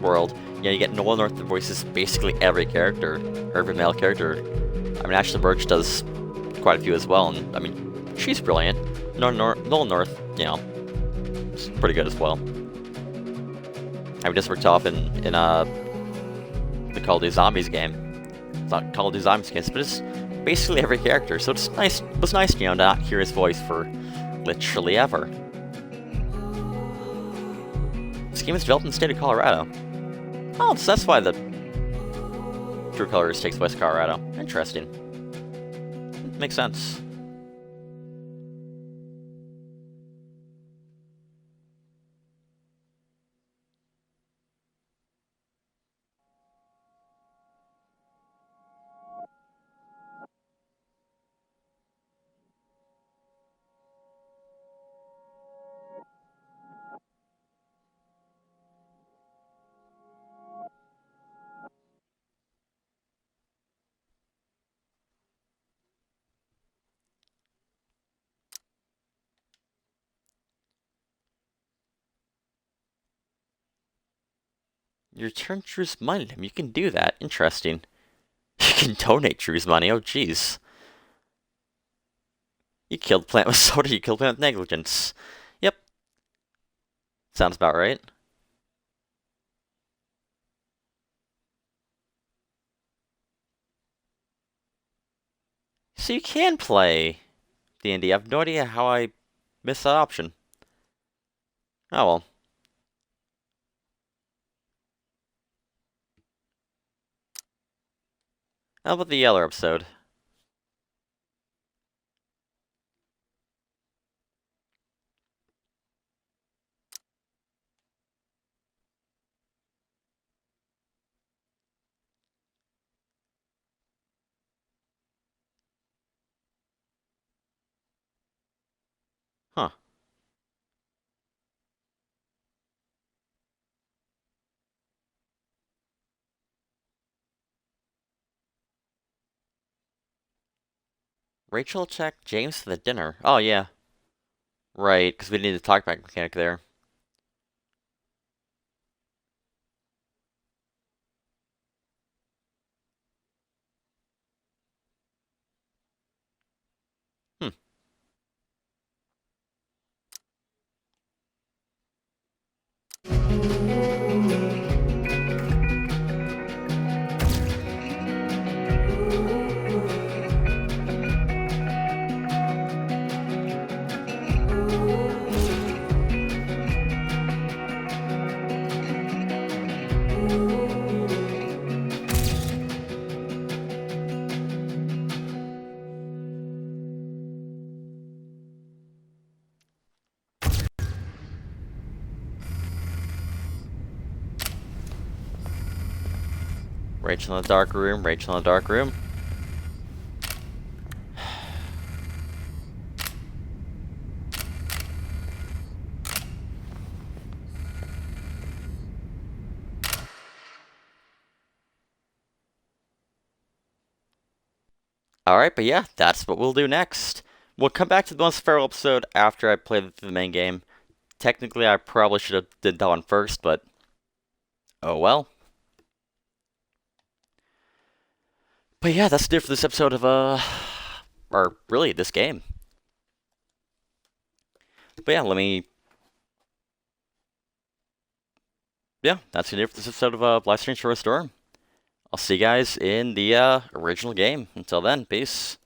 world, you know, you get Nolan North that voices basically every character, or every male character. I mean, Ashley Birch does quite a few as well, and, I mean, she's brilliant. Nolan North, you know, is pretty good as well. I mean, just worked off in the Call of Duty Zombies game. It's not Call of Duty Zombies game, but it's basically every character. So it's nice. It was nice, you know, to not hear his voice for literally ever. This game is developed in the state of Colorado. Oh, so that's why the True Colors takes place in Colorado. Interesting. Makes sense. You return Drew's money to him. You can do that. Interesting. You can donate Drew's money. Oh, jeez. You killed Plant with soda. You killed Plant with negligence. Yep. Sounds about right. So you can play D&D. I have no idea how I missed that option. Oh well. How about the other episode? Huh. Rachel checked James for the dinner. Oh, yeah. Right, because we need to talk back mechanic there. Hmm. Rachel in the dark room, Rachel in the dark room. Alright, but yeah, that's what we'll do next. We'll come back to the Once Feral episode after I play the main game. Technically, I probably should have did that one first, but oh well. But yeah, that's it for this episode of, or really, this game. But yeah, yeah, that's it for this episode of Live Stream for Storm. I'll see you guys in the original game. Until then, peace.